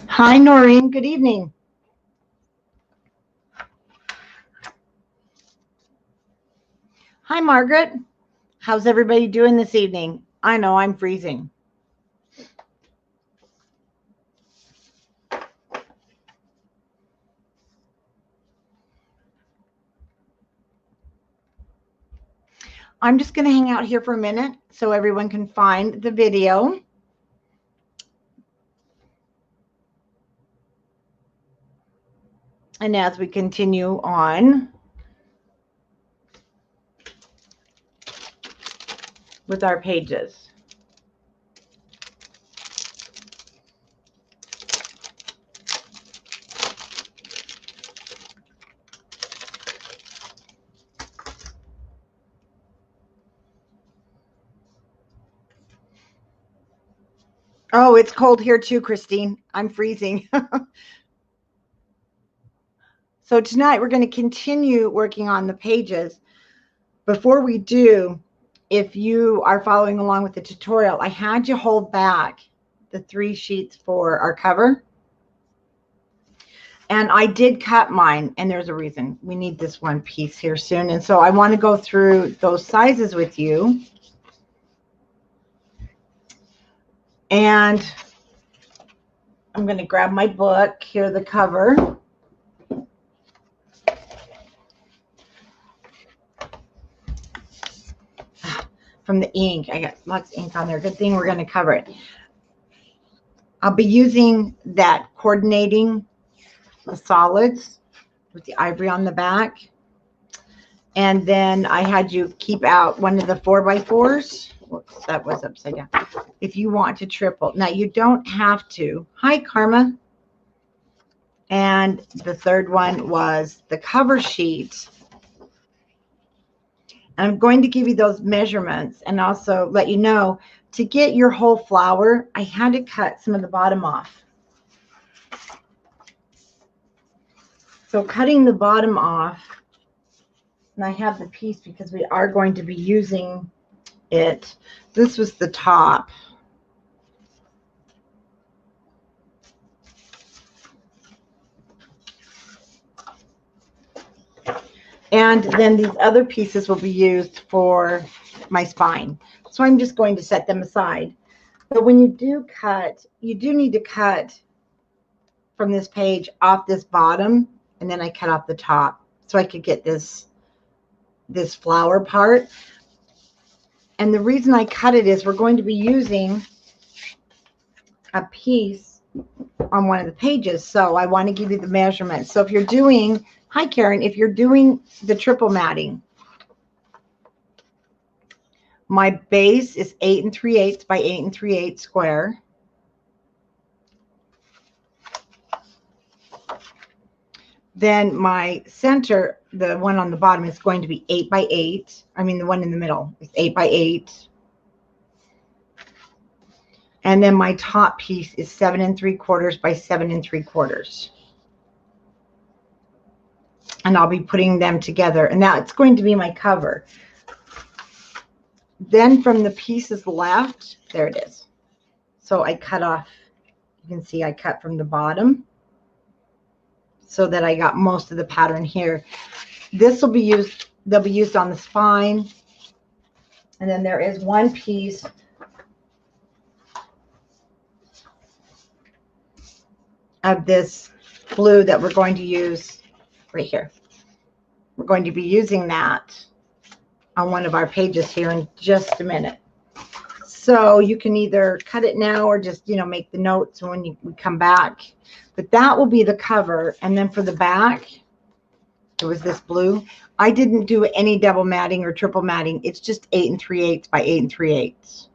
Hi, Noreen. Good evening. Hi, Margaret. How's everybody doing this evening? I know I'm freezing. I'm just going to hang out here for a minute so everyone can find the video. And as we continue on with our pages. Oh, it's cold here too, Christine. I'm freezing. So tonight we're going to continue working on the pages. Before we do, if you are following along with the tutorial, I had you hold back the 3 sheets for our cover. And I did cut mine, and there's a reason. We need this one piece here soon. And so I want to go through those sizes with you. And I'm going to grab my book. Here, the cover. From the ink. I got lots of ink on there. Good thing we're going to cover it. I'll be using that coordinating the solids with the ivory on the back. And then I had you keep out one of the 4x4s. Whoops, that was upside down. If you want to triple. Now, you don't have to. Hi, Karma. And the third one was the cover sheet. I'm going to give you those measurements and also let you know, to get your whole flower, I had to cut some of the bottom off. So cutting the bottom off, and I have the piece because we are going to be using it. This was the top. And then these other pieces will be used for my spine. So I'm just going to set them aside. But when you do cut, you do need to cut from this page off this bottom, and then I cut off the top so I could get this flower part. And the reason I cut it is we're going to be using a piece on one of the pages. So I want to give you the measurements. So if you're doing, hi Karen, if you're doing the triple matting, my base is 8 3/8 by 8 3/8 square. Then my center, the one on the bottom, is going to be 8 by 8. I mean, the one in the middle is 8 by 8. And then my top piece is 7 3/4 by 7 3/4. And I'll be putting them together. And that's going to be my cover. Then from the pieces left, there it is. So I cut off, you can see I cut from the bottom so that I got most of the pattern here. This will be used, they'll be used on the spine. And then there is one piece of this blue that we're going to use right here. We're going to be using that on one of our pages here in just a minute. So you can either cut it now or just, you know, make the notes when we come back. But that will be the cover. And then for the back, it was this blue. I didn't do any double matting or triple matting. It's just 8 3/8 by 8 3/8.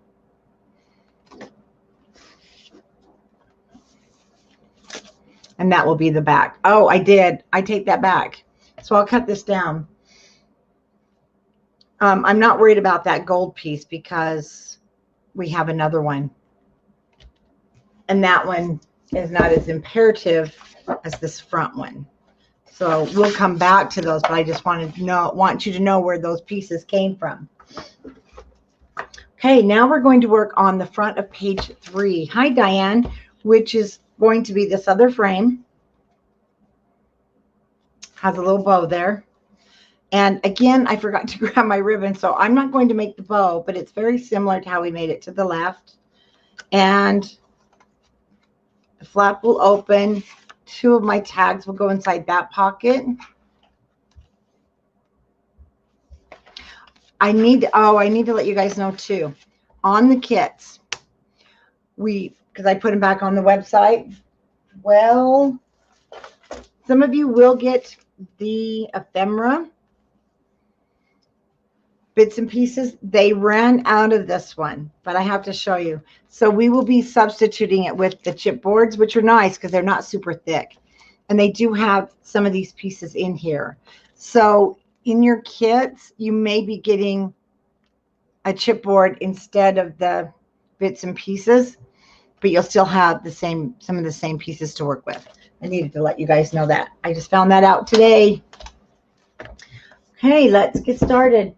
And that will be the back. Oh, I did. I take that back. So I'll cut this down. I'm not worried about that gold piece because we have another one. And that one is not as imperative as this front one. So we'll come back to those, but I just want you to know where those pieces came from. Okay, now we're going to work on the front of page 3. Hi, Diane, which is going to be this other frame. Has a little bow there. And again, I forgot to grab my ribbon, so I'm not going to make the bow, but it's very similar to how we made it to the left. And the flap will open. 2 of my tags will go inside that pocket. I need to let you guys know too, on the kits, because I put them back on the website. Well, some of you will get the ephemera bits and pieces. They ran out of this one, but I have to show you. So we will be substituting it with the chipboards, which are nice because they're not super thick. And they do have some of these pieces in here. So in your kits, you may be getting a chipboard instead of the bits and pieces, but you'll still have some of the same pieces to work with. I needed to let you guys know that. I just found that out today. Okay, let's get started.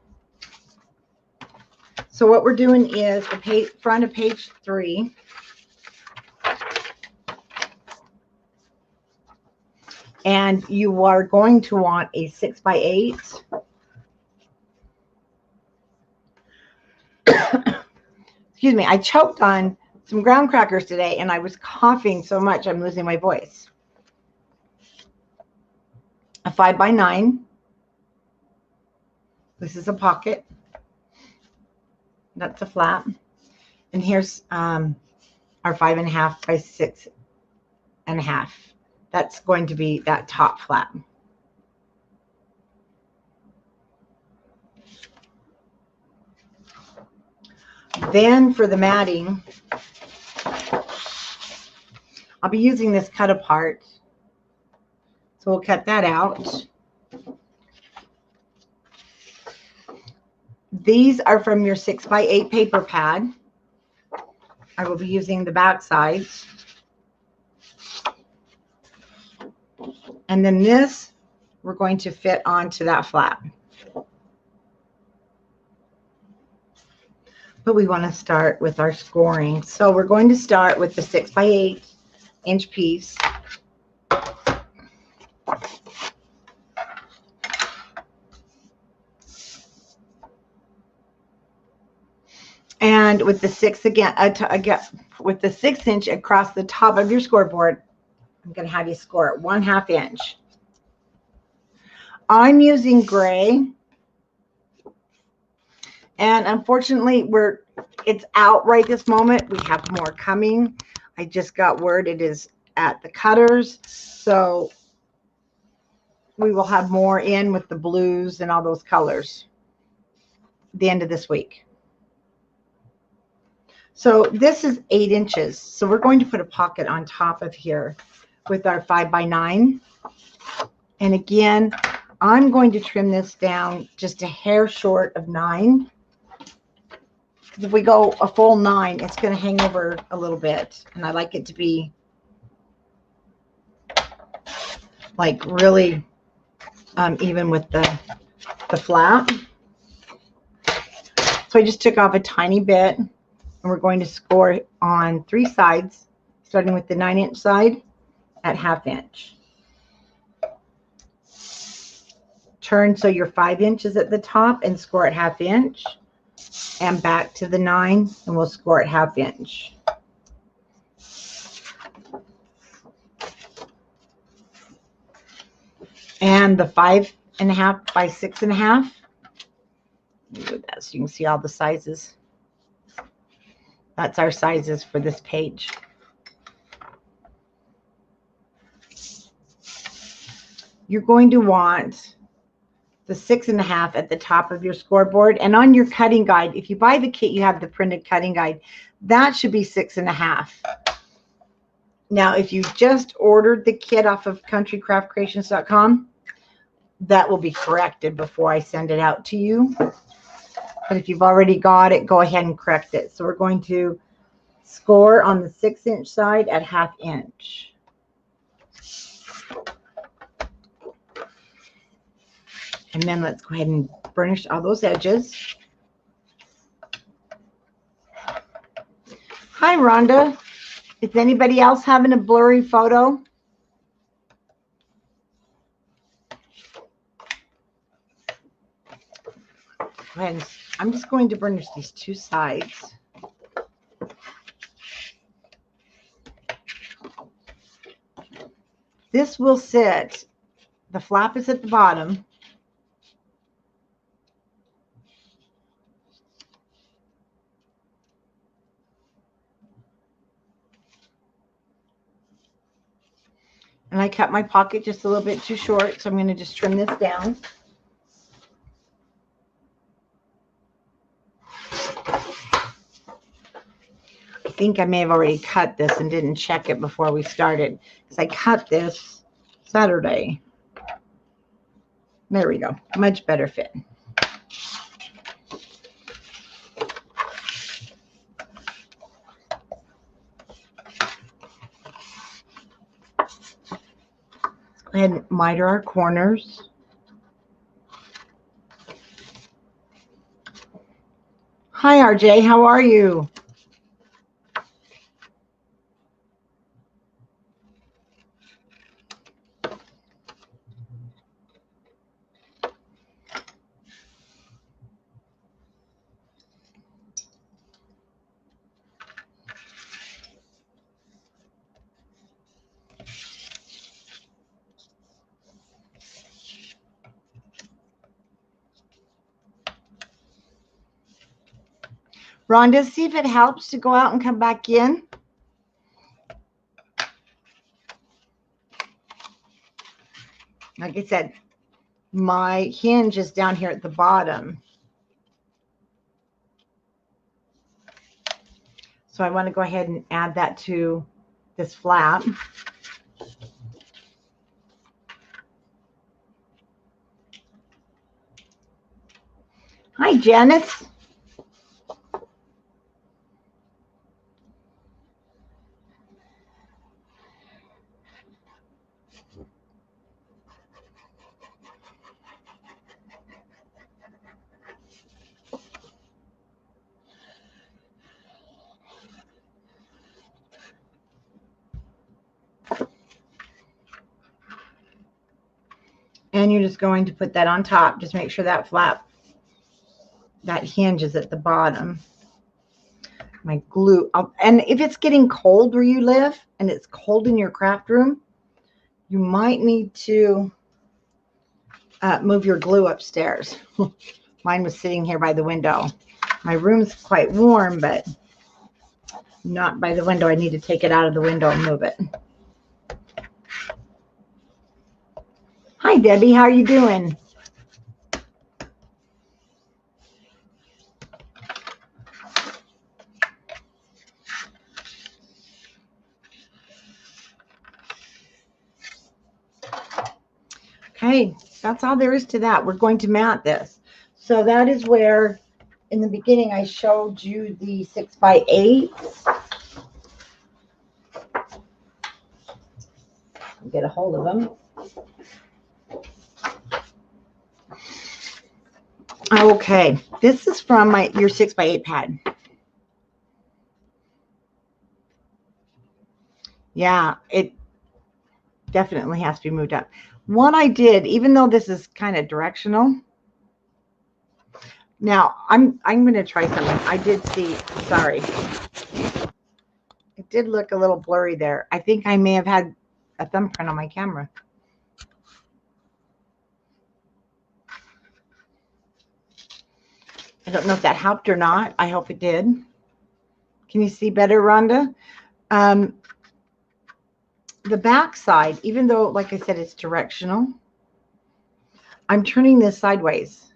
So what we're doing is the front of page 3. And you are going to want a 6x8. Excuse me, I choked on some graham crackers today and I was coughing so much I'm losing my voice. A 5x9. This is a pocket. That's a flap. And here's our 5.5 by 6.5. That's going to be that top flap. Then for the matting, I'll be using this cut apart. So we'll cut that out. These are from your 6x8 paper pad. I will be using the back sides. And then this, we're going to fit onto that flap. But we want to start with our scoring. So we're going to start with the 6x8 inch piece. And with the 6 inch across the top of your scoreboard, I'm going to have you score it 1/2 inch. I'm using gray. And unfortunately, it's out right this moment. We have more coming. I just got word it is at the cutters. So we will have more in with the blues and all those colors at the end of this week. So this is 8 inches. So we're going to put a pocket on top of here with our 5x9. And again, I'm going to trim this down just a hair short of 9. Because if we go a full 9, it's going to hang over a little bit. And I like it to be like really even with the flap. So I just took off a tiny bit. And we're going to score on 3 sides, starting with the 9-inch side at 1/2 inch. Turn so you're 5 inches at the top and score at 1/2 inch. And back to the 9 and we'll score at 1/2 inch. And the 5.5 by 6.5. Do that so you can see all the sizes. That's our sizes for this page. You're going to want the 6.5 at the top of your scoreboard. And on your cutting guide, if you buy the kit, you have the printed cutting guide. That should be 6.5. Now, if you just ordered the kit off of countrycraftcreations.com, that will be corrected before I send it out to you. But if you've already got it, go ahead and correct it. So we're going to score on the 6-inch side at 1/2 inch. And then let's go ahead and burnish all those edges. Hi, Rhonda. Is anybody else having a blurry photo? Go ahead. I'm just going to burnish these 2 sides. This will sit, the flap is at the bottom. And I cut my pocket just a little bit too short, so I'm going to just trim this down. I think I may have already cut this and didn't check it before we started, because I cut this Saturday. There we go. Much better fit. Let's go ahead and miter our corners. Hi, RJ. How are you? Rhonda, see if it helps to go out and come back in. Like I said, my hinge is down here at the bottom. So I want to go ahead and add that to this flap. Hi, Janice. And you're just going to put that on top. Just make sure that flap, that hinge is at the bottom. My glue. And if it's getting cold where you live and it's cold in your craft room, you might need to move your glue upstairs. Mine was sitting here by the window. My room's quite warm, but not by the window. I need to take it out of the window and move it. Hi, Debbie. How are you doing? Okay, that's all there is to that. We're going to mat this. So that is where, in the beginning, I showed you the 6x8. Get a hold of them. Okay, this is from your 6x8 pad. Yeah, it definitely has to be moved up. What I did, even though this is kind of directional, now I'm going to try something. I did see, sorry, it did look a little blurry there. I think I may have had a thumbprint on my camera. I don't know if that helped or not. I hope it did. Can you see better, Rhonda? The back side, even though, like I said, it's directional, I'm turning this sideways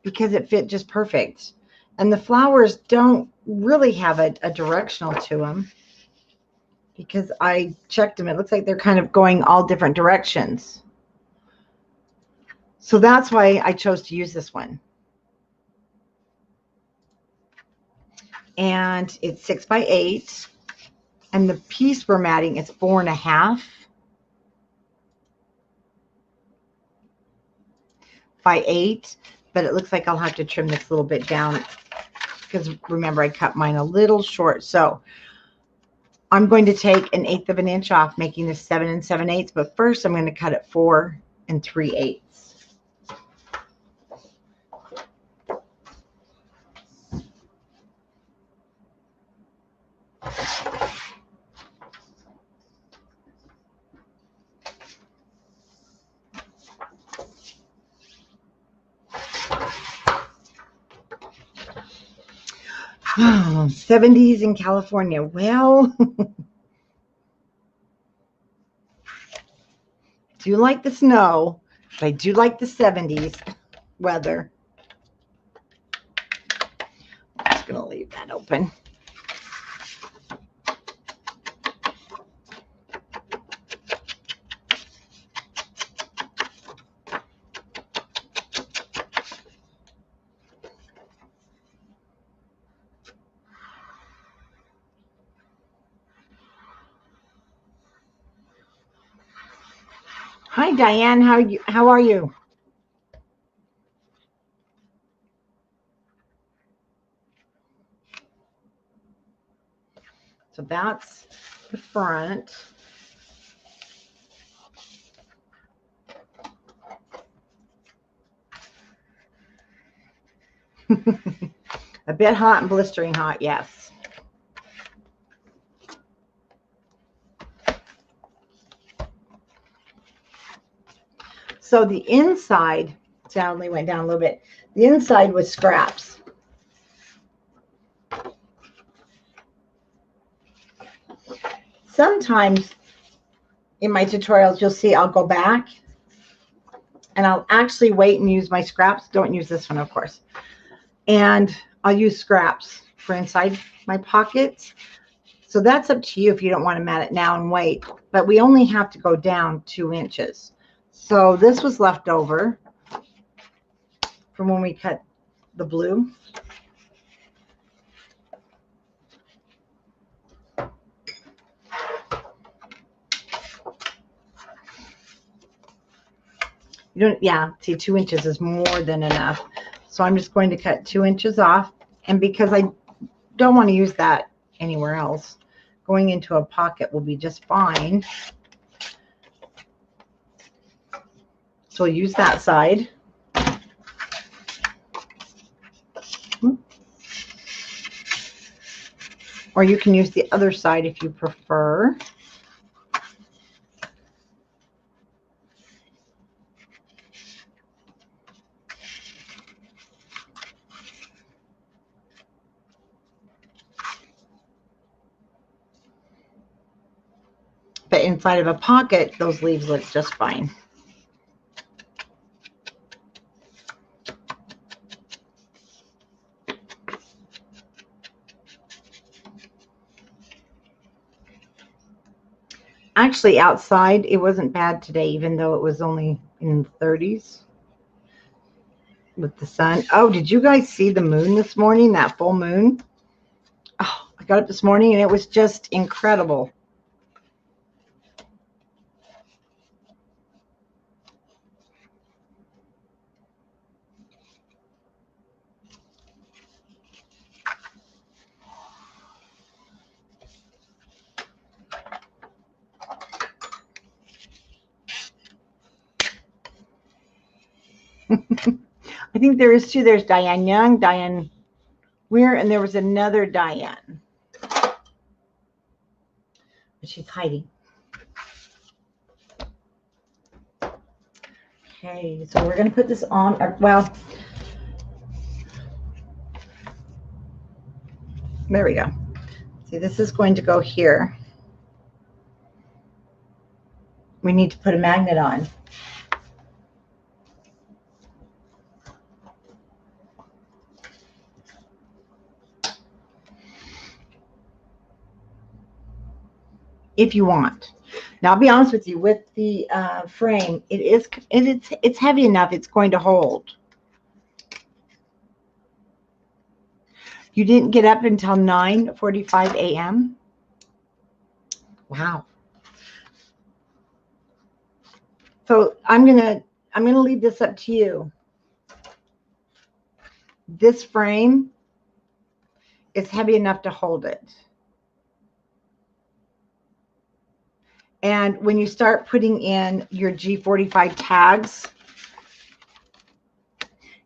because it fit just perfect. And the flowers don't really have a directional to them because I checked them. It looks like they're kind of going all different directions. So that's why I chose to use this one. and it's 6 by 8. And the piece we're matting is 4.5 by 8. But it looks like I'll have to trim this a little bit down because remember I cut mine a little short. So I'm going to take 1/8 of an inch off, making this 7 7/8. But first I'm going to cut it 4 3/8. Oh, 70s in California. Well, do like the snow, but I do like the 70s weather. I'm just going to leave that open. Hi, Diane. How are you? So that's the front. A bit hot and blistering hot, yes. So the inside, only went down a little bit. The inside was scraps. Sometimes in my tutorials, you'll see I'll go back and I'll actually wait and use my scraps. Don't use this one, of course. And I'll use scraps for inside my pockets. So that's up to you if you don't want to mat it now and wait. But we only have to go down 2 inches. So this was left over from when we cut the blue. You don't, yeah, see, 2 inches is more than enough. So I'm just going to cut 2 inches off. And because I don't want to use that anywhere else, going into a pocket will be just fine. So we'll use that side. Or you can use the other side if you prefer. But inside of a pocket, those leaves look just fine. Actually, outside, it wasn't bad today, even though it was only in the 30s with the sun. Oh, did you guys see the moon this morning, that full moon? Oh, I got up this morning, and it was just incredible. I think there is two. There's Diane Young, Diane Weir, and there was another Diane. But she's hiding. Okay, so we're going to put this on. Well, there we go. See, this is going to go here. We need to put a magnet on. If you want. Now, I'll be honest with you, with the frame, it's heavy enough it's going to hold. You didn't get up until 9:45 a.m.? Wow. So I'm gonna leave this up to you. This frame is heavy enough to hold it. And when you start putting in your G45 tags,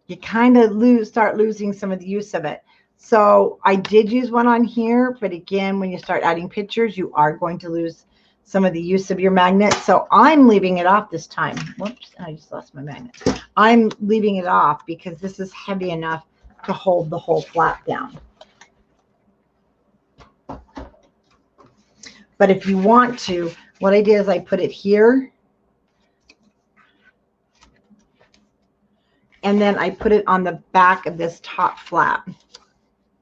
you kind of start losing some of the use of it. So I did use one on here, but again, when you start adding pictures, you are going to lose some of the use of your magnet. So I'm leaving it off this time. Whoops, I just lost my magnet. I'm leaving it off because this is heavy enough to hold the whole flap down. But if you want to, what I did is I put it here, and then I put it on the back of this top flap,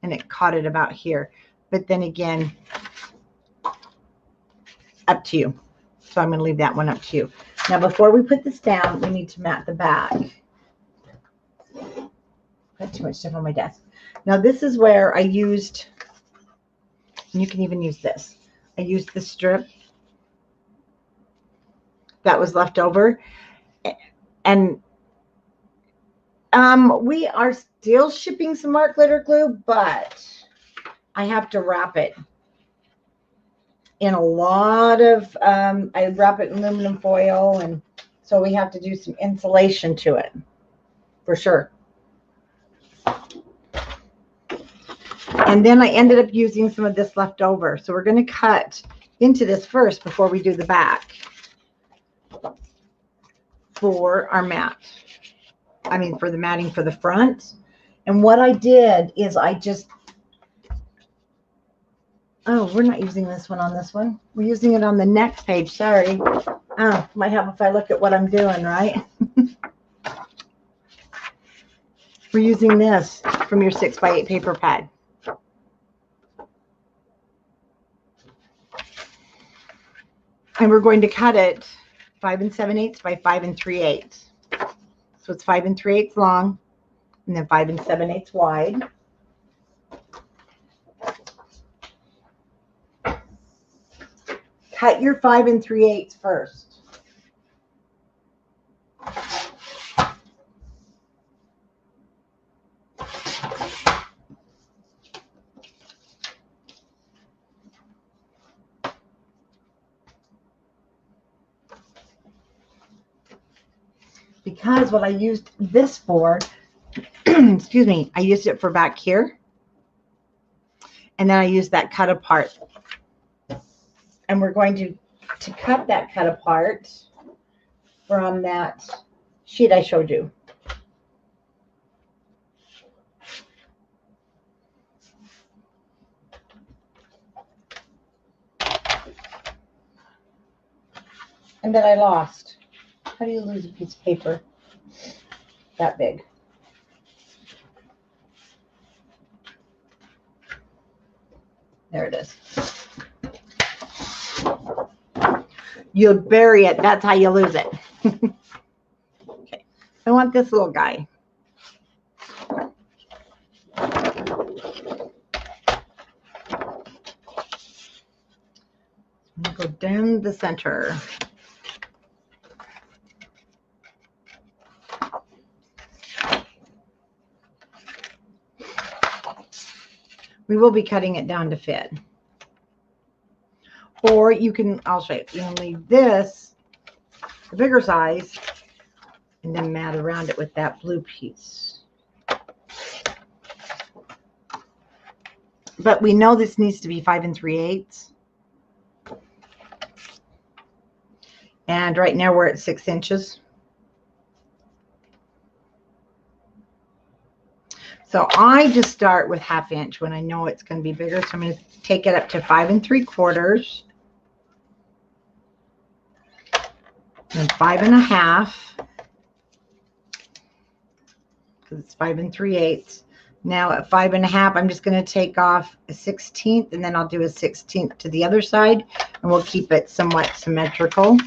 and it caught it about here. But then again, up to you. So I'm going to leave that one up to you. Now, before we put this down, we need to mat the back. Got too much stuff on my desk. Now, this is where I used, and you can even use this. I used the strip that was left over, and we are still shipping some art glitter glue, but I have to wrap it in a lot of, I wrap it in aluminum foil, and so we have to do some insulation to it, for sure. And then I ended up using some of this left over. So we're going to cut into this first before we do the back for our mat. I mean, for the matting for the front. And what I did is I just, oh, we're not using this one on this one. We're using it on the next page. Sorry. Oh, might help if I look at what I'm doing, right? We're using this from your 6x8 paper pad. And we're going to cut it 5 7/8 by 5 3/8. So it's 5 3/8 long, and then 5 7/8 wide. Cut your 5 3/8 first. Because what I used this for, excuse me, I used it for back here. And then I used that cut apart. And we're going to cut that cut apart from that sheet I showed you. And that I lost. How do you lose a piece of paper that big? There it is. You bury it. That's how you lose it. Okay. I want this little guy. I'm going to go down the center. We will be cutting it down to fit. Or you can, I'll show you, you can leave this, the bigger size, and then mat around it with that blue piece. But we know this needs to be 5 3/8. And right now we're at 6 inches. So I just start with 1/2 inch when I know it's going to be bigger. So I'm going to take it up to 5 3/4. And 5 1/2. Because it's 5 3/8. Now at 5 1/2, I'm just going to take off a 1/16, and then I'll do a 1/16 to the other side, and we'll keep it somewhat symmetrical.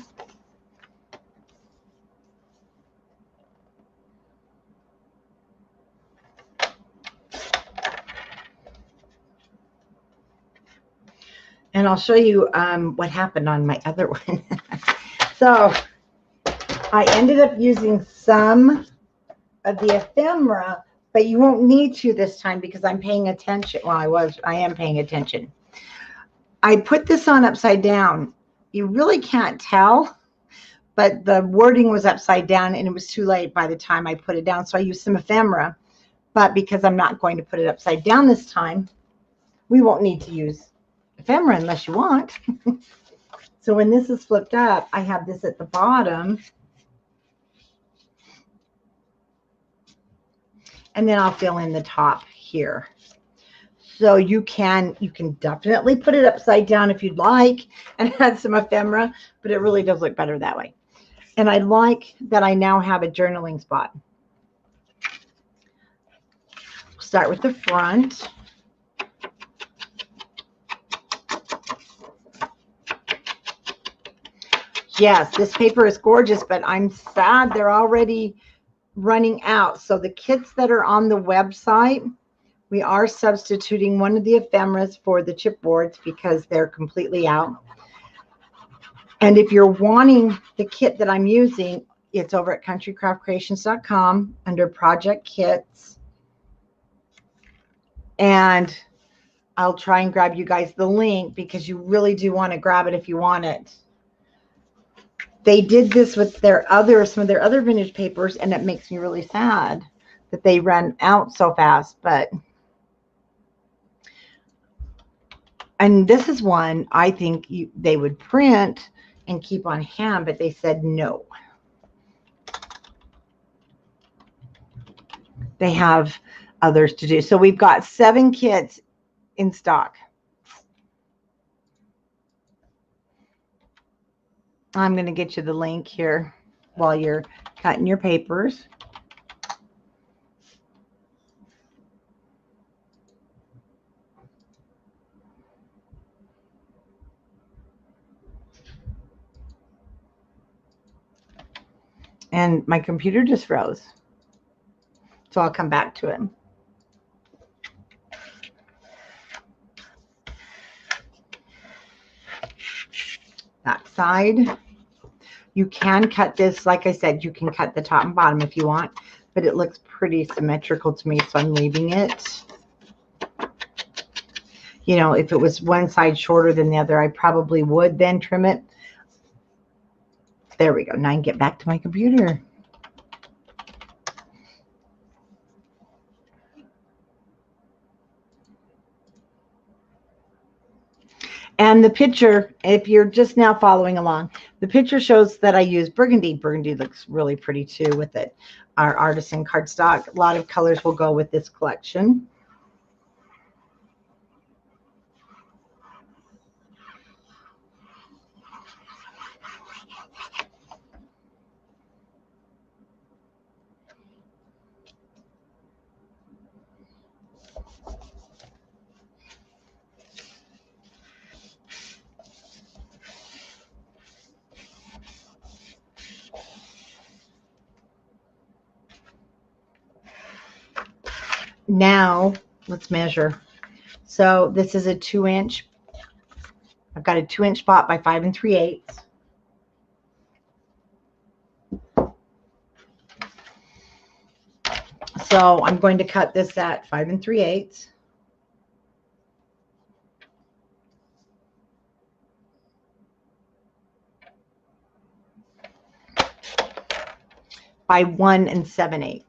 And I'll show you what happened on my other one. So I ended up using some of the ephemera, but you won't need to this time because I'm paying attention. Well, I am paying attention. I put this on upside down. You really can't tell, but the wording was upside down and it was too late by the time I put it down. So I used some ephemera, but because I'm not going to put it upside down this time, we won't need to use ephemera unless you want. So when this is flipped up, I have this at the bottom. And then I'll fill in the top here. So you can definitely put it upside down if you'd like and add some ephemera, but it really does look better that way. And I like that I now have a journaling spot. Start with the front. Yes, this paper is gorgeous, but I'm sad they're already running out. So the kits that are on the website, we are substituting one of the ephemeras for the chipboards because they're completely out. And if you're wanting the kit that I'm using, it's over at countrycraftcreations.com under project kits. And I'll try and grab you guys the link because you really do want to grab it if you want it. They did this with some of their other vintage papers, and it makes me really sad that they ran out so fast. And this is one I think they would print and keep on hand, but they said no. They have others to do. So we've got 7 kits in stock. I'm going to get you the link here while you're cutting your papers. And my computer just froze. So I'll come back to it. That side. You can cut this, like I said, you can cut the top and bottom if you want, but it looks pretty symmetrical to me, so I'm leaving it. You know, if it was one side shorter than the other, I probably would then trim it. There we go. Now I can get back to my computer. And the picture, if you're just now following along, the picture shows that I use burgundy. Burgundy looks really pretty too with it. Our artisan cardstock. A lot of colors will go with this collection. Now let's measure. So this is a 2-inch. I've got a 2-inch spot by 5 3/8. So I'm going to cut this at 5 3/8. By 1 7/8.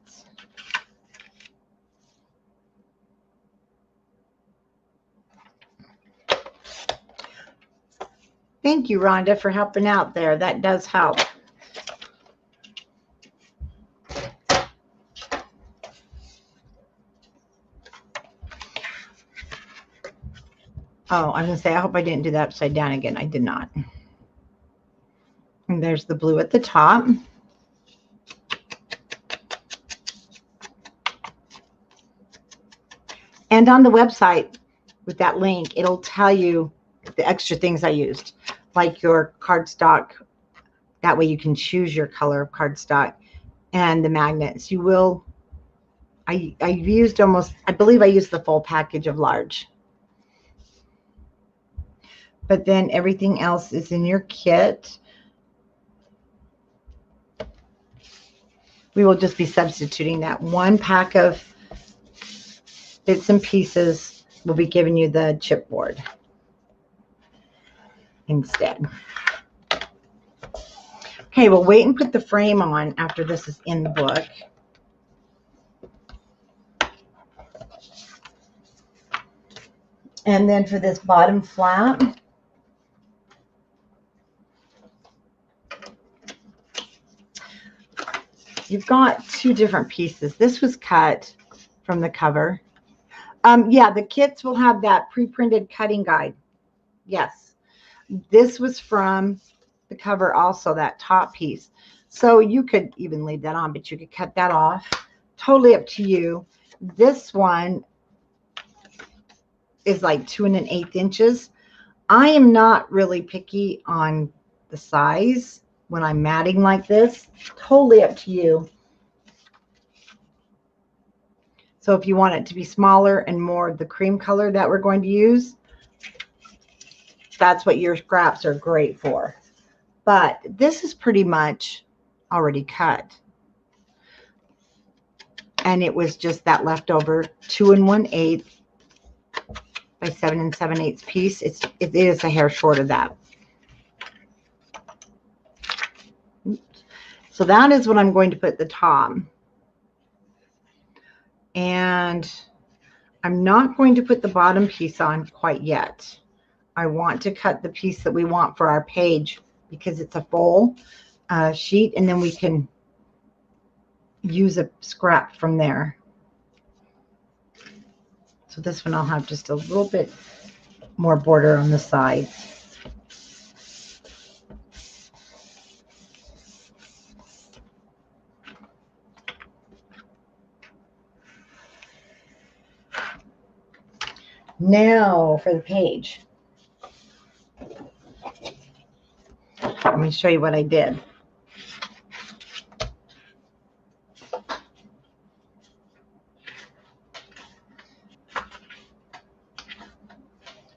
Thank you, Rhonda, for helping out there. That does help. Oh, I was going to say, I hope I didn't do that upside down again. I did not. And there's the blue at the top. And on the website, with that link, it'll tell you the extra things I used, like your cardstock. That way you can choose your color of cardstock, and the magnets. You will, I used almost, I believe I used the full package of large. but then everything else is in your kit. We will just be substituting that. 1 pack of bits and pieces will be giving you the chipboard instead. Okay, we'll wait and put the frame on after this is in the book. And then for this bottom flap, you've got 2 different pieces. This was cut from the cover. Yeah, the kits will have that pre-printed cutting guide. Yes. This was from the cover also, that top piece. So you could even leave that on, but you could cut that off. Totally up to you. This one is like 2 1/8 inches. I am not really picky on the size when I'm matting like this. Totally up to you. So if you want it to be smaller and more the cream color that we're going to use, that's what your scraps are great for. But this is pretty much already cut. And it was just that leftover 2 1/8 by 7 7/8 piece. It is a hair short of that. Oops. So that is what I'm going to put at the top. And I'm not going to put the bottom piece on quite yet. I want to cut the piece that we want for our page because it's a full sheet, and then we can use a scrap from there. So this one I'll have just a little bit more border on the sides. Now for the page. Let me show you what I did.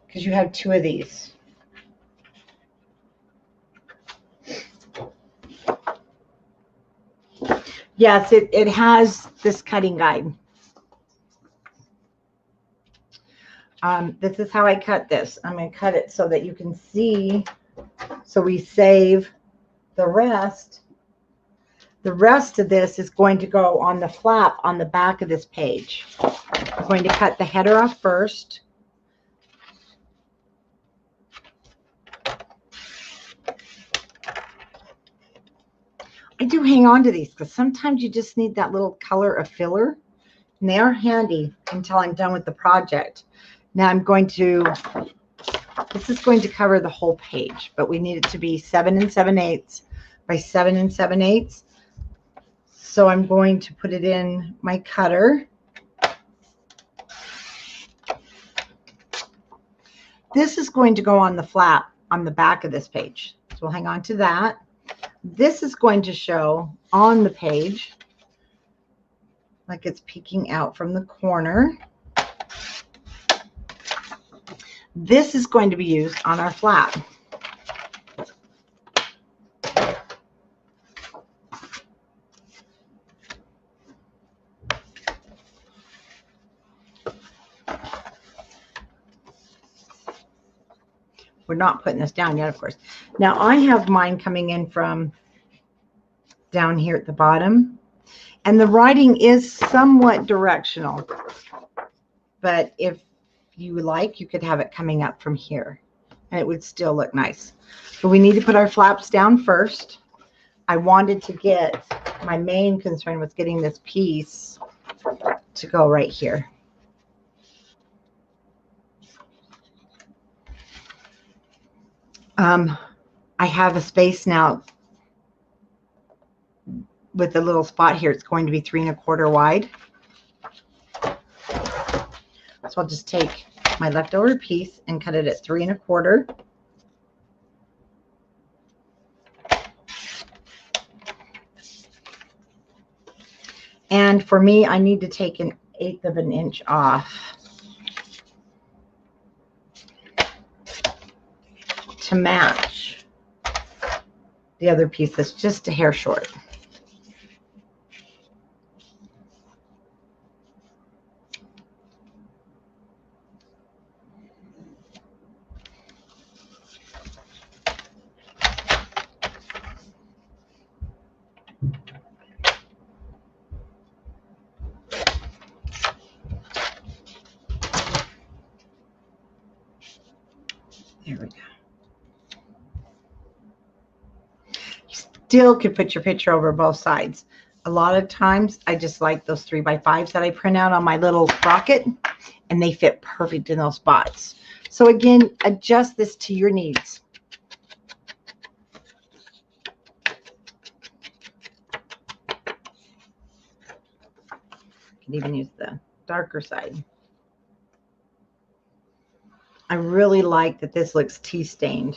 Because you have 2 of these. Yes, it has this cutting guide. This is how I cut this. I'm going to cut it so that you can see. So we save the rest. The rest of this is going to go on the flap on the back of this page. I'm going to cut the header off first. I do hang on to these because sometimes you just need that little color of filler. And they are handy until I'm done with the project. Now I'm going to, this is going to cover the whole page, but we need it to be 7 7/8 by 7 7/8. So I'm going to put it in my cutter. This is going to go on the flap on the back of this page. So we'll hang on to that. This is going to show on the page like it's peeking out from the corner. This is going to be used on our flap. We're not putting this down yet, of course. Now I have mine coming in from down here at the bottom, and the writing is somewhat directional, but if you like, you could have it coming up from here and it would still look nice. So we need to put our flaps down first. I wanted to get, my main concern was getting this piece to go right here. I have a space now with a little spot here. It's going to be 3 1/4 wide. So I'll just take my leftover piece and cut it at 3 1/4. And for me, I need to take 1/8 of an inch off. to match the other piece that's just a hair short. There we go. You still could put your picture over both sides. A lot of times I just like those 3x5s that I print out on my little rocket, and they fit perfect in those spots. So again, adjust this to your needs. You can even use the darker side. I really like that this looks tea stained.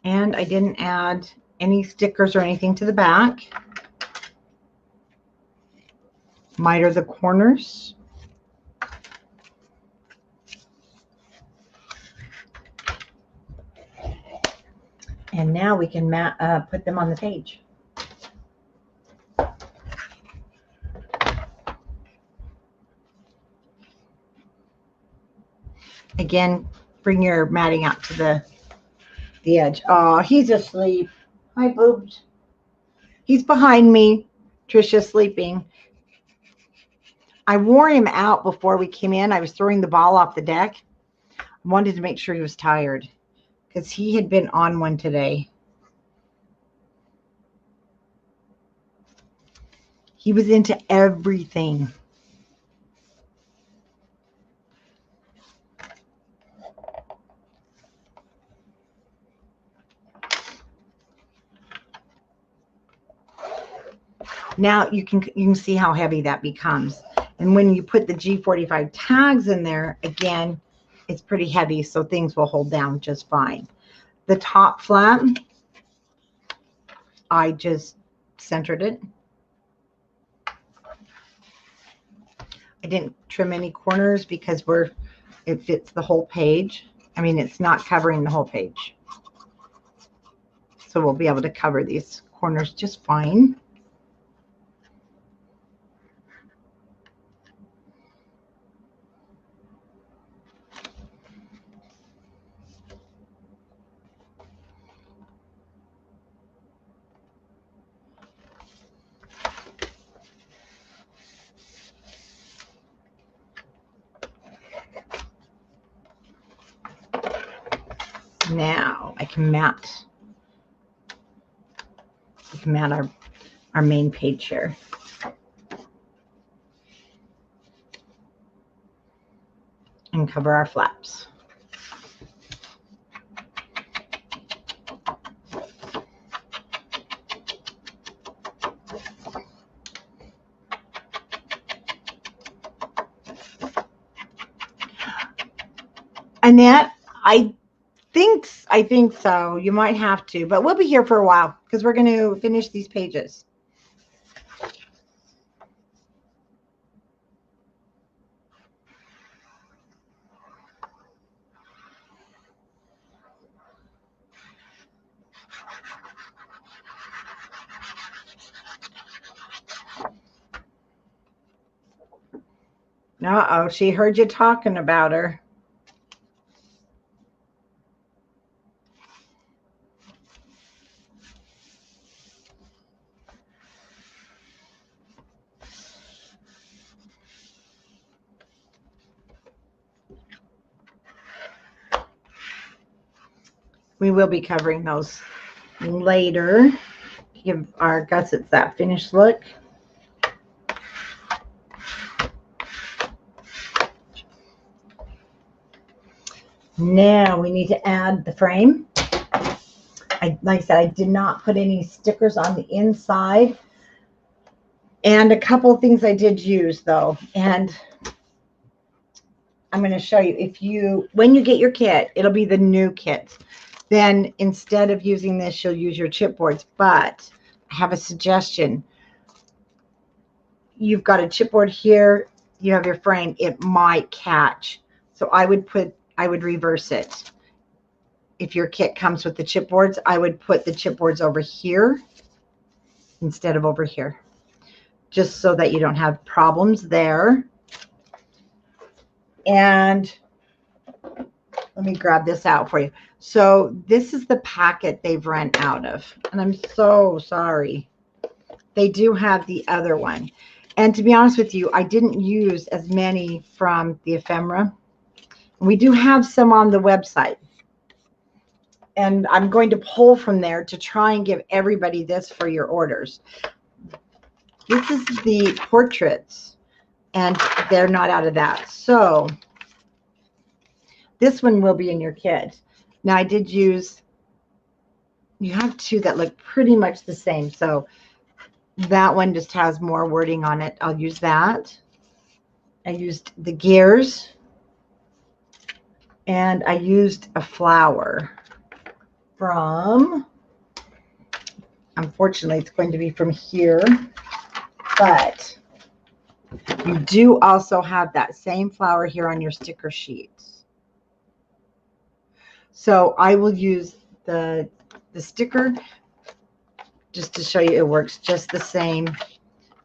And I didn't add any stickers or anything to the back. Miter the corners. And now we can put them on the page. Again, bring your matting out to the edge. Oh, he's asleep. Hi, boobs. He's behind me. Trisha's sleeping. I wore him out before we came in. I was throwing the ball off the deck. I wanted to make sure he was tired because he had been on one today. He was into everything. Now you can see how heavy that becomes. And when you put the G45 tags in there, again, it's pretty heavy, so things will hold down just fine. The top flap, I just centered it. I didn't trim any corners because it fits the whole page. I mean, it's not covering the whole page. So we'll be able to cover these corners just fine. Now I can mat. We can mat our main page here. And cover our flaps. Annette, I think so. You might have to, but we'll be here for a while because we're going to finish these pages. Uh-oh, she heard you talking about her. We will be covering those later. Give our gussets that finished look. Now we need to add the frame. Like I said, I did not put any stickers on the inside. And a couple of things I did use though, and I'm going to show you. When you get your kit, it'll be the new kit. Then instead of using this, you'll use your chipboards. But I have a suggestion. You've got a chipboard here. You have your frame. It might catch. So I would reverse it. If your kit comes with the chipboards, I would put the chipboards over here instead of over here, just so that you don't have problems there. And let me grab this out for you. So this is the packet they've run out of, and I'm so sorry. They do have the other one. And to be honest with you, I didn't use as many from the ephemera. We do have some on the website. And I'm going to pull from there to try and give everybody this for your orders. This is the portraits, and they're not out of that. So this one will be in your kit. Now I did use, you have two that look pretty much the same. So that one just has more wording on it. I'll use that. I used the gears, and I used a flower from, unfortunately it's going to be from here, but you do also have that same flower here on your sticker sheets. So I will use the sticker just to show you it works just the same,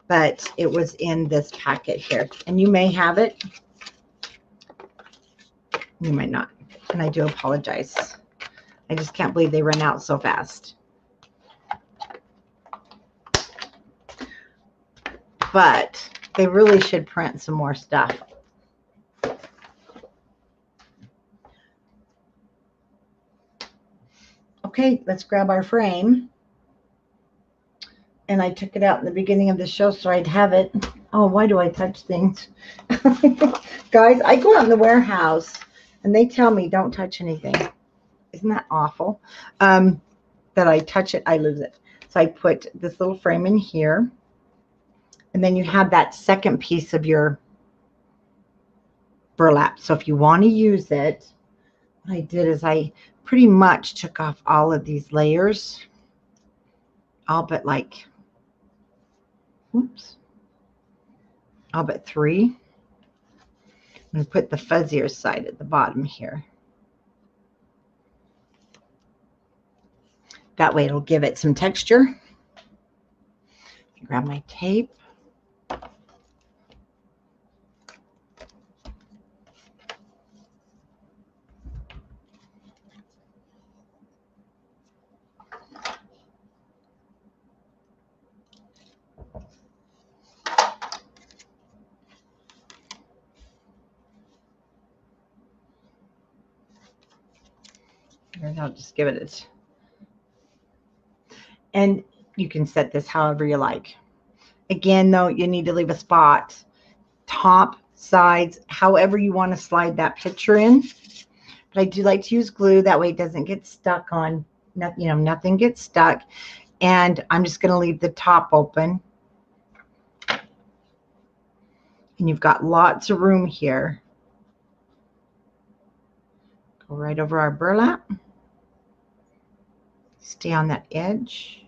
but it was in this packet here. And you may have it, you might not, and I do apologize. I just can't believe they run out so fast. But they really should print some more stuff. Okay, let's grab our frame. And I took it out in the beginning of the show so I'd have it. Oh, why do I touch things? Guys, I go out in the warehouse and they tell me don't touch anything. Isn't that awful? That I touch it, I lose it. So I put this little frame in here. And then you have that second piece of your burlap. So if you want to use it, what I did is I pretty much took off all of these layers. All but like, oops, all but 3. I'm going to put the fuzzier side at the bottom here. That way it'll give it some texture. Grab my tape. And I'll just give it and you can set this however you like. Again, though, you need to leave a spot, top, sides, however you want to slide that picture in. But I do like to use glue, that way it doesn't get stuck on, nothing gets stuck. And I'm just going to leave the top open. And you've got lots of room here. Go right over our burlap. Stay on that edge.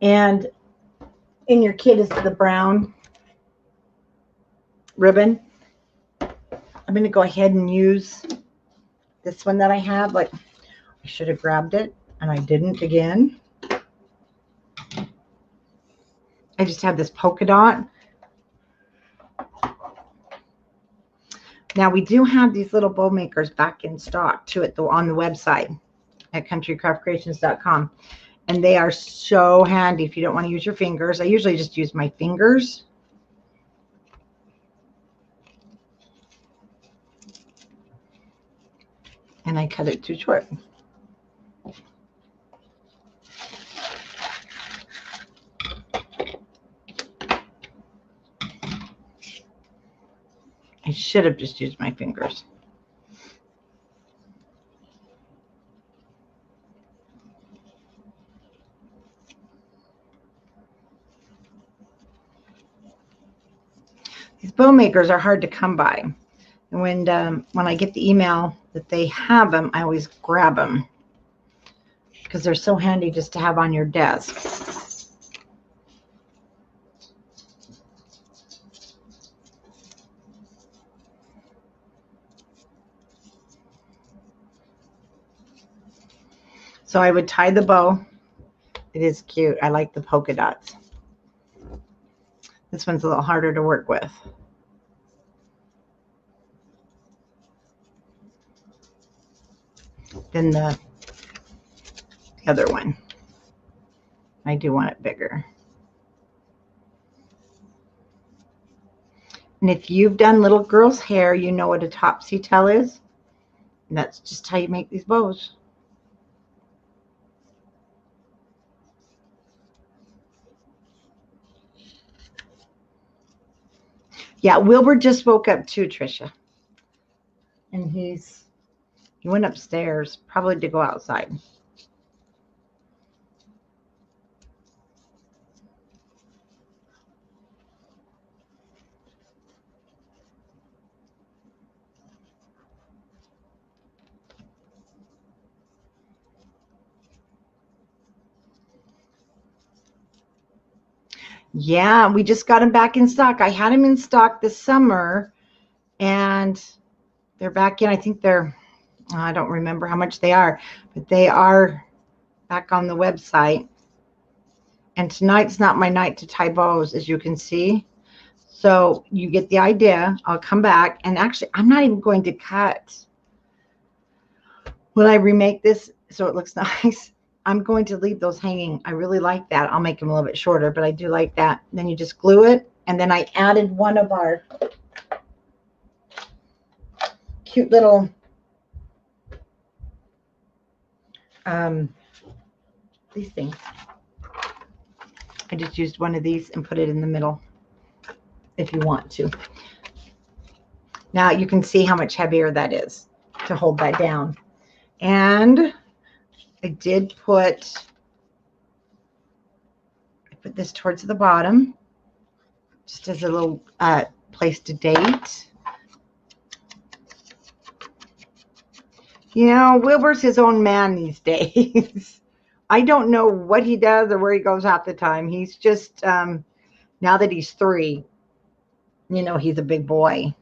And in your kit is the brown ribbon. I'm going to go ahead and use this one that I have. Like, I should have grabbed it and I didn't again. I just have this polka dot. Now we do have these little bow makers back in stock too on the website at countrycraftcreations.com. And they are so handy if you don't want to use your fingers. I usually just use my fingers. And I cut it too short. should have just used my fingers. These bow makers are hard to come by. And when I get the email that they have them, I always grab them because they're so handy just to have on your desk. So I would tie the bow. It is cute. I like the polka dots. This one's a little harder to work with. Than the other one. I do want it bigger. And if you've done little girls' hair, you know what a topsy-tail is. And that's just how you make these bows. Yeah, Wilbur just woke up too, Tricia. And he went upstairs, probably to go outside. Yeah, we just got them back in stock. I had them in stock this summer, and they're back in. I think I don't remember how much they are, but they are back on the website. And tonight's not my night to tie bows, as you can see. So you get the idea. I'll come back, and actually, I'm not even going to cut. When I remake this so it looks nice, I'm going to leave those hanging. I really like that. I'll make them a little bit shorter, but I do like that. Then you just glue it. And then I added one of our cute little these things. I just used one of these and put it in the middle if you want to. Now you can see how much heavier that is to hold that down. And I did put this towards the bottom just as a little place to date. You know, Wilbur's his own man these days. I don't know what he does or where he goes half the time. He's just, now that he's 3, you know, he's a big boy.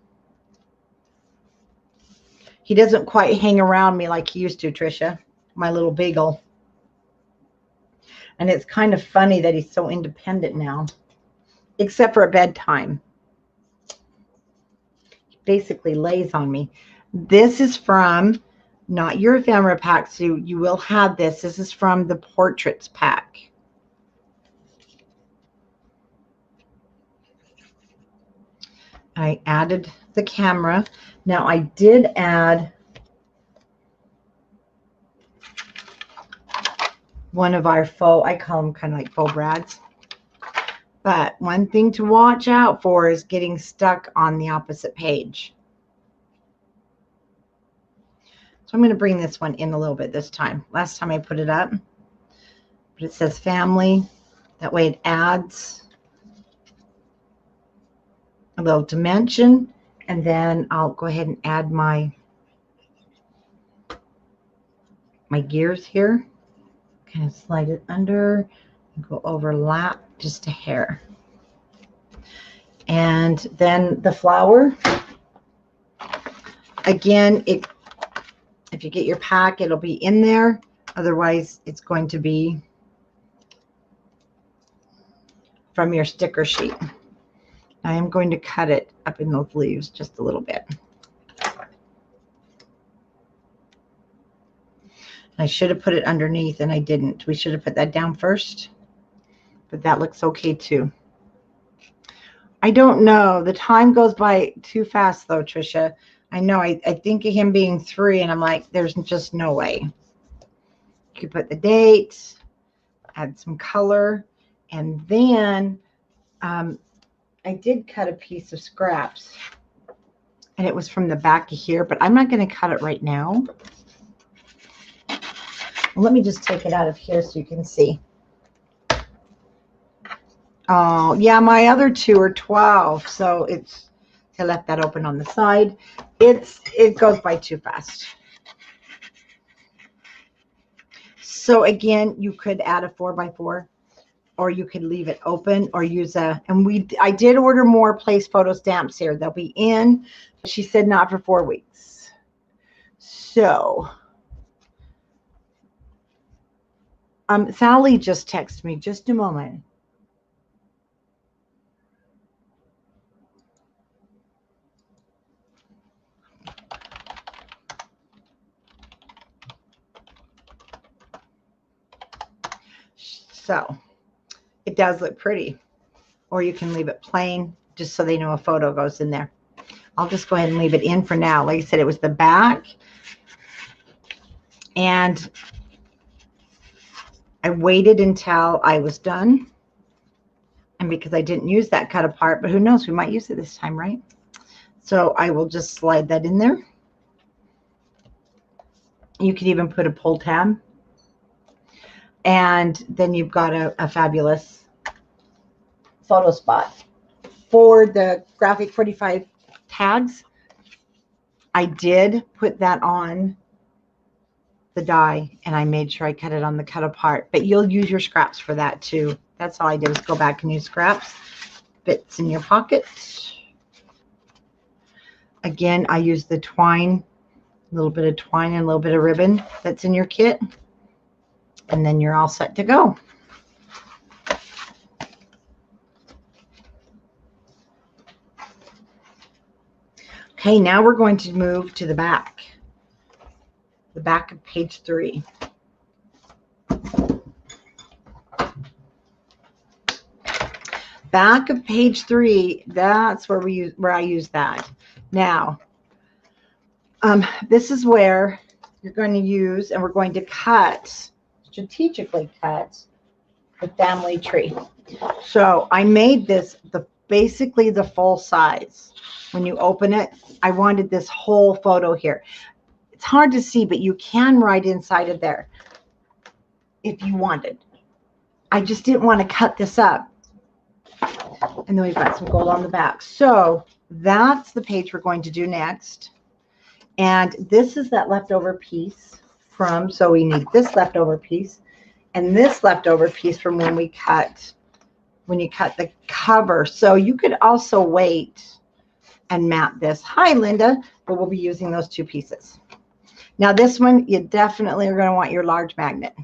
He doesn't quite hang around me like he used to, Tricia, my little beagle. And it's kind of funny that he's so independent now, except for at bedtime. He basically lays on me. This is from, not your ephemera pack, so you will have this. This is from the portraits pack. I added the camera. Now I did add one of our faux, I call them kind of like faux brads. But one thing to watch out for is getting stuck on the opposite page. So I'm going to bring this one in a little bit this time. Last time I put it up, but it says family. That way it adds a little dimension. And then I'll go ahead and add my gears here. Kind of slide it under and go overlap just a hair. And then the flower, again, if you get your pack, it'll be in there. Otherwise, it's going to be from your sticker sheet. I am going to cut it up in those leaves just a little bit. I should have put it underneath, and I didn't. We should have put that down first, but that looks okay too. I don't know. The time goes by too fast, though, Tricia. I know. I think of him being 3, and I'm like, there's just no way. You put the date, add some color, and then I did cut a piece of scraps and it was from the back of here, but I'm not going to cut it right now. Let me just take it out of here so you can see. Oh, yeah, my other two are 12, so I left that open on the side. It goes by too fast. So again, you could add a 4x4, or you could leave it open, or use I did order more place photo stamps here. They'll be in. She said not for 4 weeks. So Sally just texted me. Just a moment. So it does look pretty, or you can leave it plain just so they know a photo goes in there. I'll just go ahead and leave it in for now. Like I said, it was the back, and I waited until I was done, and because I didn't use that cut apart, but who knows, we might use it this time, right? So I will just slide that in there. You could even put a pull tab, and then you've got a fabulous photo spot. For the graphic 45 tags, I did put that on the die, and I made sure I cut it on the cut apart, but you'll use your scraps for that too. That's all I did, was go back and use scraps. Fits in your pocket. Again, I use the twine, a little bit of twine and a little bit of ribbon that's in your kit, and then you're all set to go. Okay, now we're going to move to the back of page 3. Back of page 3, that's where I use that. Now, this is where you're going to use, and we're going to strategically cut the family tree. So I made this basically the full size. When you open it, I wanted this whole photo here. It's hard to see, but you can write inside of there if you wanted. I just didn't want to cut this up. And then we've got some gold on the back. So that's the page we're going to do next. And this is that leftover piece so we need this leftover piece and this leftover piece from when you cut the cover. So you could also wait and map this. Hi, Linda. But we'll be using those 2 pieces. Now this one, you definitely are going to want your large magnet.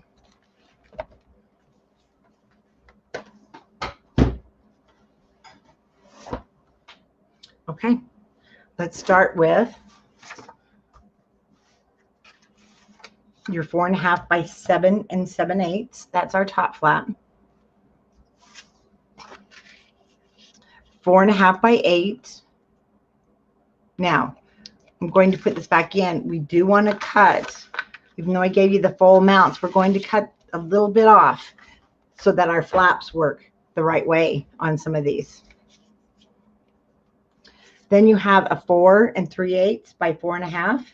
Okay, let's start with your 4.5 by 7 7/8. That's our top flap. 4.5 by 8. Now, I'm going to put this back in. We do want to cut, even though I gave you the full amounts, we're going to cut a little bit off so that our flaps work the right way on some of these. Then you have a 4 3/8 by 4.5.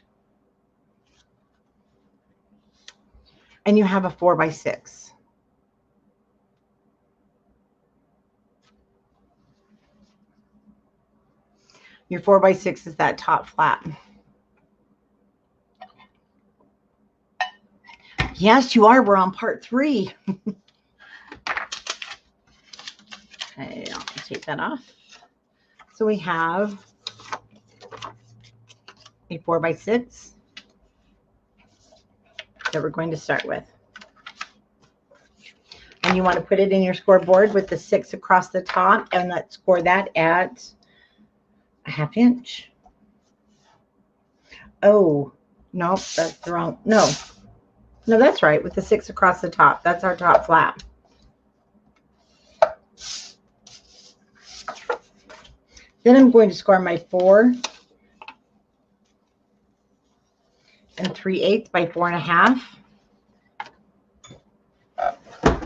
And you have a 4 by 6. Your 4 by 6 is that top flap. Yes, you are. We're on part 3. Okay, I'll take that off. So we have a 4 by 6 that we're going to start with. And you want to put it in your scoreboard with the 6 across the top, and let's score that at a 1/2 inch. Oh, no, that's the wrong. No, that's right. With the 6 across the top, that's our top flap. Then I'm going to score my 4 3/8 by 4.5.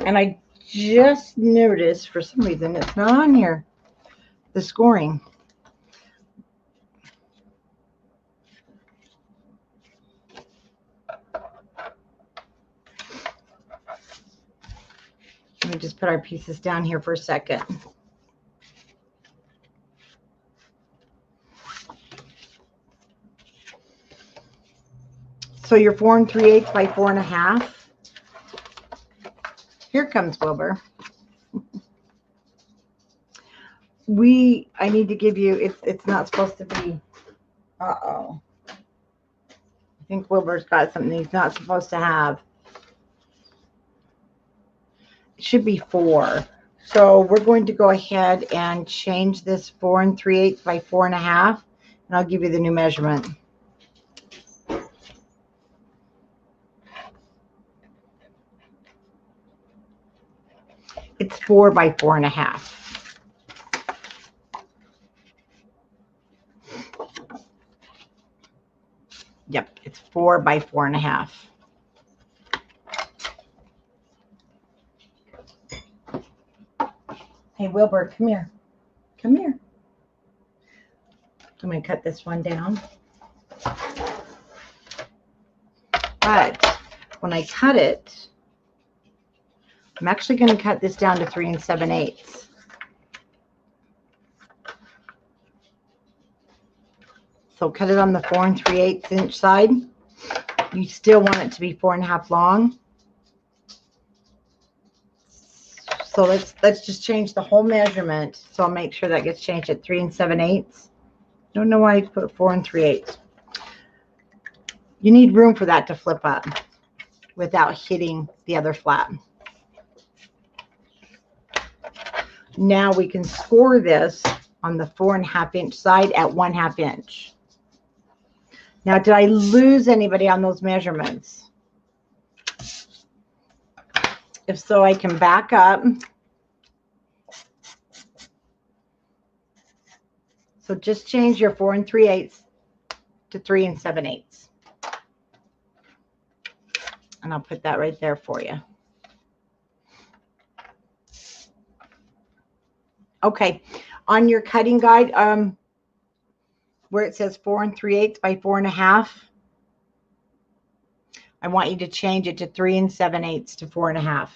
And I just noticed for some reason it's not on here, the scoring. Let me just put our pieces down here for a second. So you're 4 3/8 by 4 1/2. Here comes Wilbur. I need to give you, it's not supposed to be, uh-oh. I think Wilbur's got something he's not supposed to have. It should be 4. So we're going to go ahead and change this 4 3/8 by 4 1/2, and I'll give you the new measurement. It's 4 by 4 1/2. Yep, it's 4 by 4 1/2. Hey, Wilbur, come here. Come here. I'm going to cut this one down. But when I cut it, I'm actually going to cut this down to 3 7/8. So cut it on the 4 3/8 inch side. You still want it to be 4 1/2 long. So let's just change the whole measurement. So I'll make sure that gets changed at 3 7/8. Don't know why I put 4 3/8. You need room for that to flip up without hitting the other flap. Now we can score this on the 4 1/2 inch side at 1/2 inch. Now, did I lose anybody on those measurements? If so, I can back up. So just change your 4 3/8 to 3 7/8. And I'll put that right there for you. Okay, on your cutting guide, where it says 4 3/8 by 4 1/2, I want you to change it to 3 7/8 to 4 1/2.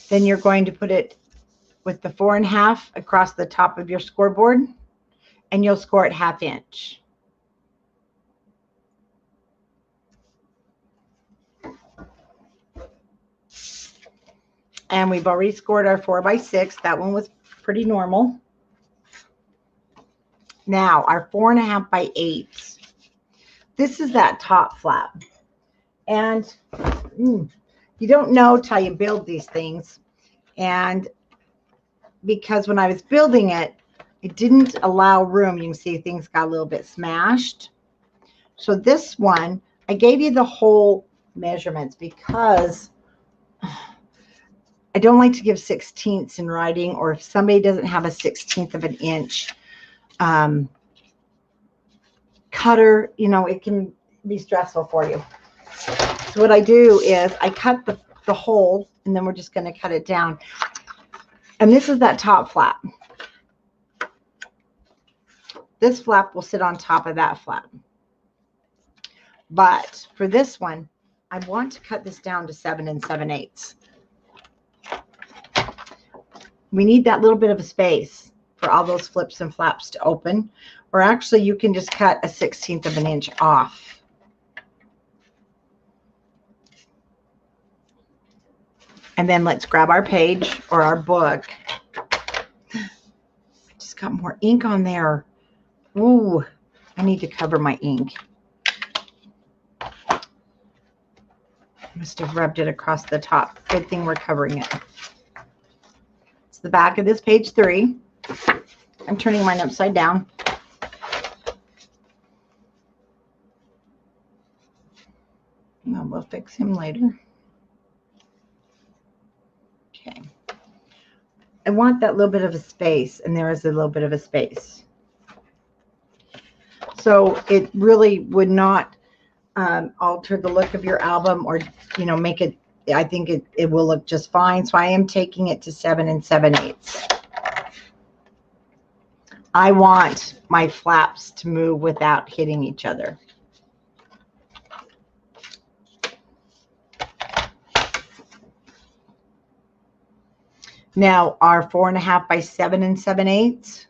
Then you're going to put it with the 4 1/2 across the top of your scoreboard, and you'll score it 1/2 inch. And we've already scored our 4 by 6. That one was pretty normal. Now our 4 1/2 by 8. This is that top flap. And you don't know till you build these things. And because when I was building it, it didn't allow room. You can see things got a little bit smashed. So this one, I gave you the whole measurements because I don't like to give 16ths in writing, or if somebody doesn't have a 1/16 of an inch cutter, you know, it can be stressful for you. So what I do is I cut the hole, and then we're just going to cut it down. And this is that top flap. This flap will sit on top of that flap. But for this one, I want to cut this down to 7 7/8. We need that little bit of a space for all those flips and flaps to open. Or actually, you can just cut a 1/16 of an inch off. And then let's grab our page or our book. I just got more ink on there. Ooh, I need to cover my ink. Must have rubbed it across the top. Good thing we're covering it. It's the back of this page 3. I'm turning mine upside down. And we'll fix him later. Okay. I want that little bit of a space, and there is a little bit of a space. So it really would not alter the look of your album, or, you know, make it, I think it will look just fine. So I am taking it to 7 7/8. I want my flaps to move without hitting each other. Now our 4.5 by 7 7/8.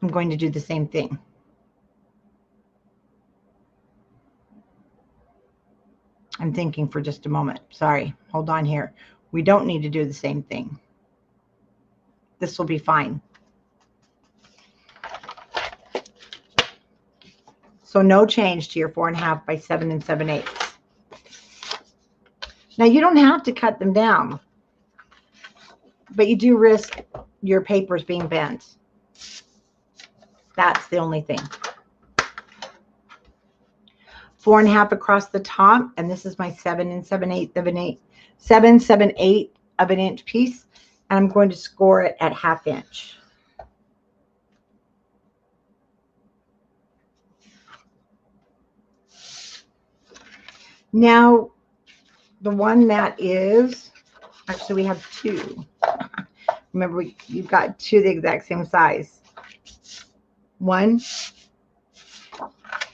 I'm going to do the same thing. I'm thinking for just a moment. Sorry, hold on here. We don't need to do the same thing. This will be fine. So no change to your 4.5 by 7 7/8. Now you don't have to cut them down, but you do risk your papers being bent. That's the only thing. 4.5 across the top, and this is my 7 7/8 of an 7/8 of an inch piece, and I'm going to score it at 1/2 inch. Now, the one that is, actually we have two. Remember, you've got two the exact same size. 1,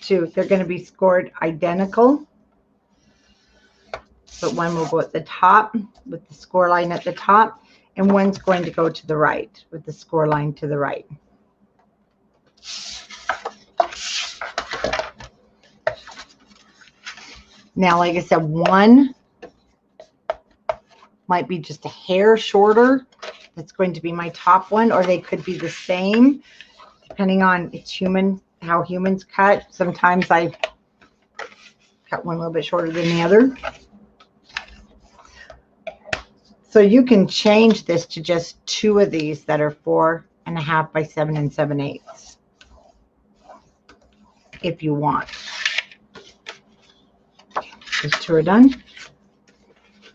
2. They're going to be scored identical, but one will go at the top with the score line at the top, and one's going to go to the right with the score line to the right. Now, like I said, one might be just a hair shorter. That's going to be my top one, or they could be the same, depending on how humans cut. Sometimes I cut one a little bit shorter than the other. So you can change this to just 2 of these that are 4.5 by 7 7/8 if you want. Those 2 are done.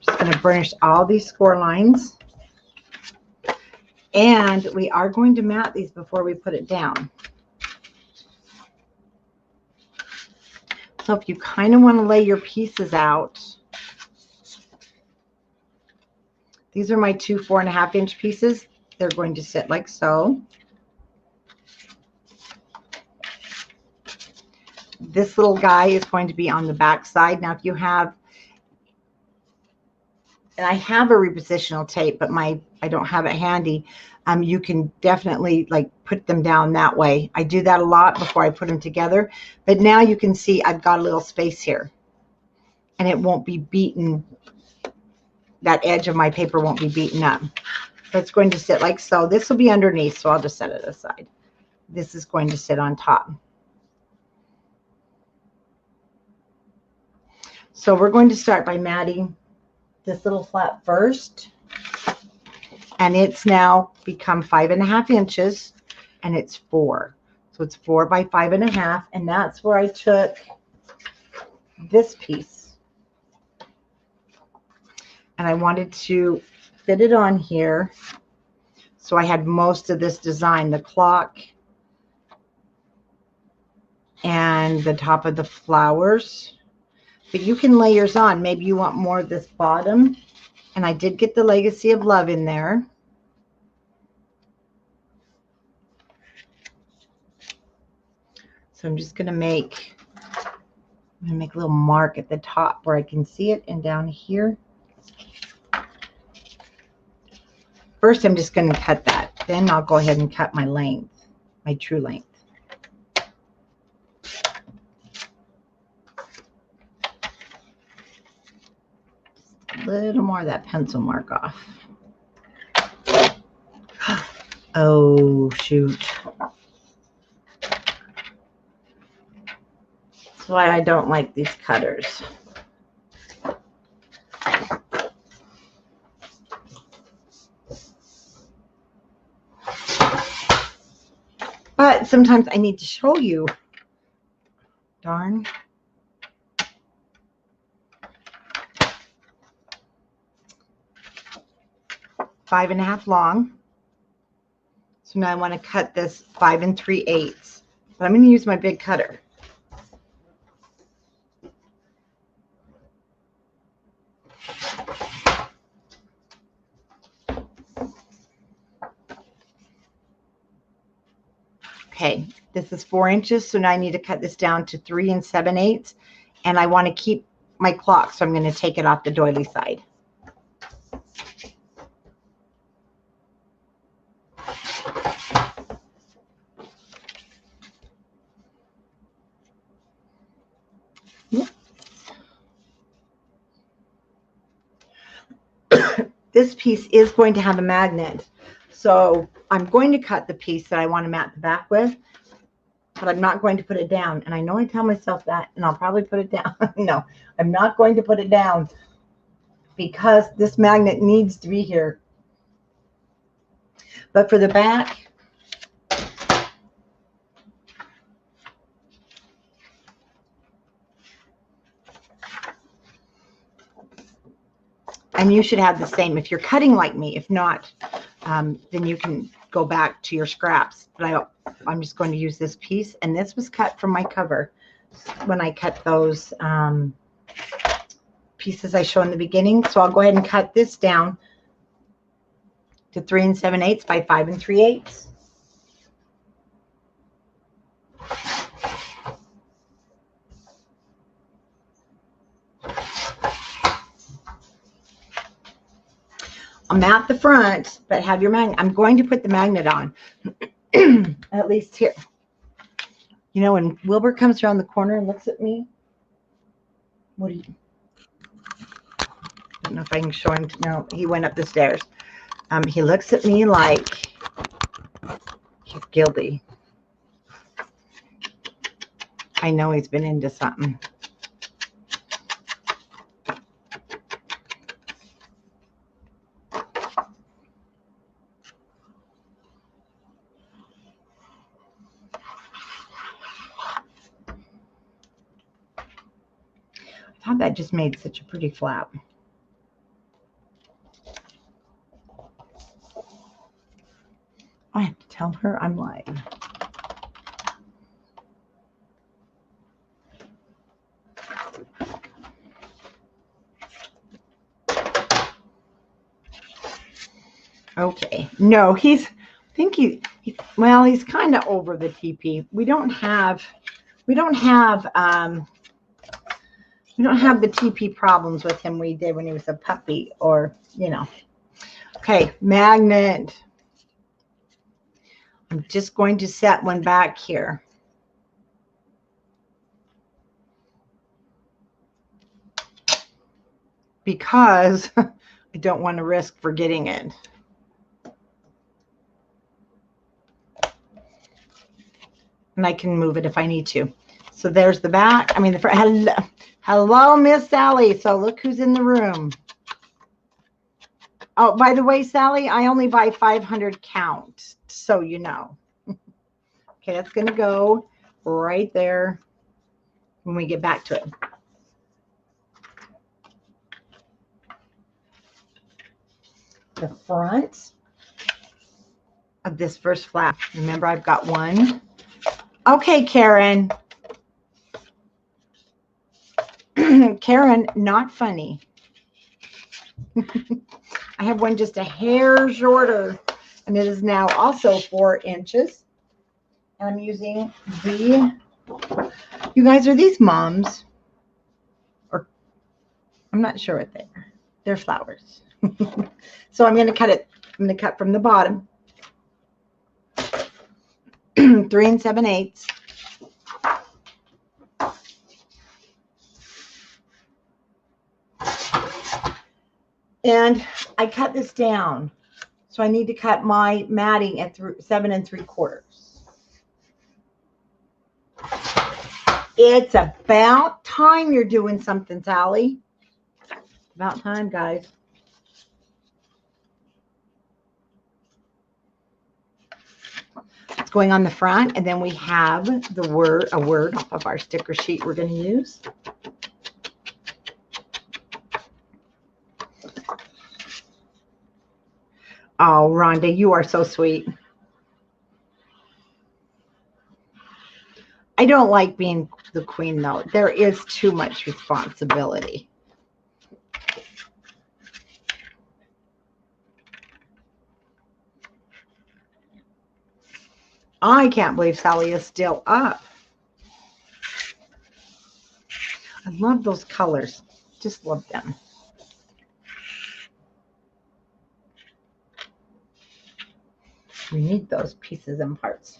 Just going to burnish all these score lines. And we are going to mat these before we put it down. So if you kind of want to lay your pieces out, these are my 2 4.5 inch pieces. They're going to sit like so. This little guy is going to be on the back side. Now, if you have, and I have a repositional tape, but I don't have it handy. You can definitely like put them down that way. I do that a lot before I put them together. But now you can see I've got a little space here, and it won't be beaten. That edge of my paper won't be beaten up. So it's going to sit like so. This will be underneath, so I'll just set it aside. This is going to sit on top. So we're going to start by matting this little flap first. And it's now become 5.5 inches, and it's 4. So it's 4 by 5.5, and that's where I took this piece. And I wanted to fit it on here. So I had most of this design, the clock and the top of the flowers. But you can lay yours on. Maybe you want more of this bottom. And I did get the Legacy of Love in there. So I'm just going to make a little mark at the top where I can see it, and down here. First, I'm just going to cut that. Then I'll go ahead and cut my length, my true length. Just a little more of that pencil mark off. Oh, shoot. That's why I don't like these cutters. But sometimes I need to show you. Darn. Five and a half long. So now I want to cut this 5 3/8. But I'm going to use my big cutter. Okay, this is 4 inches, so now I need to cut this down to 3 7/8, and I want to keep my clock, so I'm going to take it off the doily side. This piece is going to have a magnet, so I'm going to cut the piece that I want to mat the back with, but I'm not going to put it down. And I know I tell myself that, and I'll probably put it down. No, I'm not going to put it down because this magnet needs to be here. But for the back, and you should have the same if you're cutting like me. If not, then you can go back to your scraps. But I'm just going to use this piece, and this was cut from my cover when I cut those pieces I show in the beginning. So I'll go ahead and cut this down to 3 7/8 by 5 3/8. I'll mat the front, but have your magnet. I'm going to put the magnet on, at least here. You know, when Wilbur comes around the corner and looks at me, what do you? I don't know if I can show him. No, he went up the stairs. He looks at me like he's guilty. I know he's been into something. I thought that just made such a pretty flap. I have to tell her I'm lying. Okay. No, he's kind of over the TP. We don't have the TP problems with him we did when he was a puppy, or, you know. Okay, magnet. I'm just going to set one back here. Because I don't want to risk forgetting it. And I can move it if I need to. So there's the back. I mean, the front. Hello, Miss Sally. So look who's in the room. Oh, by the way, Sally, I only buy 500 count, so you know. Okay, that's going to go right there when we get back to it. The front of this first flap. Remember, I've got one. Okay, Karen. Karen, not funny. I have one just a hair shorter, and it is now also 4 inches. And I'm using the, you guys, are these moms? Or I'm not sure what they are. They're flowers. So I'm going to cut it. I'm going to cut from the bottom. 3 7/8. And I cut this down. So I need to cut my matting at 7 3/4. It's about time you're doing something, Sally. About time, guys. It's going on the front, and then we have a word off of our sticker sheet we're going to use. Oh, Rhonda, you are so sweet. I don't like being the queen, though. There is too much responsibility. I can't believe Sally is still up. I love those colors. Just love them. We need those pieces and parts.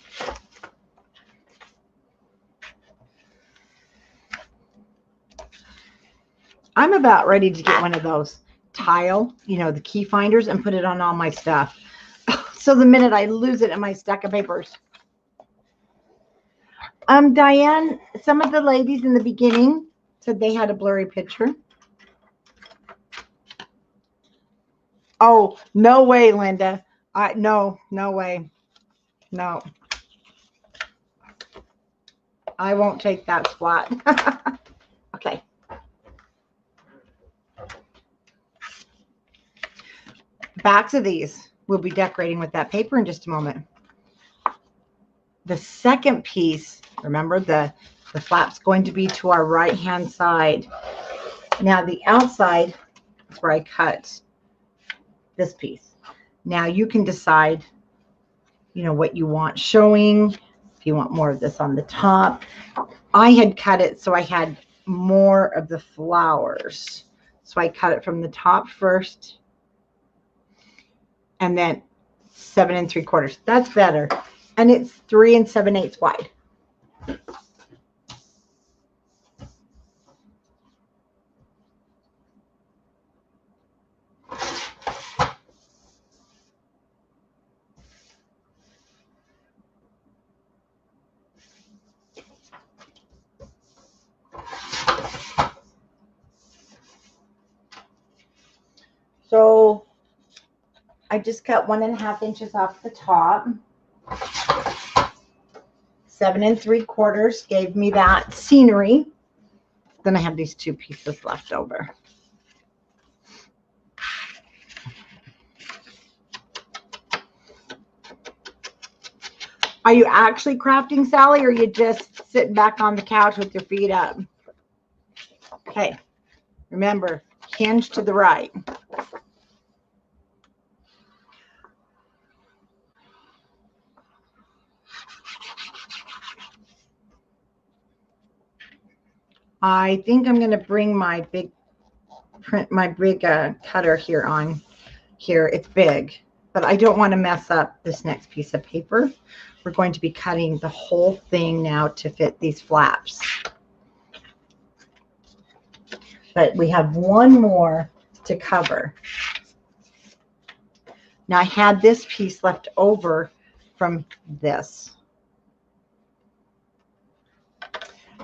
I'm about ready to get one of those tile, you know, the key finders, and put it on all my stuff. So the minute I lose it in my stack of papers. Diane, some of the ladies in the beginning said they had a blurry picture. Oh, no way, Linda. No way. No. I won't take that spot. Okay. Backs of these we'll be decorating with that paper in just a moment. The second piece, remember the flap's going to be to our right hand side. Now the outside is where I cut this piece. Now you can decide, you know, what you want showing. If you want more of this on the top. I had cut it so I had more of the flowers. So I cut it from the top first and then 7 3/4. That's better. And it's 3 7/8 wide. So I just cut 1.5 inches off the top. 7 3/4 gave me that scenery. Then I have these 2 pieces left over. Are you actually crafting, Sally, or are you just sitting back on the couch with your feet up? Okay. Remember, hinge to the right. I think I'm going to bring my big cutter here on here. It's big, but I don't want to mess up this next piece of paper. We're going to be cutting the whole thing now to fit these flaps. But we have one more to cover. Now I had this piece left over from this.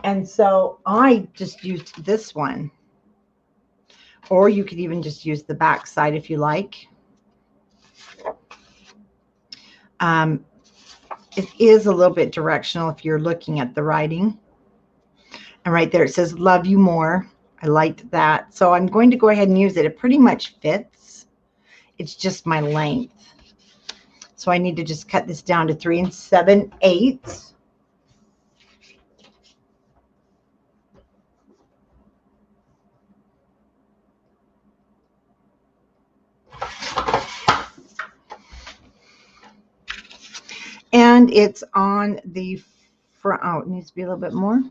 And so I just used this one. Or you could even just use the back side if you like. It is a little bit directional if you're looking at the writing. And right there it says, love you more. I liked that. So I'm going to go ahead and use it. It pretty much fits. It's just my length. So I need to just cut this down to 3 7/8. And it's on the front. Oh, it needs to be a little bit more.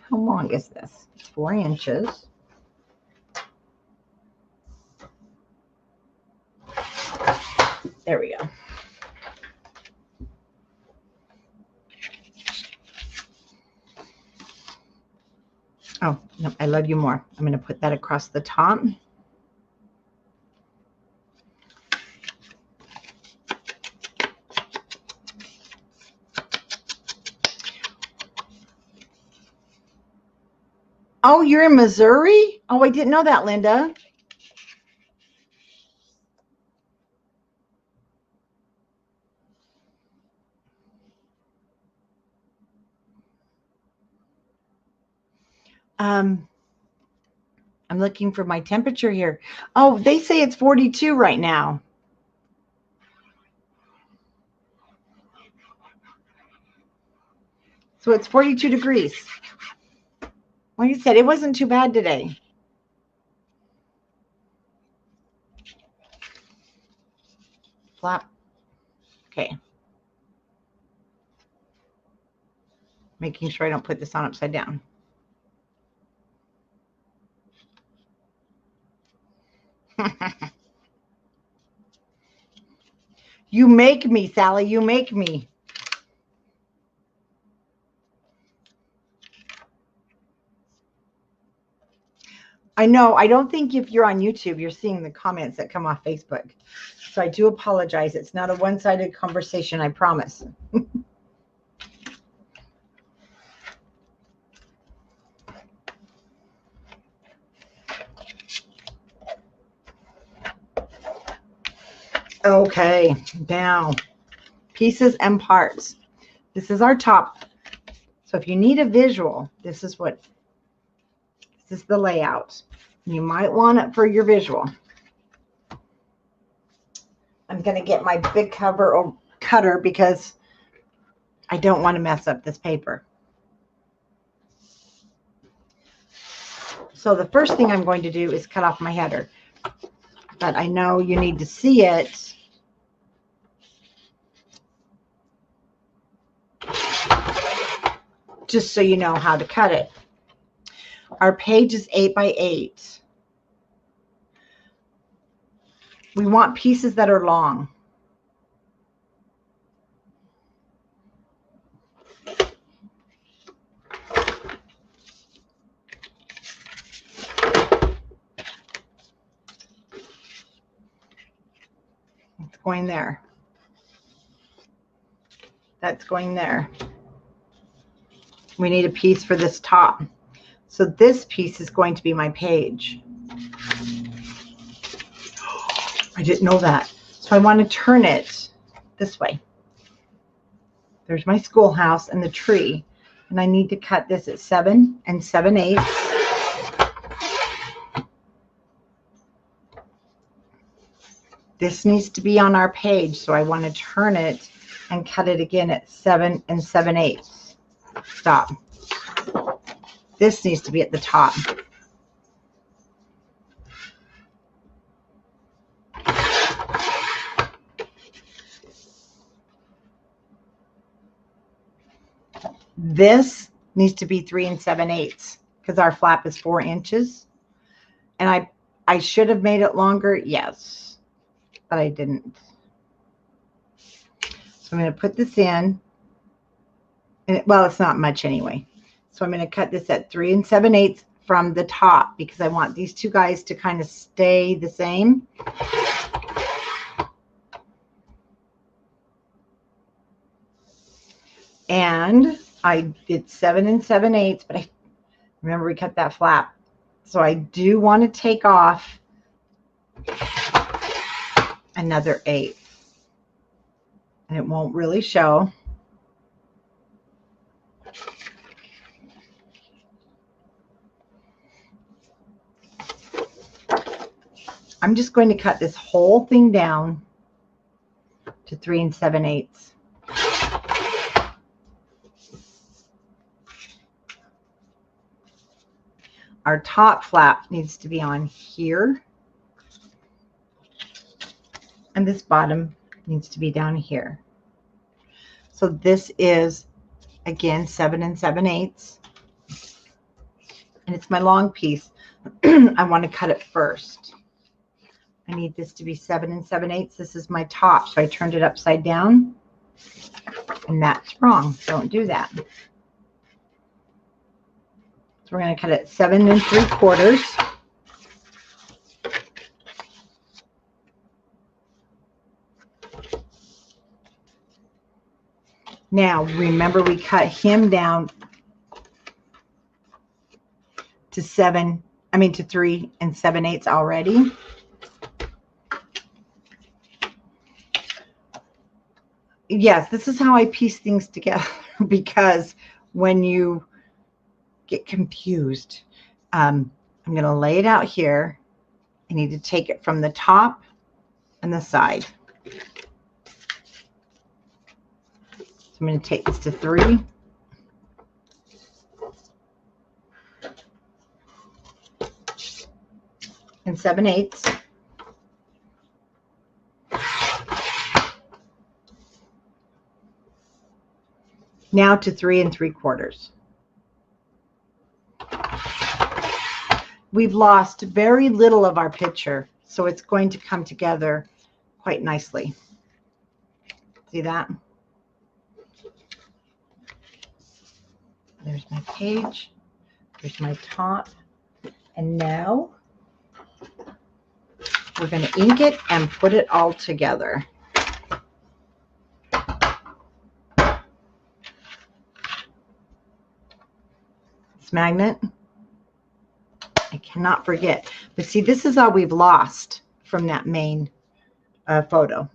How long is this? It's 4 inches. There we go. Oh, no, I love you more. I'm going to put that across the top. Oh, you're in Missouri? Oh, I didn't know that, Linda. I'm looking for my temperature here. Oh, they say it's 42 right now. So it's 42 degrees. Like I said, it wasn't too bad today. Flap. Okay. Making sure I don't put this on upside down. You make me, Sally. You make me. I know. I don't think if you're on YouTube, you're seeing the comments that come off Facebook. So I do apologize. It's not a one-sided conversation, I promise. Okay, now pieces and parts. This is our top. So if you need a visual, this is the layout. You might want it for your visual. I'm going to get my big cutter because I don't want to mess up this paper. So the first thing I'm going to do is cut off my header. But I know you need to see it. Just so you know how to cut it. Our page is 8 by 8. We want pieces that are long. It's going there. That's going there. We need a piece for this top. So this piece is going to be my page. I didn't know that. So I want to turn it this way. There's my schoolhouse and the tree. And I need to cut this at 7 7/8. This needs to be on our page. So I want to turn it and cut it again at 7 7/8. Stop. This needs to be at the top. This needs to be 3 7/8 because our flap is 4 inches. And I should have made it longer, yes, but I didn't. So I'm going to put this in. And well, it's not much anyway. So I'm going to cut this at 3 7/8 from the top because I want these two guys to kind of stay the same. And I did 7 7/8, but I remember we cut that flap. So I do want to take off another 8. And it won't really show. I'm just going to cut this whole thing down to 3 7/8. Our top flap needs to be on here. And this bottom needs to be down here. So this is, again, 7 7/8. And it's my long piece. I want to cut it first. I need this to be 7 7/8. This is my top, so I turned it upside down. And that's wrong. Don't do that. So we're going to cut it 7 3/4. Now, remember we cut him down to 3 7/8 already. Yes, this is how I piece things together because when you get confused, I'm going to lay it out here. I need to take it from the top and the side. So I'm going to take this to 3. And 7/8. Now to 3 3/4. We've lost very little of our picture. So it's going to come together quite nicely. See that? There's my page. There's my top. And now we're going to ink it and put it all together. This magnet, I cannot forget. But see, this is all we've lost from that main photo.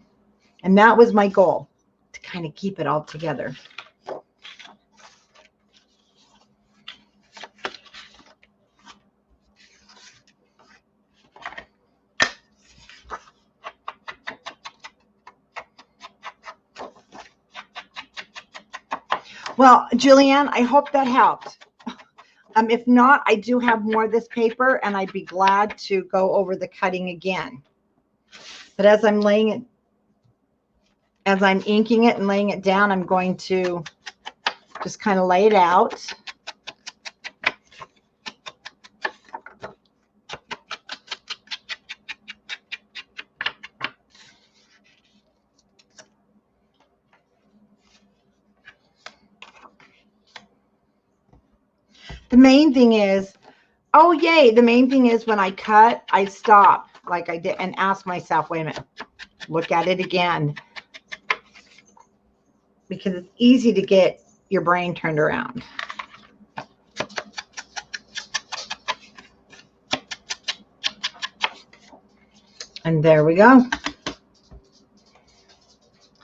And that was my goal, to kind of keep it all together. Well, Julianne, I hope that helped. If not, I do have more of this paper, and I'd be glad to go over the cutting again. But as I'm laying it, as I'm inking it and laying it down, I'm going to just kind of lay it out. The main thing is, oh yay, the main thing is when I cut, I stop like I did and ask myself, wait a minute, look at it again. Because it's easy to get your brain turned around. And there we go.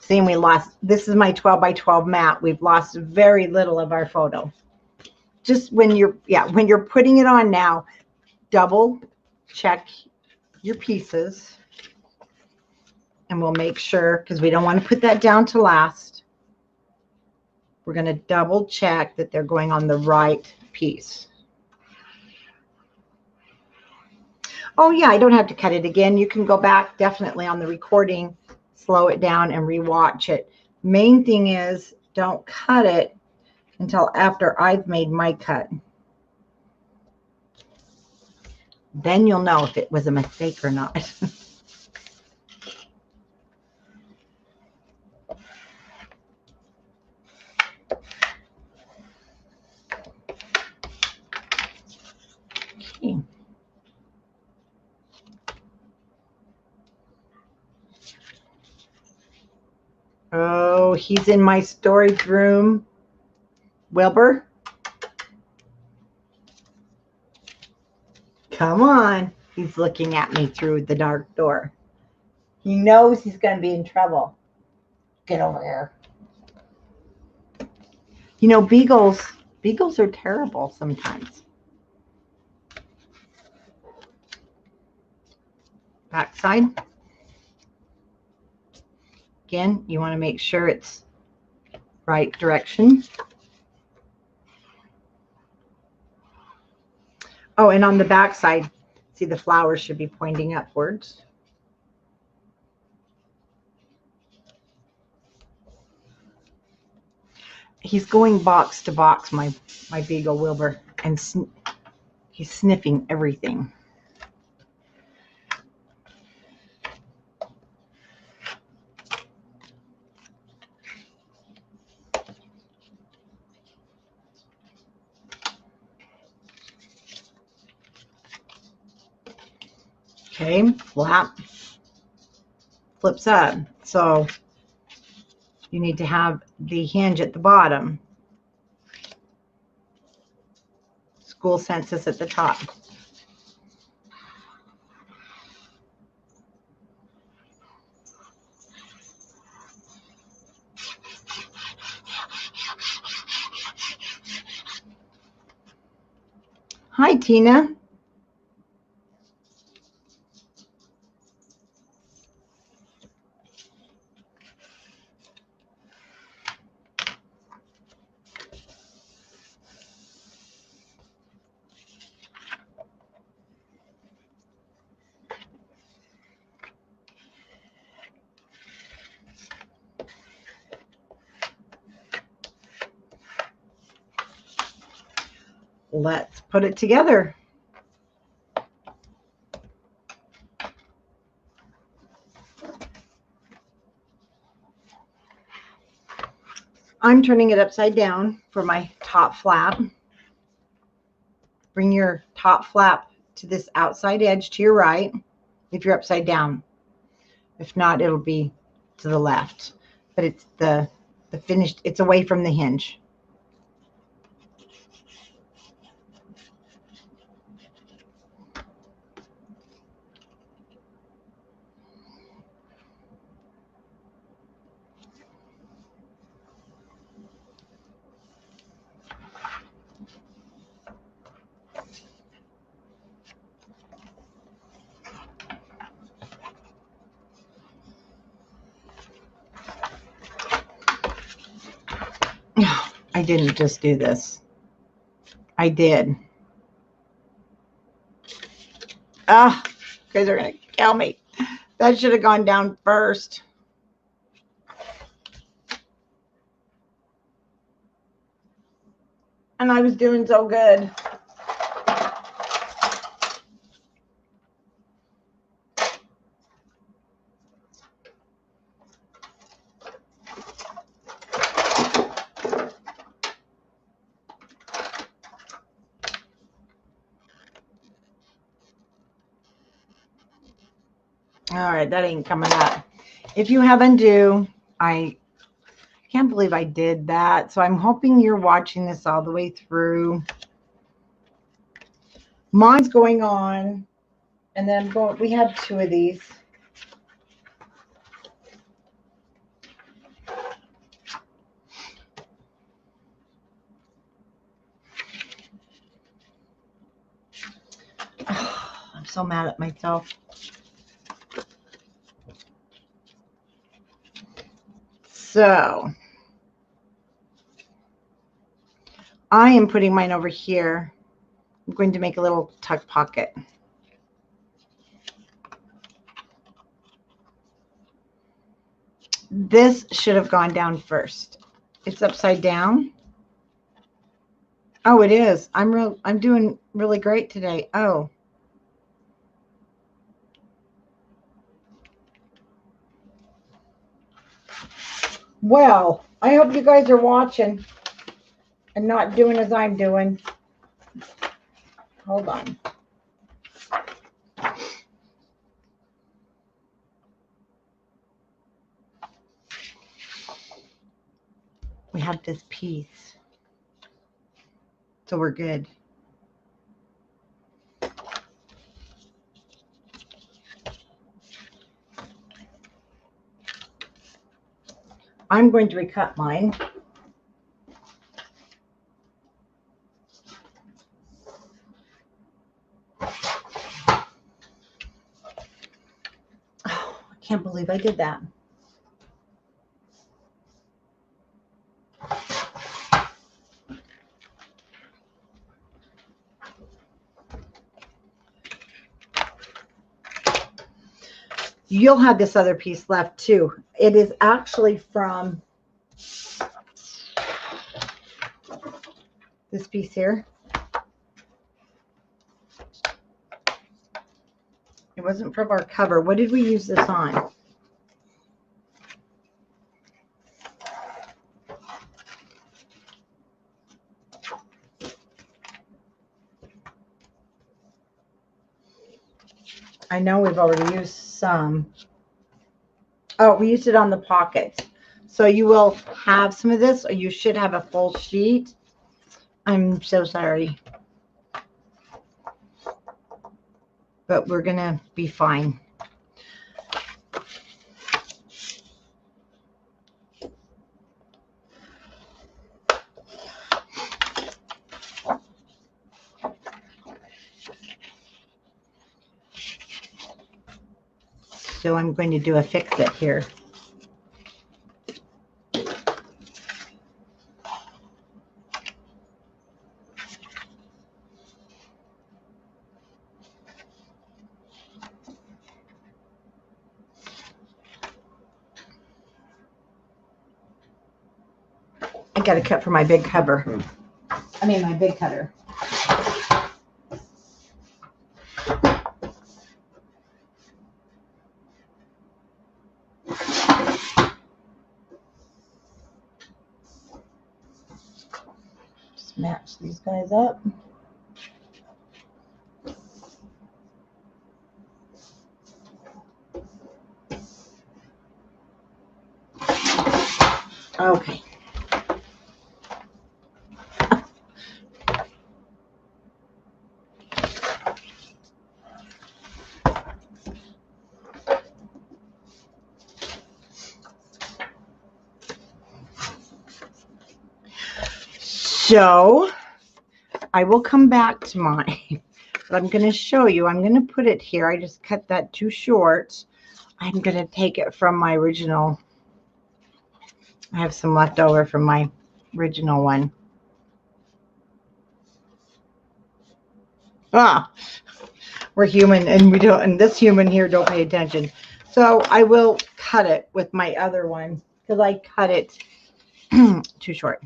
See, we lost, this is my 12 by 12 mat. We've lost very little of our photo. Just when you're, when you're putting it on now, double check your pieces. And we'll make sure, because we don't want to put that down to last. We're going to double check that they're going on the right piece. Oh yeah, I don't have to cut it again. You can go back definitely on the recording, slow it down and rewatch it. Main thing is, don't cut it until after I've made my cut. Then you'll know if it was a mistake or not. Okay. Oh, he's in my storage room. Wilbur? Come on. He's looking at me through the dark door. He knows he's going to be in trouble. Get over here. You know, beagles are terrible sometimes. Backside. Again, you want to make sure it's right direction. Oh, and on the back side, see, the flowers should be pointing upwards. He's going box to box, my beagle Wilbur, and he's sniffing everything. Okay, flap, flips up. So you need to have the hinge at the bottom. School census at the top. Hi, Tina. Let's put it together. I'm turning it upside down for my top flap. Bring your top flap to this outside edge to your right if you're upside down. If not, it'll be to the left. But it's the finished, it's away from the hinge. I didn't just do this. I did. Ah, you guys are going to kill me. That should have gone down first. And I was doing so good. All right, that ain't coming up. If you have undo, I can't believe I did that. So I'm hoping you're watching this all the way through. Mine's going on, and then we have 2 of these. Oh, I'm so mad at myself. So I am putting mine over here. I'm going to make a little tuck pocket. This should have gone down first. It's upside down. Oh, it is. I'm doing really great today. Oh. Well, I hope you guys are watching and not doing as I'm doing. Hold on. We have this piece. So we're good. I'm going to recut mine. Oh, I can't believe I did that. You'll have this other piece left too. It is actually from this piece here. It wasn't from our cover. What did we use this on? I know we've already used some. Oh, we used it on the pockets. So you will have some of this, or you should have a full sheet. I'm so sorry. But we're going to be fine. So I'm going to do a fix-it here. I got to cut for my big cover. I mean, my big cutter. these guys up. Okay. So I will come back to mine, but I'm going to show you. I'm going to put it here. I just cut that too short. I'm going to take it from my original. I have some left over from my original one. Ah, we're human, and we don't, and this human here don't pay attention. So I will cut it with my other one because I cut it too short.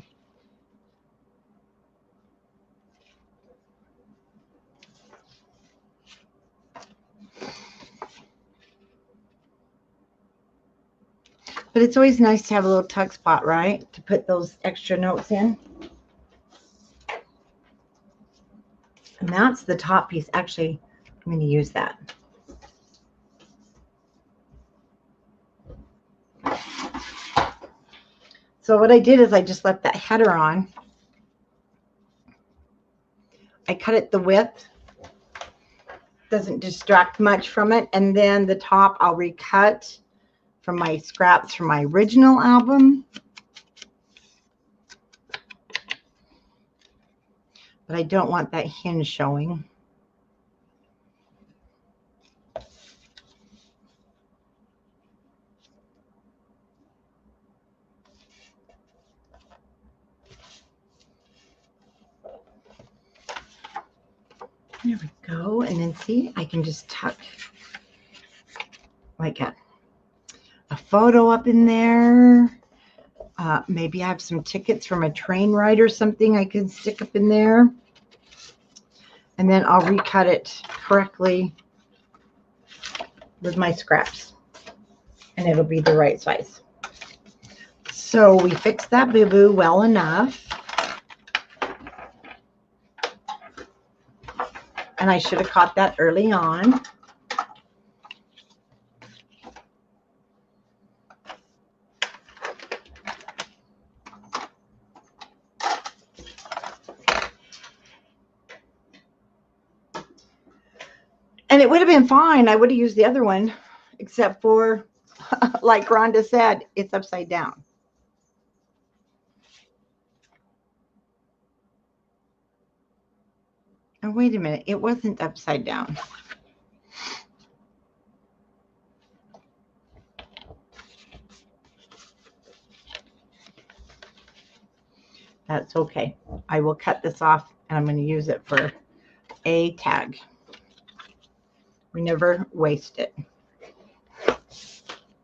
But it's always nice to have a little tuck spot, right? To put those extra notes in. And that's the top piece. Actually, I'm going to use that. So what I did is I just left that header on. I cut it the width. Doesn't distract much from it. And then the top I'll recut from my scraps from my original album. But I don't want that hinge showing. There we go. And then see, I can just tuck like a photo up in there. Maybe I have some tickets from a train ride or something I can stick up in there. And then I'll recut it correctly with my scraps. And it'll be the right size. So we fixed that boo-boo well enough. And I should have caught that early on. And it would have been fine. I would have used the other one, except for, like Rhonda said, it's upside down. Oh, wait a minute. It wasn't upside down. That's okay. I will cut this off, and I'm going to use it for a tag. We never waste it.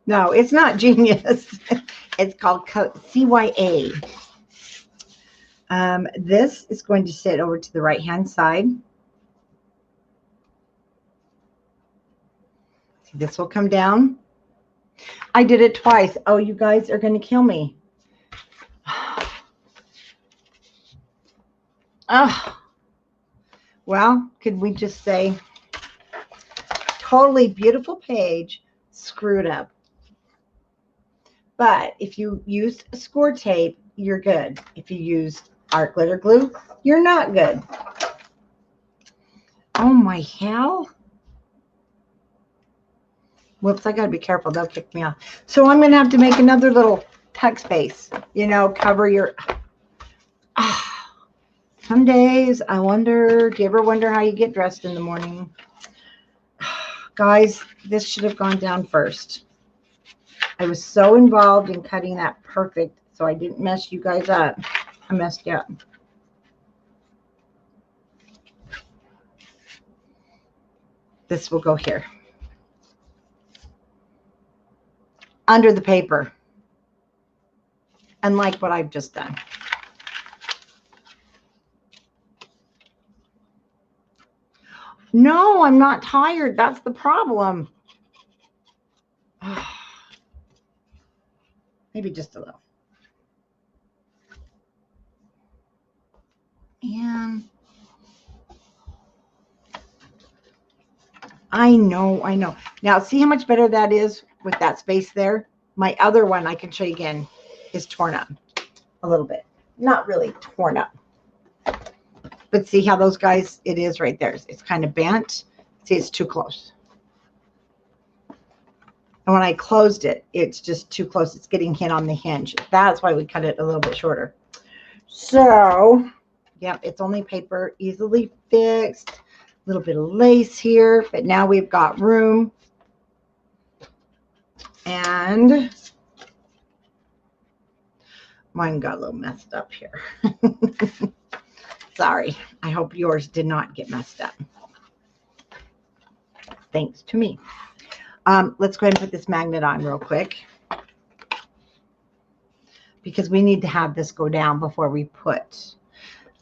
No, it's not genius. It's called CYA. This is going to sit over to the right-hand side. See, this will come down. I did it twice. Oh, you guys are going to kill me. Oh, well, could we just say totally beautiful page, screwed up. But if you used score tape, you're good. If you used art glitter glue, you're not good. Oh my hell. Whoops, I gotta be careful. They'll kick me off. So I'm gonna have to make another little tuck space, you know, cover your... Some days I wonder, do you ever wonder how you get dressed in the morning? Guys, this should have gone down first. I was so involved in cutting that perfect, so I didn't mess you guys up. I messed you up. This will go here. Under the paper. Unlike what I've just done. No, I'm not tired. That's the problem. Maybe just a little. I know, I know. Now, see how much better that is with that space there? My other one, I can show you again, is torn up a little bit. Not really torn up. But see how those guys, it is right there. It's kind of bent. See, it's too close. And when I closed it, it's just too close. It's getting hit on the hinge. That's why we cut it a little bit shorter. So, yeah, it's only paper, easily fixed. A little bit of lace here, but now we've got room. And mine got a little messed up here. Sorry. I hope yours did not get messed up. Thanks to me. Let's go ahead and put this magnet on real quick, because we need to have this go down before we put.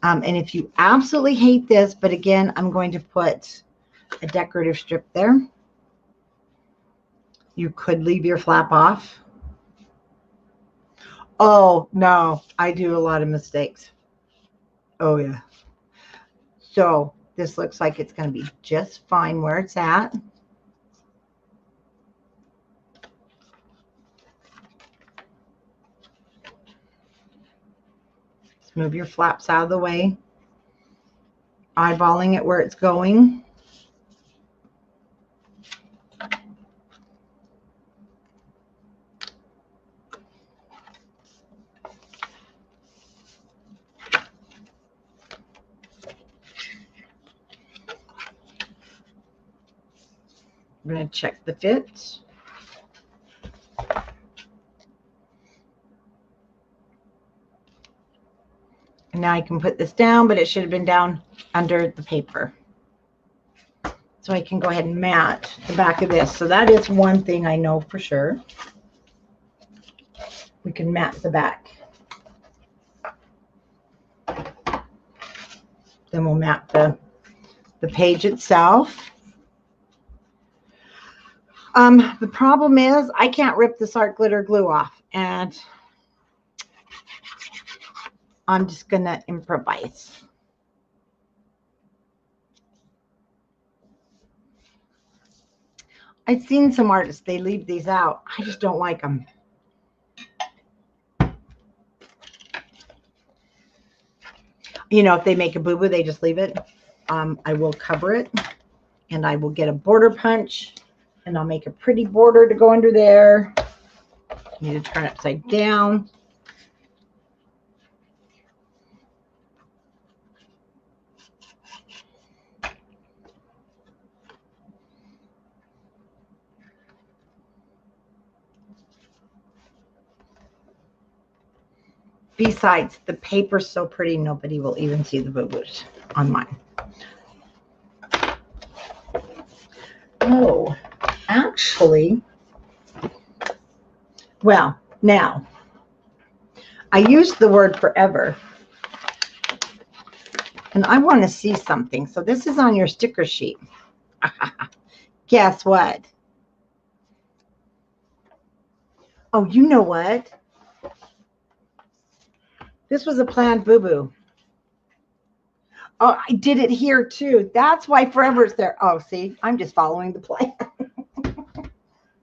And if you absolutely hate this, but again, I'm going to put a decorative strip there. You could leave your flap off. Oh, no, I do a lot of mistakes. Oh, yeah. So this looks like it's going to be just fine where it's at. Just move your flaps out of the way. Eyeballing it where it's going. I'm going to check the fit. And now I can put this down, but it should have been down under the paper. So I can go ahead and mat the back of this. So that is one thing I know for sure. We can mat the back. Then we'll mat the page itself. The problem is I can't rip this art glitter glue off, and I'm just going to improvise. I've seen some artists, they leave these out. I just don't like them. You know, if they make a boo-boo, they just leave it. I will cover it, and I will get a border punch, and I'll make a pretty border to go under there. I need to turn it upside down. Besides, the paper's so pretty, nobody will even see the boo-boos on mine. Oh, actually, well, now, I used the word forever, and I want to see something. So this is on your sticker sheet. Guess what? Oh, you know what? This was a planned boo-boo. Oh, I did it here too. That's why forever is there. Oh, see, I'm just following the plan.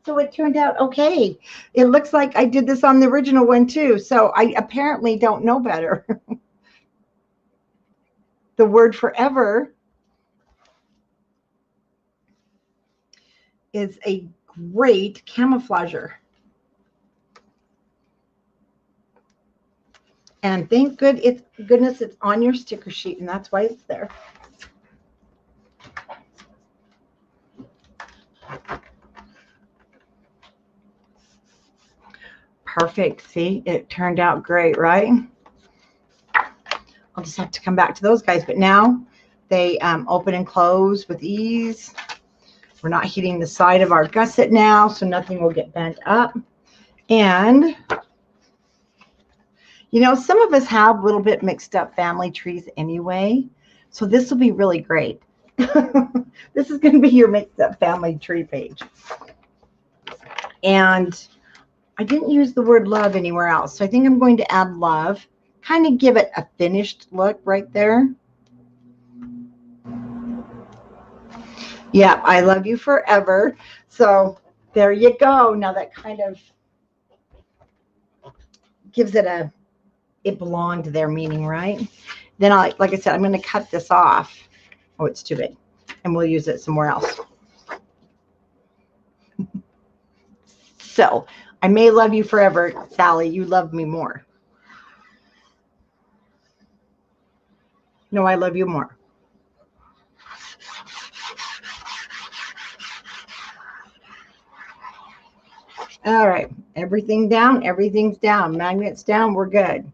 So it turned out okay. It looks like I did this on the original one too. So I apparently don't know better. The word forever is a great camouflager. And thank goodness it's on your sticker sheet, and that's why it's there. Perfect. See, it turned out great, right? I'll just have to come back to those guys. But now they open and close with ease. We're not heating the side of our gusset now, so nothing will get bent up. And you know, some of us have a little bit mixed up family trees anyway, so this will be really great. This is going to be your mixed up family tree page. And I didn't use the word love anywhere else, so I think I'm going to add love, kind of give it a finished look right there. Yeah, I love you forever. So there you go. Now that kind of gives it a, it belonged there meaning, right? Then like I said, I'm going to cut this off. Oh, it's too big. And we'll use it somewhere else. So I may love you forever, Sally. You love me more. No, I love you more. All right. Everything down. Everything's down. Magnets down. We're good.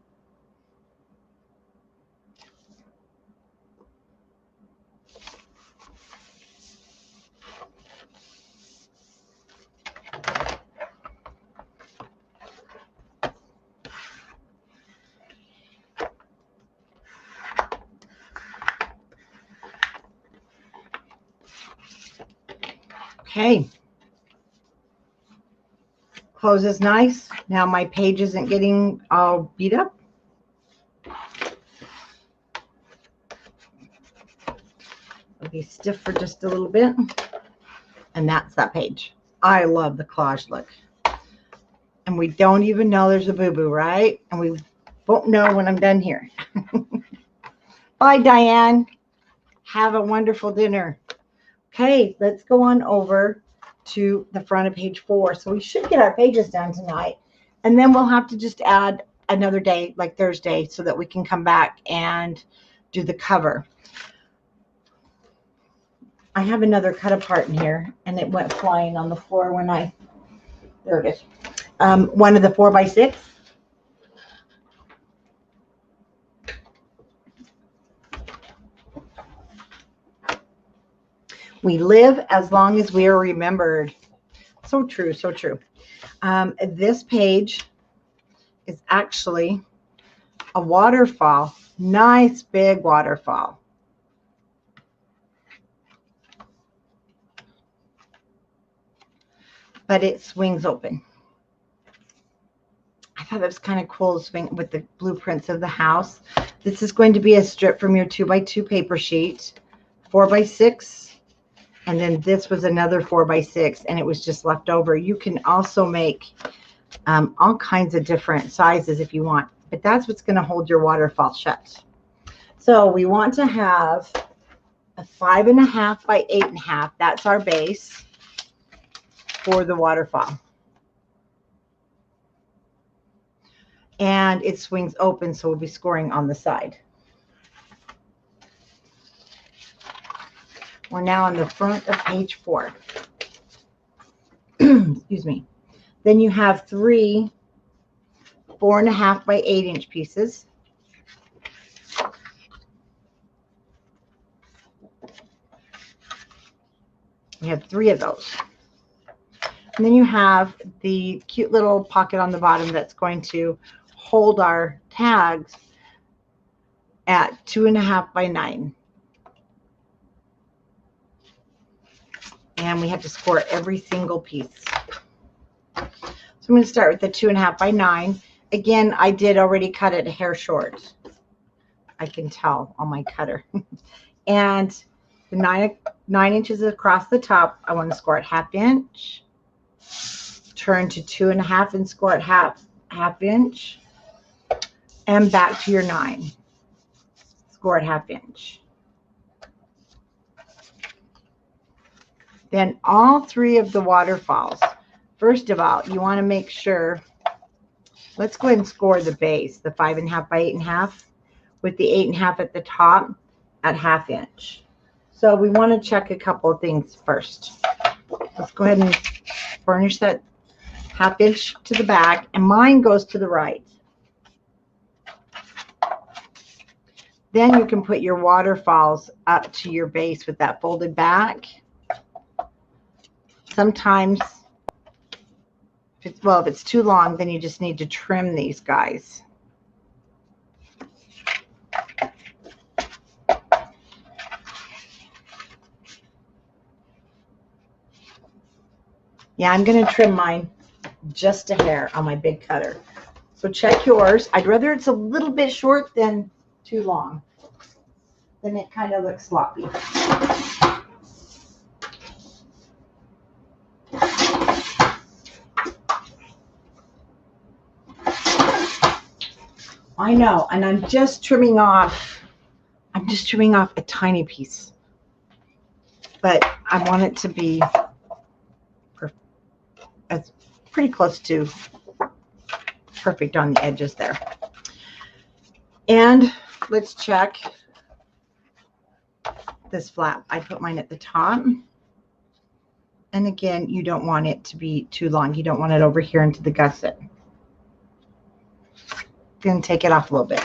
Okay. Close is nice. Now my page isn't getting all beat up. It'll be stiff for just a little bit. And that's that page. I love the collage look. And we don't even know there's a boo-boo, right? And we won't know when I'm done here. Bye, Diane. Have a wonderful dinner. Okay, let's go on over to the front of page 4. So we should get our pages done tonight. And then we'll have to just add another day, like Thursday, so that we can come back and do the cover. I have another cut apart in here, and it went flying on the floor when I, there it is. One of the 4x6. We live as long as we are remembered. So true, so true. This page is actually a waterfall. Nice big waterfall. But it swings open. I thought that was kind of cool, swing with the blueprints of the house. This is going to be a strip from your 2x2 paper sheet, 4x6. And then this was another 4x6, and it was just left over. You can also make all kinds of different sizes if you want, but that's what's going to hold your waterfall shut. So we want to have a 5.5 by 8.5. That's our base for the waterfall. And it swings open, so we'll be scoring on the side. We're now on the front of page 4. Excuse me. Then you have 3 4.5 by 8-inch pieces. We have 3 of those. And then you have the cute little pocket on the bottom that's going to hold our tags at 2.5 by 9. And we have to score every single piece. So I'm going to start with the 2.5 by 9. Again, I did already cut it a hair short. I can tell on my cutter. And the 9 inches across the top, I want to score at 1/2 inch. Turn to 2.5 and score at half inch. And back to your 9. Score at 1/2 inch. Then all 3 of the waterfalls. First of all, you want to make sure, let's go ahead and score the base, the 5.5 by 8.5, with the 8.5 at the top at 1/2 inch. So we want to check a couple of things first. Let's go ahead and furnish that 1/2 inch to the back, and mine goes to the right. Then you can put your waterfalls up to your base with that folded back. Sometimes, if it's too long, then you just need to trim these guys. Yeah, I'm going to trim mine just a hair on my big cutter. So check yours. I'd rather it's a little bit short than too long. Then it kind of looks sloppy. I know, and I'm just trimming off a tiny piece, but I want it to be pretty close to perfect on the edges there. And let's check this flap. I put mine at the top. And again, you don't want it to be too long. You don't want it over here into the gusset. Going to take it off a little bit.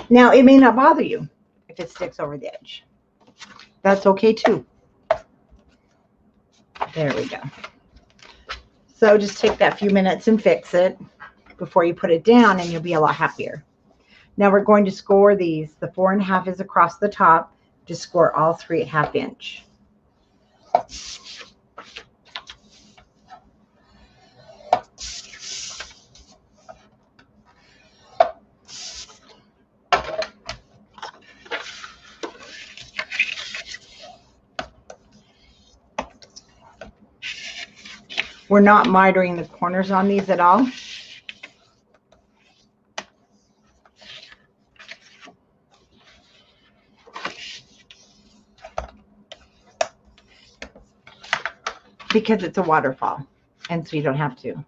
Now, it may not bother you if it sticks over the edge. That's okay too. There we go. So just take that few minutes and fix it before you put it down, and you'll be a lot happier. Now we're going to score these. The 4.5 is across the top. Just score all 3 1/2 inch. We're not mitering the corners on these at all. Because it's a waterfall, and so you don't have to.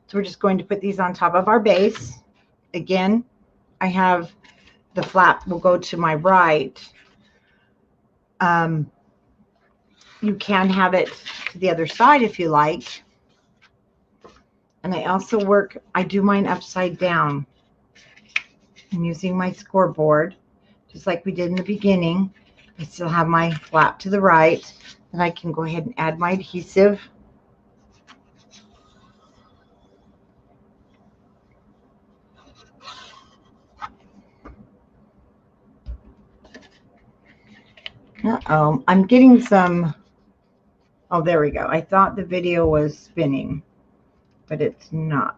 So we're just going to put these on top of our base. Again, I have the flap will go to my right. You can have it to the other side if you like. And I also I do mine upside down. I'm using my scoreboard, just like we did in the beginning. I still have my flap to the right, and I can go ahead and add my adhesive. Uh-oh, I'm getting some, oh, there we go. I thought the video was spinning, but it's not.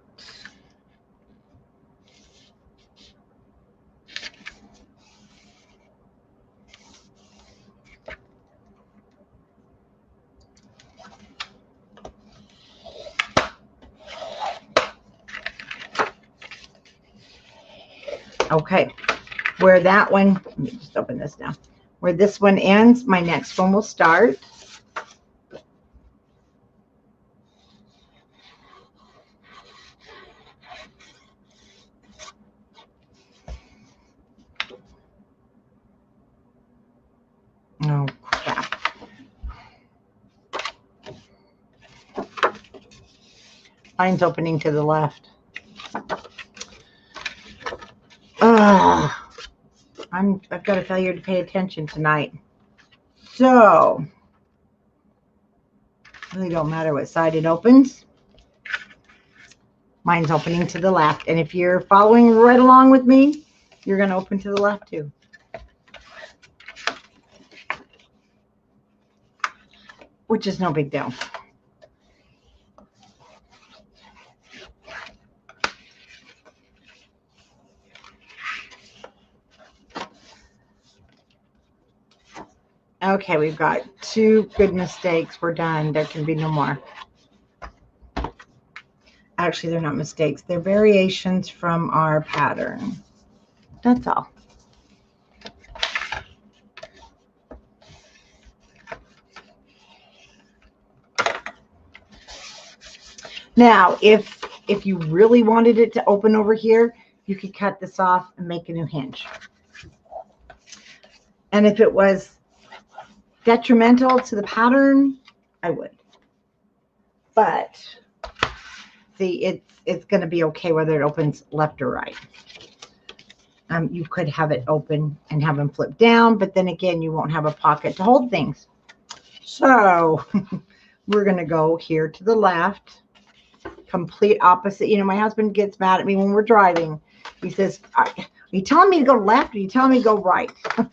Okay, where that one, let me just open this now. Where this one ends, my next one will start. Oh, crap. Mine's opening to the left. I've got a failure to pay attention tonight. So, really don't matter what side it opens. Mine's opening to the left. And if you're following right along with me, you're going to open to the left too. Which is no big deal. Okay, we've got 2 good mistakes. We're done. There can be no more. Actually, they're not mistakes. They're variations from our pattern. That's all. Now, if you really wanted it to open over here, you could cut this off and make a new hinge. And if it was detrimental to the pattern, I would. But see, it's going to be okay whether it opens left or right. You could have it open and have them flip down, but then again, you won't have a pocket to hold things. So we're going to go here to the left. complete opposite. You know, my husband gets mad at me when we're driving. He says, are you telling me to go left? Or are you telling me to go right? I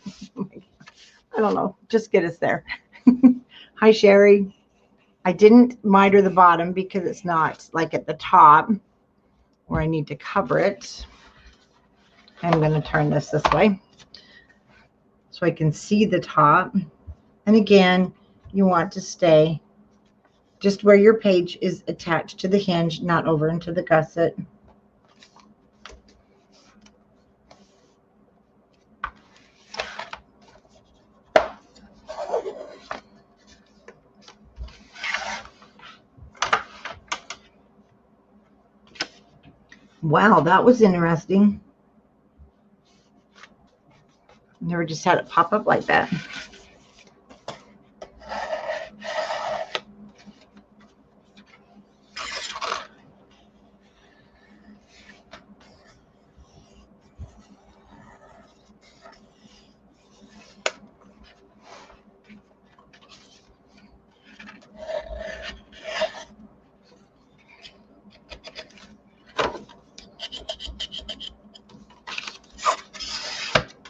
don't know. Just get us there. Hi, Sherry. I didn't miter the bottom because it's not like at the top where I need to cover it. I'm going to turn this way so I can see the top. And again, you want to stay just where your page is attached to the hinge, not over into the gusset. Wow, that was interesting. Never just had it pop up like that.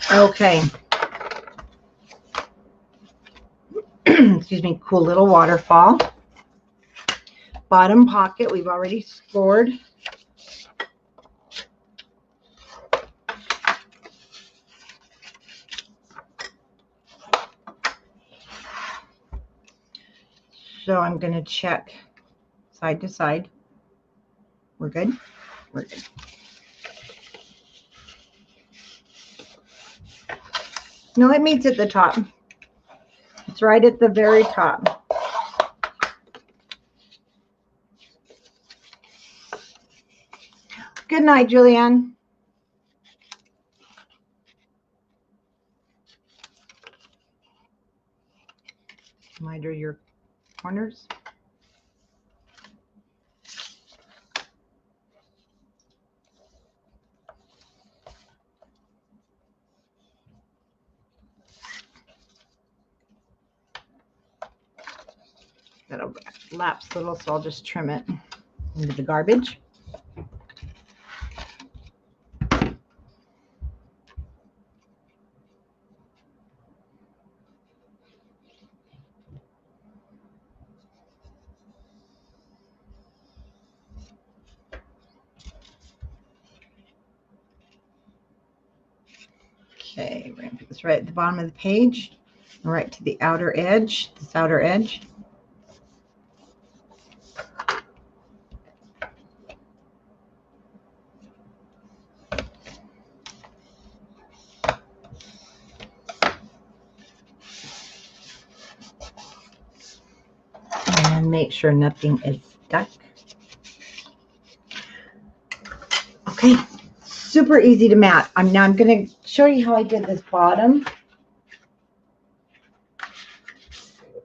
Okay. Excuse me, cool little waterfall. Bottom pocket, we've already scored. So I'm going to check side to side. We're good? We're good. No, it meets at the top. It's right at the very top. Good night, Julianne. Miter your corners. That'll lapse a little, so I'll just trim it into the garbage. Okay, we're going to put this right at the bottom of the page, right to the outer edge, this outer edge. And make sure nothing is stuck. Okay, super easy to mat. Now I'm going to show you how I did this bottom.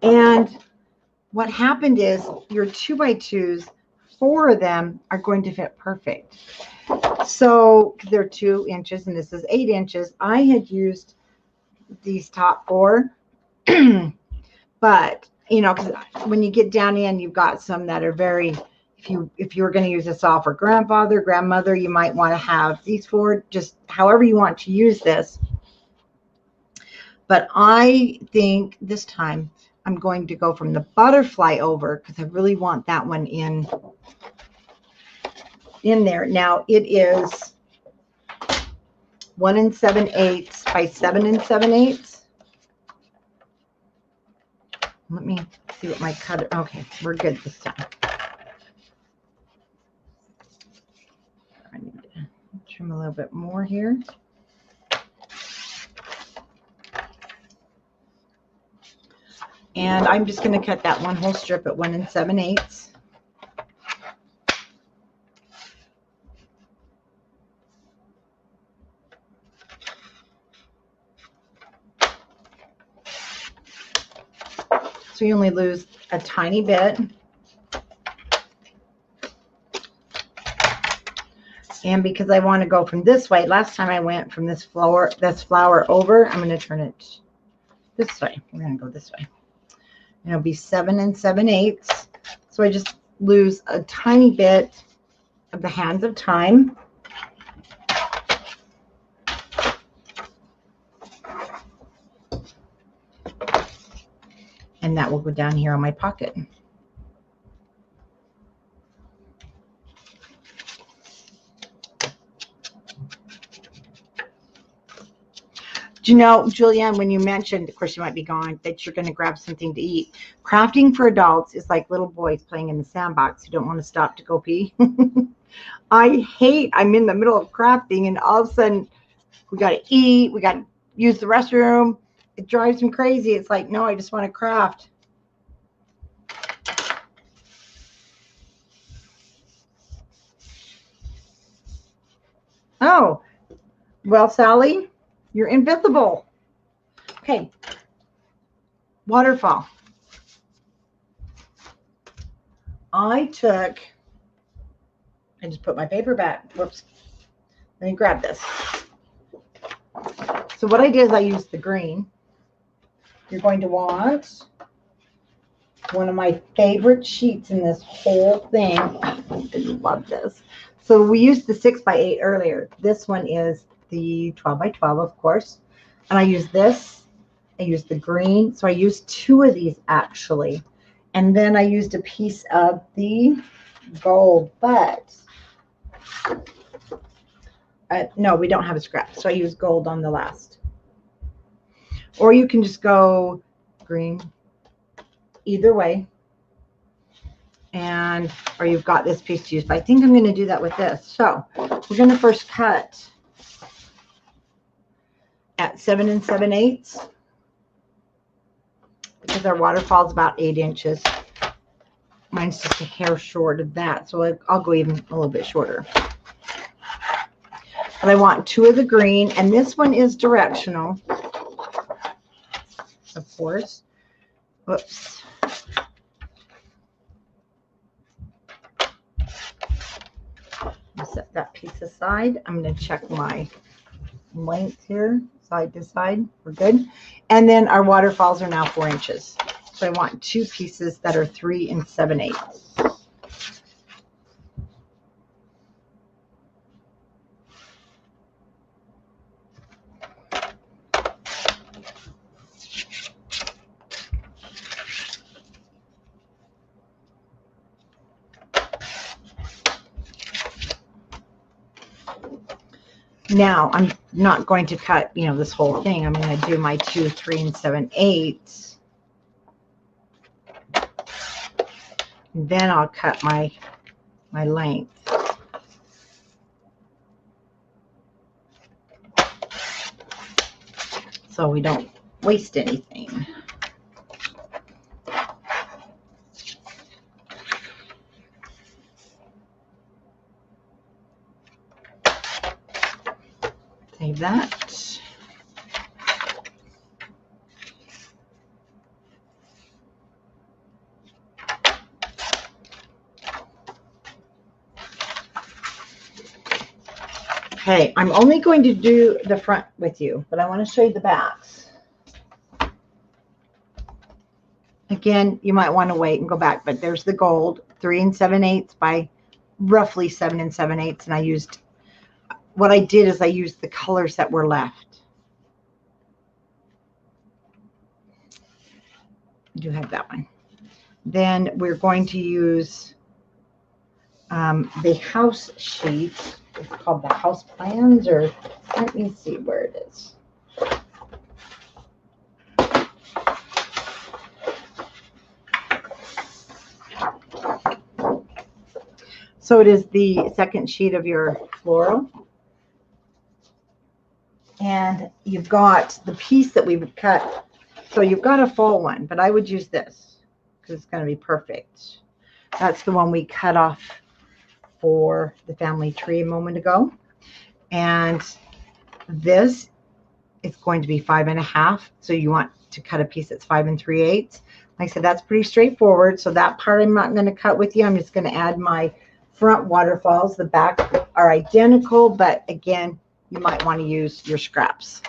And what happened is your 2x2s, 4 of them are going to fit perfect. So they're 2 inches and this is 8 inches. I had used these top 4, but you know, because when you get down in, you've got some that are very, if you were going to use this all for grandfather, grandmother, you might want to have these 4, just however you want to use this. But I think this time I'm going to go from the butterfly over because I really want that one in there. Now it is 1 7/8 by 7 7/8. Let me see what my cutter. Okay, we're good this time. I need to trim a little bit more here. And I'm just going to cut that one whole strip at 1 7/8. So you only lose a tiny bit. And because I want to go from this way, last time I went from this flower over, I'm going to turn it this way. We're going to go this way. And it'll be 7 7/8. So I just lose a tiny bit of the hands of time. And that will go down here on my pocket. Do you know, Julianne, when you mentioned, of course you might be gone, that you're going to grab something to eat. Crafting for adults is like little boys playing in the sandbox who don't want to stop to go pee. I'm in the middle of crafting and all of a sudden we got to eat, we got to use the restroom. It drives me crazy. It's like, no, I just want to craft. Oh, well, Sally, you're invisible. Okay. Waterfall. I just put my paper back. Whoops. Let me grab this. So what I did is I used the green. You're going to want one of my favorite sheets in this whole thing. I love this. So we used the 6x8 earlier. This one is the 12x12, of course. And I use this. I used the green. So I used 2 of these actually. And then I used a piece of the gold, but no, we don't have a scrap. So I use gold on the last. Or you can just go green, either way. And, or you've got this piece to use. But I think I'm going to do that with this. So we're going to first cut at 7 7/8. Because our waterfall is about 8 inches. Mine's just a hair short of that, so I'll go even a little bit shorter. But I want 2 of the green, and this one is directional, of course. Whoops. I'll set that piece aside. I'm going to check my length here. Side to side, we're good. And then our waterfalls are now 4 inches. So I want 2 pieces that are 3 7/8. Now, I'm not going to cut, this whole thing. I'm going to do my 2 3 7/8. Then I'll cut my length. So we don't waste anything. Save that. Okay, I'm only going to do the front with you, but I want to show you the backs. Again, you might want to wait and go back, but there's the gold, 3 7/8 by roughly 7 7/8, and I used, what I did is I used the colors that were left. I do have that one. Then we're going to use the house sheet. It's called the house plans, or let me see where it is. So it is the second sheet of your floral. And you've got the piece that we would cut. So you've got a full one, but I would use this because it's going to be perfect. That's the one we cut off for the family tree a moment ago. And this is going to be 5 1/2. So you want to cut a piece that's 5 3/8. Like I said, that's pretty straightforward. So that part I'm not going to cut with you. I'm just going to add my front waterfalls. The back are identical, but again, you might want to use your scraps.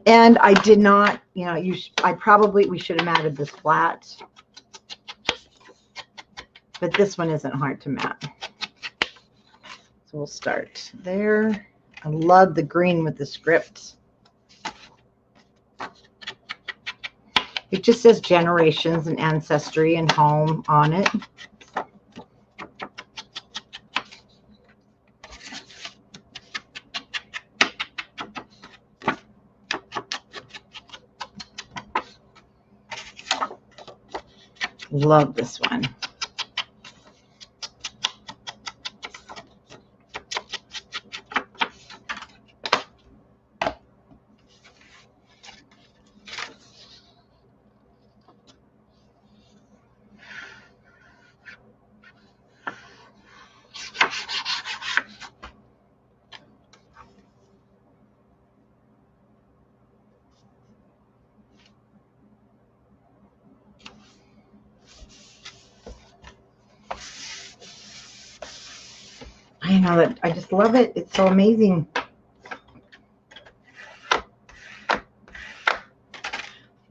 And I did not, we should have added this flat. but this one isn't hard to mat. So we'll start there. I love the green with the script. It just says generations and ancestry and home on it. Love this one. I know that I just love it. It's so amazing.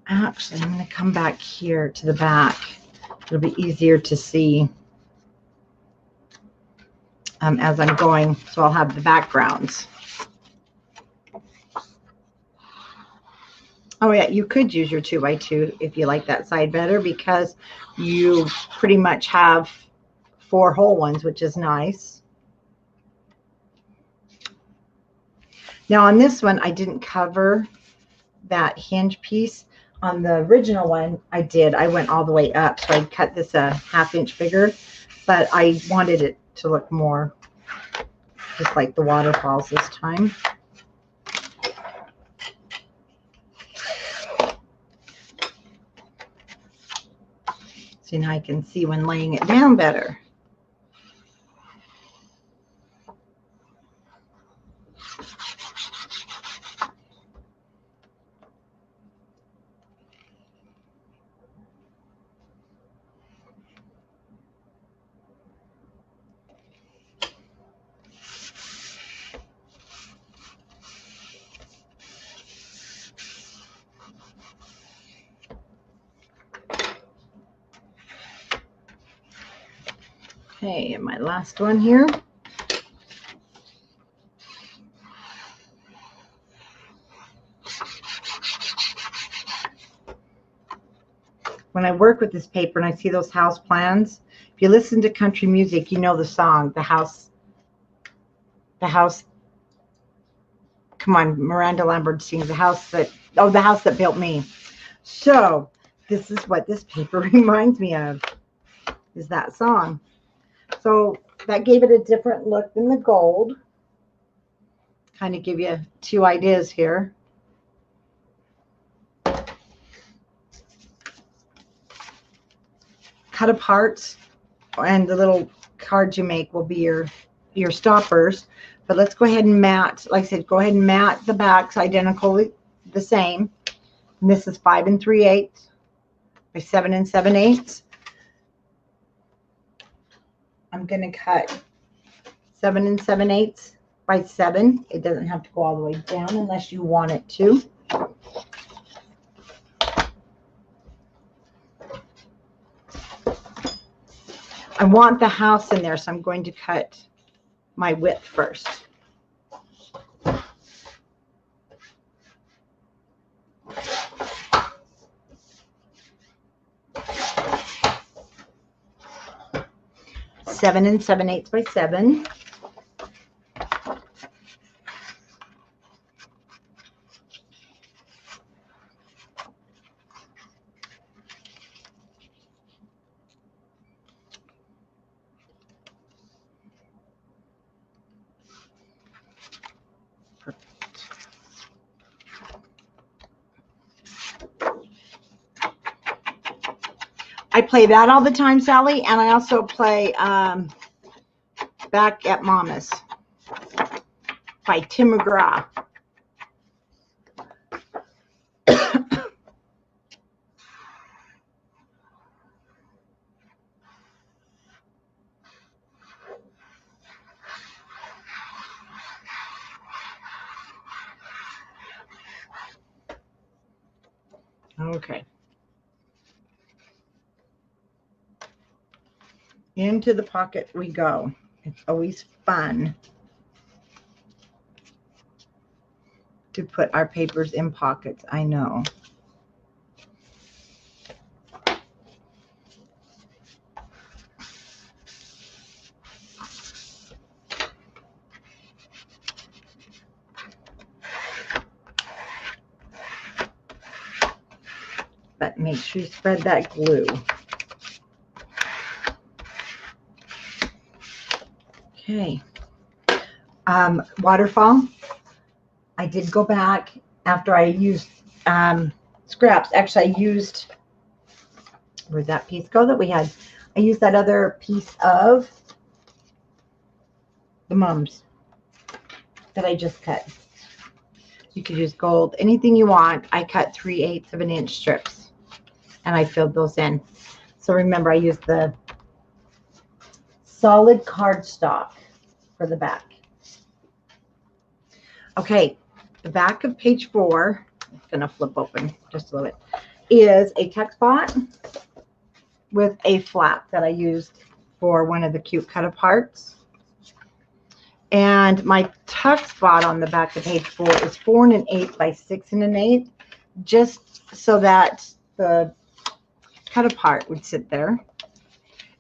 Actually, I'm going to come back here to the back. It'll be easier to see as I'm going. So I'll have the backgrounds. Oh yeah, you could use your 2x2 if you like that side better, because you pretty much have 4 whole ones, which is nice. Now on this one, I didn't cover that hinge piece. On the original one, I did. I went all the way up, so I cut this a 1/2 inch bigger, but I wanted it to look more just like the waterfalls this time. So now I can see when laying it down better. Okay, and my last one here. When I work with this paper and I see those house plans, if you listen to country music, you know the song, the house, come on, Miranda Lambert sings the house that built me. So this is what this paper reminds me of, is that song. So that gave it a different look than the gold. Kind of give you 2 ideas here. Cut apart, and the little cards you make will be your stoppers. But let's go ahead and mat. Like I said, go ahead and mat the backs identically the same. And this is 5 3/8 by 7 7/8. I'm going to cut 7 7/8 by 7. It doesn't have to go all the way down unless you want it to. I want the house in there, so I'm going to cut my width first. Seven 7/8 by 7. I play that all the time, Sally, and I also play Back at Mama's by Tim McGraw. Okay. Into the pocket we go. It's always fun to put our papers in pockets, I know. But make sure you spread that glue. Okay. Waterfall. I did go back after I used scraps. Actually, I used, where'd that piece go that we had? I used that other piece of the mums that I just cut. You could use gold, anything you want. I cut 3/8 of an inch strips and I filled those in. So remember, I used the solid cardstock for the back. Okay, the back of page 4, I'm going to flip open just a little bit, is a tuck spot with a flap that I used for one of the cute cut aparts. And my tuck spot on the back of page 4 is 4 1/8 by 6 1/8, just so that the cut apart would sit there.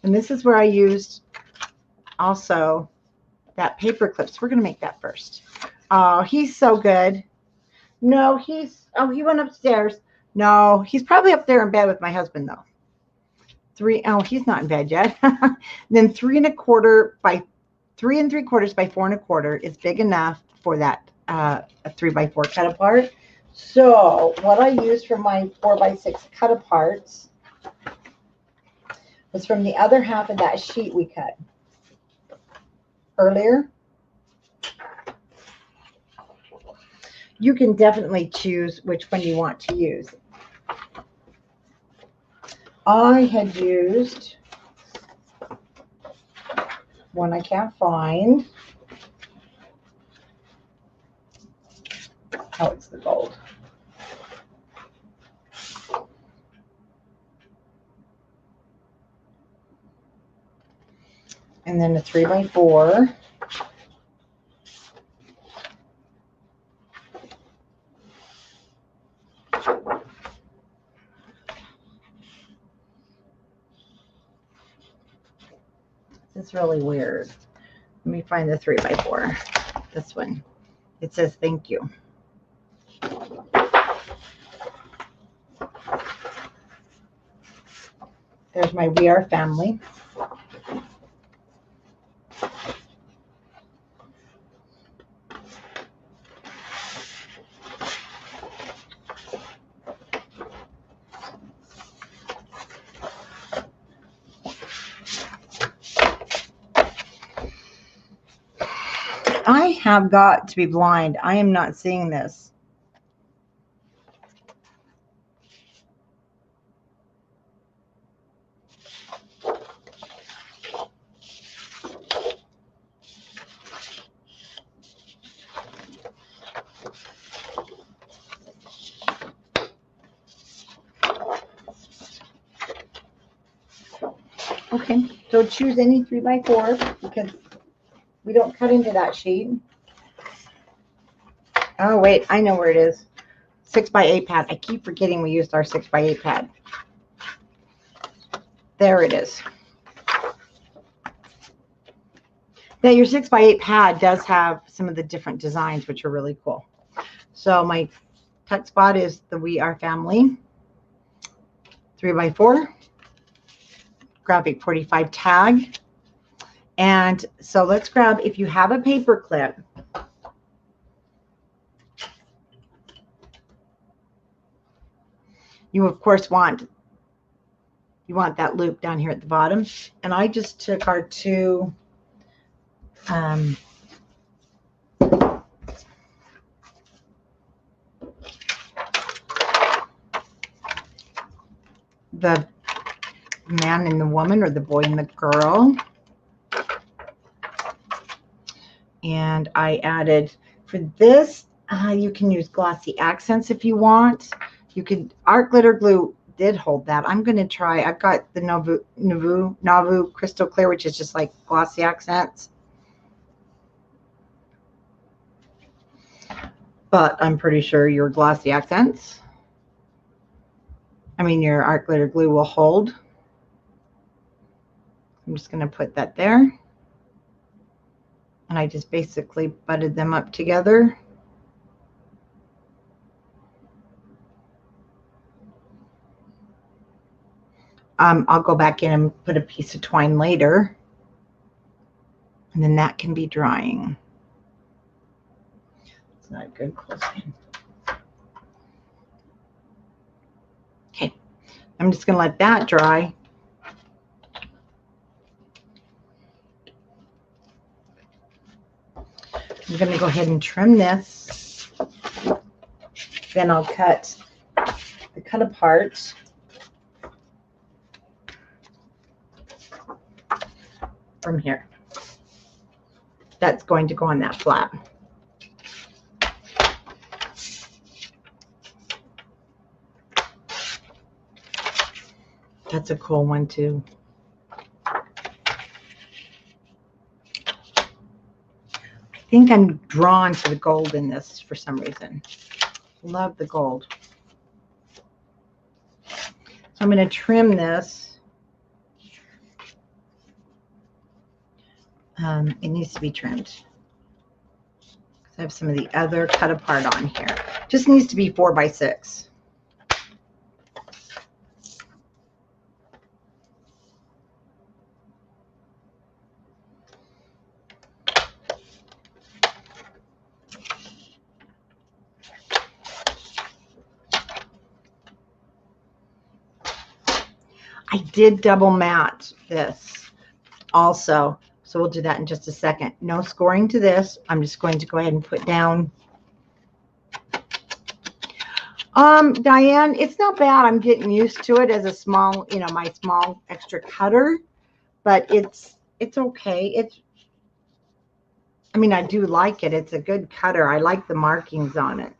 And this is where I used also that paper clip. So we're going to make that first. Oh, he's so good. No, he went upstairs. No, he's probably up there in bed with my husband though. Oh, he's not in bed yet. Then 3 1/4 by 3 3/4 by 4 1/4 is big enough for that a 3 by 4 cut apart. So what I used for my 4 by 6 cut aparts was from the other half of that sheet we cut earlier. You can definitely choose which one you want to use. I had used one I can't find. Oh, it's the gold. And then a 3 by 4. It's really weird. Let me find the 3 by 4. This one. It says thank you. There's my We Are Family. I have got to be blind. I am not seeing this. Okay, so choose any 3 by 4 because we don't cut into that sheet. Oh, wait, I know where it is. 6 by 8 pad. I keep forgetting we used our 6 by 8 pad. There it is. Now, your 6 by 8 pad does have some of the different designs, which are really cool. So my tuck spot is the We Are Family 3 by 4 graphic 45 tag. And so let's grab, if you have a paper clip, you of course want that loop down here at the bottom. And I just took our 2 the man and the woman, or the boy and the girl. And I added, for this, you can use glossy accents if you want. You could art glitter glue did hold that. I'm going to try. I've got the Nauvoo Crystal Clear, which is just like glossy accents. But I'm pretty sure your glossy accents, your art glitter glue will hold. I'm just going to put that there. And I just basically butted them up together. I'll go back in and put a piece of twine later. And then that can be drying. It's not a good close-in. Okay, I'm just going to let that dry. I'm going to go ahead and trim this. Then I'll cut the cut apart. From here. That's going to go on that flap. That's a cool one too. I think I'm drawn to the gold in this for some reason. Love the gold. So I'm going to trim this. It needs to be trimmed. I have some of the other cut apart on here. Just needs to be 4 by 6. I did double mat this also. So we'll do that in just a second. No scoring to this. I'm just going to go ahead and put down. Diane, it's not bad. I'm getting used to it as a small, my small extra cutter, but it's okay. I do like it. It's a good cutter. I like the markings on it.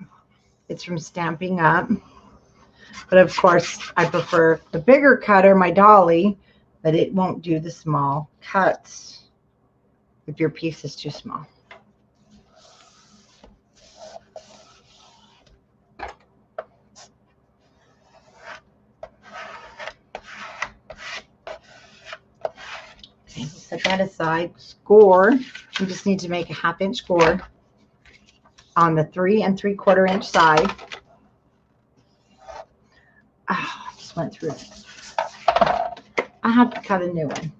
It's from Stamping Up. But of course, I prefer the bigger cutter, my Dolly, but it won't do the small cuts if your piece is too small. Okay, set that aside. Score. You just need to make a 1/2 inch score on the 3 3/4 inch side. Oh, I just went through it. I have to cut a new one.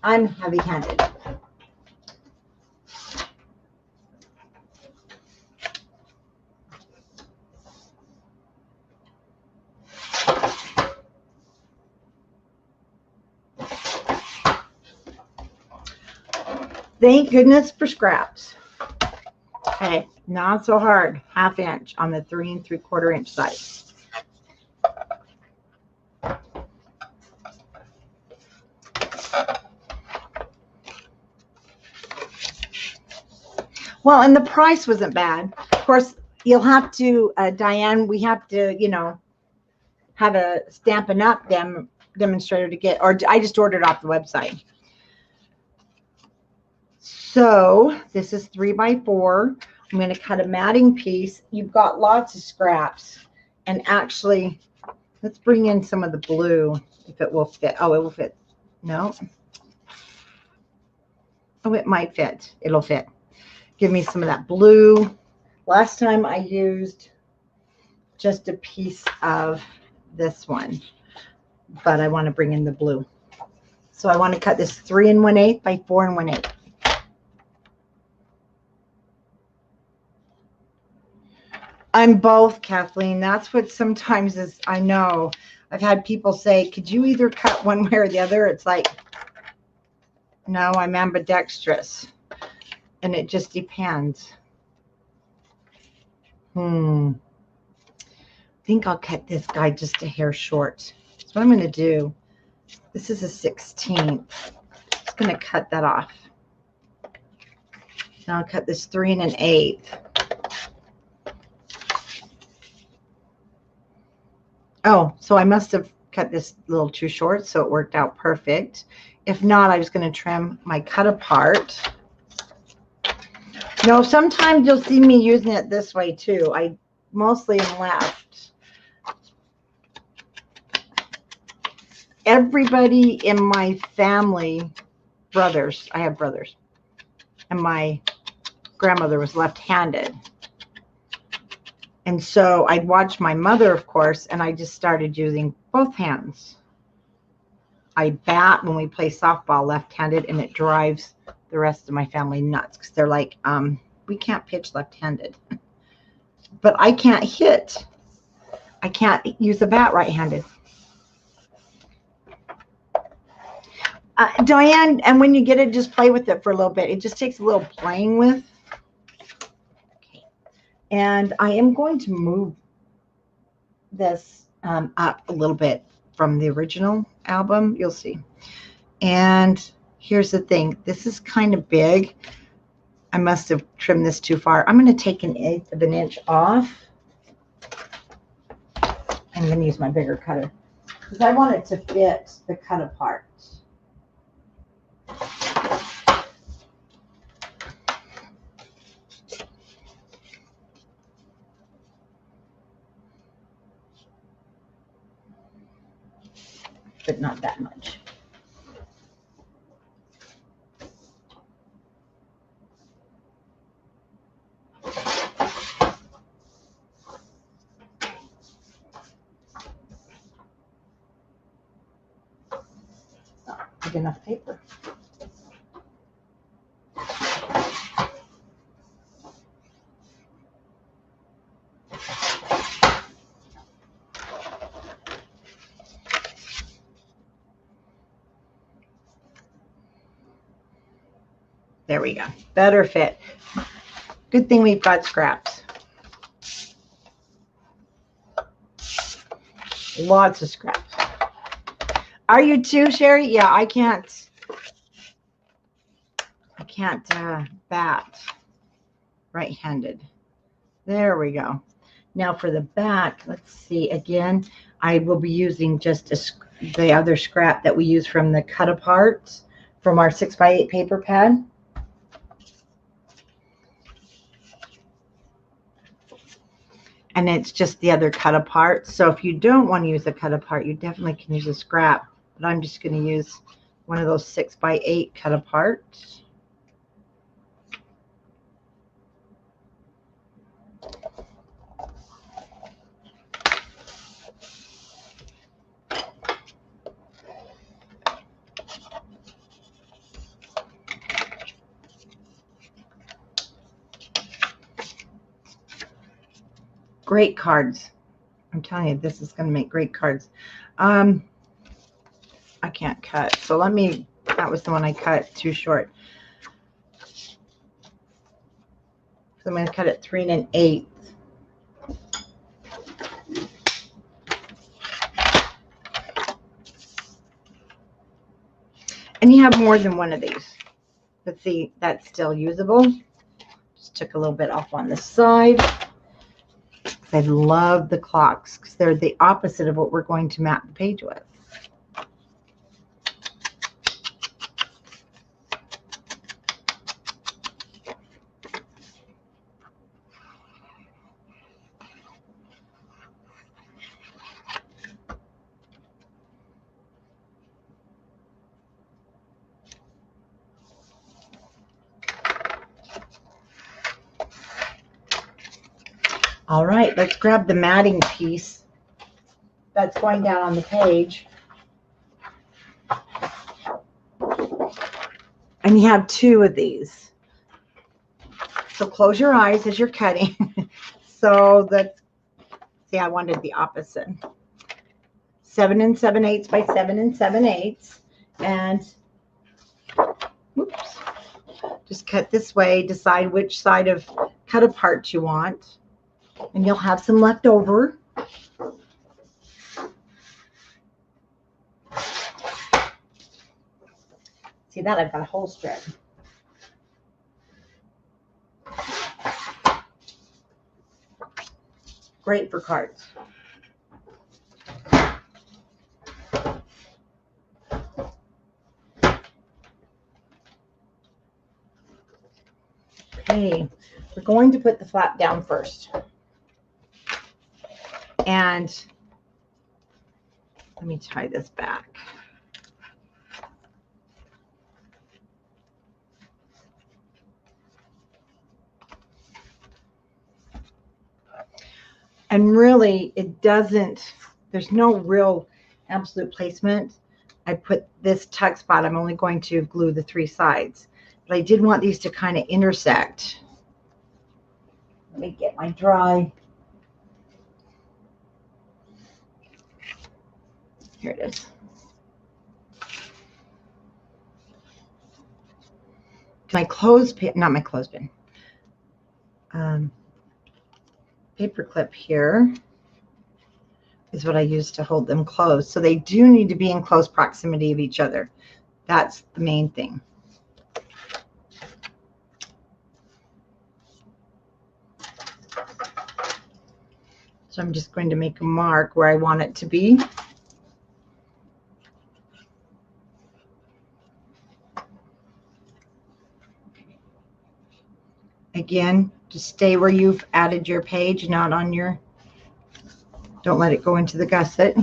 I'm heavy-handed. Thank goodness for scraps. Okay, not so hard. 1/2 inch on the 3 3/4 inch side. Well, and the price wasn't bad. Of course, you'll have to, Diane, we have to, have a Stampin' Up! Demonstrator to get, or I just ordered off the website. So this is 3 by 4. I'm going to cut a matting piece. You've got lots of scraps. And actually, let's bring in some of the blue, if it will fit. Oh, it will fit. No. Oh, it might fit. It'll fit. Give me some of that blue. Last time I used just a piece of this one, but I want to bring in the blue. So I want to cut this 3 1/8 by 4 1/8. I'm both, Kathleen. That's what sometimes is, I know. I've had people say, could you either cut one way or the other? It's like, no, I'm ambidextrous. And it just depends. I think I'll cut this guy just a hair short. That's what I'm going to do. This is a 16th. Just going to cut that off. Now I'll cut this 3 1/8. Oh, so I must have cut this a little too short, so it worked out perfect. If not, I was going to trim my cut apart. No, sometimes you'll see me using it this way too. I mostly am left. Everybody in my family, brothers, I have brothers, and my grandmother was left-handed. And so I'd watch my mother, of course, and I just started using both hands. I bat when we play softball left-handed, and it drives the rest of my family nuts because they're like, we can't pitch left-handed. But I can't hit. I can't use a bat right-handed. Diane, and when you get it, just play with it for a little bit. It just takes a little playing with. Okay. And I am going to move this up a little bit from the original album. You'll see. And here's the thing. This is kind of big. I must have trimmed this too far. I'm going to take 1/8 of an inch off. I'm going to use my bigger cutter because I want it to fit the cut apart. But not that much. Not big enough paper. There we go. Better fit. Good thing we've got scraps. Lots of scraps. Are you too, Sherry? Yeah, I can't bat right-handed. There we go. Now for the back, let's see. Again, I will be using just the other scrap that we use from the cut apart from our 6x8 paper pad. And it's just the other cut apart. So if you don't want to use a cut apart, you definitely can use a scrap. But I'm just going to use one of those 6x8 cut aparts. Great cards. I'm telling you, this is going to make great cards. I can't cut. So let me, that was the one I cut too short. So I'm going to cut it 3 1/8. And you have more than one of these. But see, that's still usable. Just took a little bit off on the side. I love the clocks because they're the opposite of what we're going to map the page with. All right, let's grab the matting piece that's going down on the page. And you have 2 of these. So close your eyes as you're cutting. So that's, see, I wanted the opposite. 7 7/8 by 7 7/8. And, oops, just cut this way. Decide which side of cut apart you want. And you'll have some left over. See that? I've got a whole strip. Great for cards. Okay, we're going to put the flap down first. And let me tie this back. And really, it doesn't, there's no real absolute placement. I put this tuck spot, I'm only going to glue the 3 sides. But I did want these to kind of intersect. Let me get my dry. Here it is. My clothespin, not my clothespin. Paper clip here is what I use to hold them closed. So they do need to be in close proximity of each other. That's the main thing. So I'm just going to make a mark where I want it to be. Again, just stay where you've added your page, not on your, don't let it go into the gusset.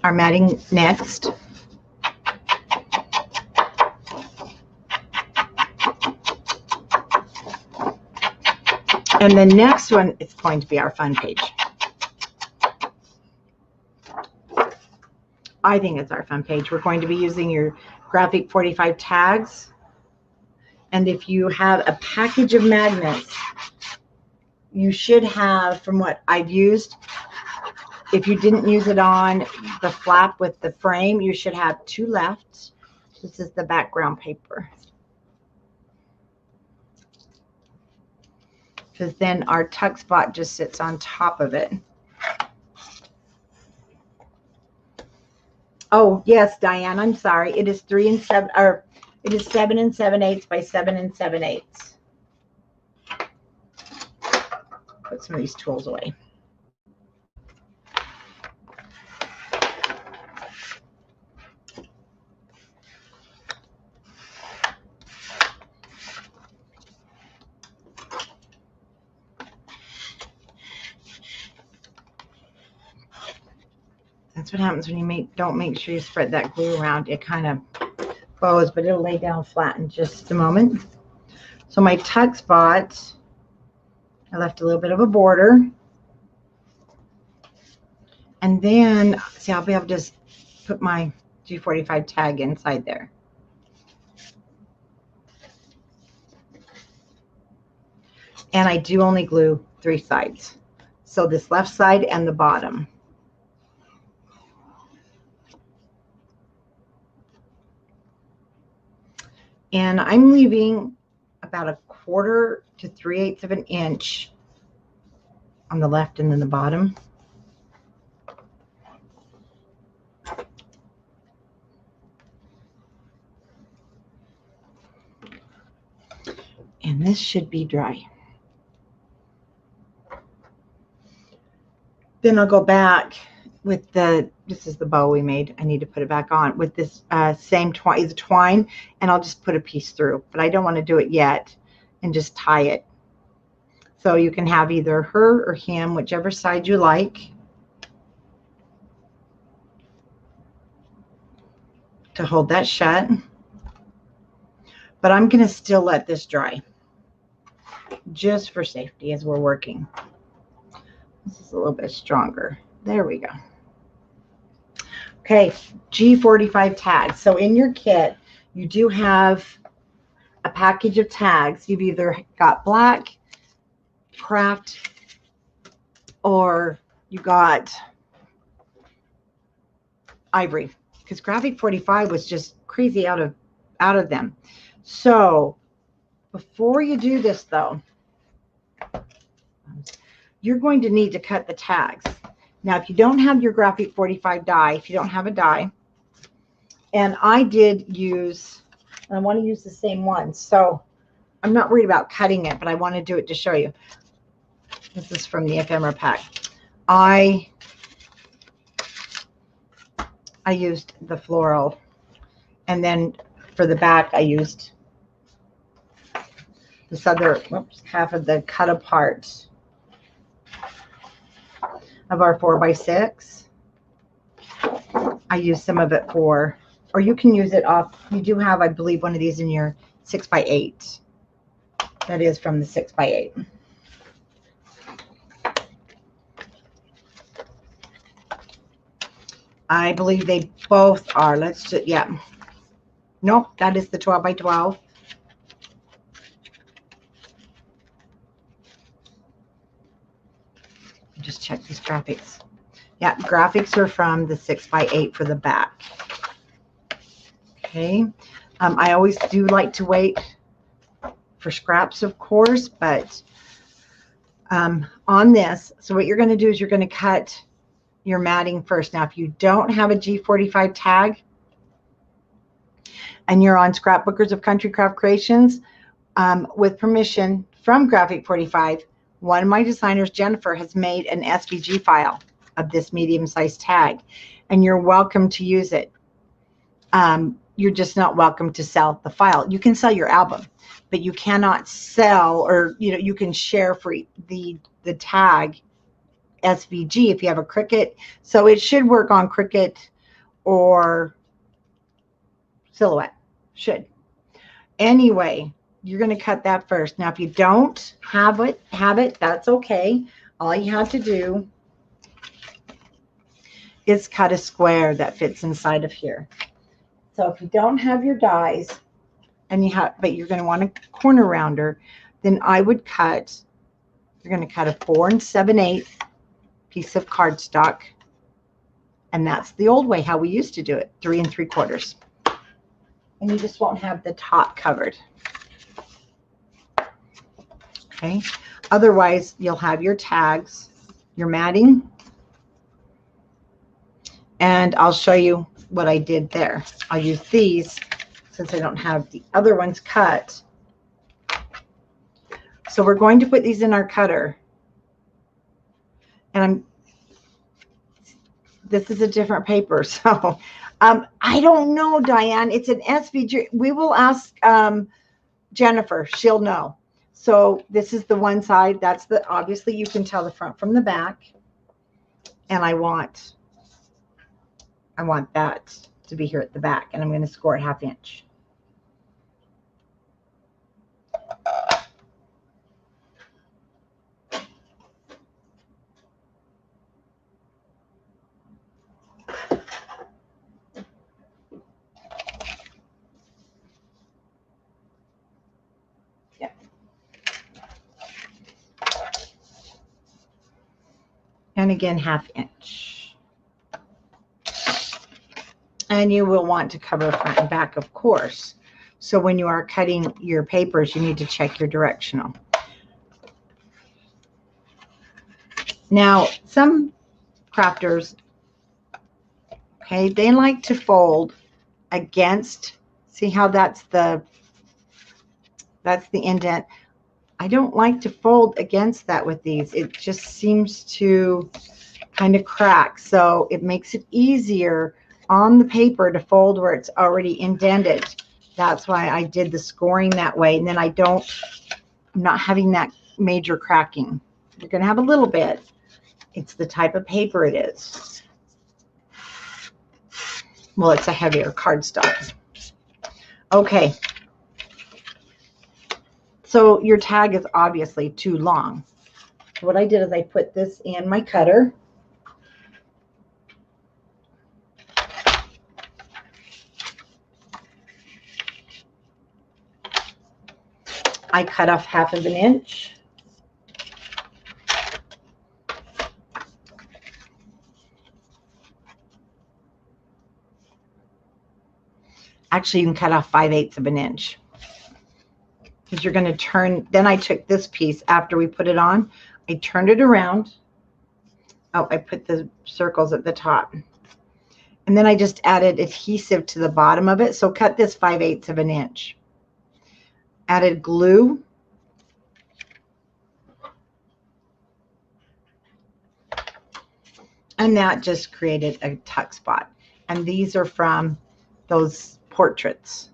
Our matting next. And the next one is going to be our fun page. I think it's our fun page. We're going to be using your graphic 45 tags. And if you have a package of magnets, you should have, from what I've used, if you didn't use it on the flap with the frame, you should have 2 left. This is the background paper. Because then our tuck spot just sits on top of it. Oh, yes, Diane, I'm sorry. It is 3 and 7, or it is 7 7/8 by 7 7/8. Put some of these tools away. That's what happens when you don't make sure you spread that glue around. It kind of bows, but it'll lay down flat in just a moment. So my tuck spot, I left a little bit of a border. And then, see, I'll be able to just put my G45 tag inside there. And I do only glue 3 sides. So this left side and the bottom. And I'm leaving about 1/4 to 3/8 of an inch on the left and then the bottom. And this should be dry. Then I'll go back with the, this is the bow we made. I need to put it back on with this same twine, and I'll just put a piece through, but I don't want to do it yet, and just tie it. So you can have either her or him, whichever side you like, to hold that shut. But I'm going to still let this dry, just for safety as we're working. This is a little bit stronger. There we go. Okay, G45 tags. So in your kit, you do have a package of tags. You've either got black, craft, or you got ivory, because graphic 45 was just crazy out of them. So before you do this, though, you're going to need to cut the tags. Now, if you don't have your graphic 45 die, if you don't have a die, and I did use, and I want to use the same one, so I'm not worried about cutting it, but I want to do it to show you. This is from the ephemera pack. I used the floral, and then for the back I used this other half of the cut apart of our 4x6. I used some of it for, or you can use it off. You do have, I believe, one of these in your 6x8. That is from the 6x8. I believe they both are. Let's just, yeah. Nope, that is the 12x12. Just check these graphics. Yeah, graphics are from the 6x8 for the back. Okay. I always do like to wait for scraps, of course, but on this, so what you're going to do is you're going to cut your matting first. Now, if you don't have a G45 tag and you're on Scrapbookers of Country Craft Creations, with permission from Graphic 45, one of my designers, Jennifer, has made an SVG file of this medium-sized tag, and you're welcome to use it. You're just not welcome to sell the file. You can sell your album, but you cannot sell, or you can share for the tag SVG if you have a Cricut. So it should work on Cricut or Silhouette. Should. Anyway, you're going to cut that first. Now, if you don't have it, that's okay. All you have to do is cut a square that fits inside of here. So if you don't have your dies, and but you're going to want a corner rounder, then I would cut, you're going to cut a 4 7/8 piece of cardstock, and that's the old way, how we used to do it, 3 3/4. And you just won't have the top covered. Okay. Otherwise, you'll have your tags, your matting, and I'll show you what I did there. I'll use these since I don't have the other ones cut. So we're going to put these in our cutter. And this is a different paper. So I don't know, Diane. It's an SVG. We will ask Jennifer. She'll know. So this is the one side. That's the, obviously you can tell the front from the back. And I want that to be here at the back. And I'm going to score it 1/2 inch. And again, 1/2 inch. And you will want to cover front and back, of course. So when you are cutting your papers, you need to check your directional. Now, some crafters, okay, they like to fold against, see how that's the indent. I don't like to fold against that with these. It just seems to kind of crack. So it makes it easier on the paper to fold where it's already indented. That's why I did the scoring that way. And then I'm not having that major cracking. You're going to have a little bit. It's the type of paper it is. Well, it's a heavier cardstock. Okay. So your tag is obviously too long. What I did is I put this in my cutter. I cut off 1/2 inch. Actually, you can cut off 5/8 inch. Because you're going to turn, then I took this piece after we put it on, I turned it around. Oh, I put the circles at the top. And then I just added adhesive to the bottom of it. So cut this 5/8 inch. Added glue. And that just created a tuck spot. And these are from those portraits.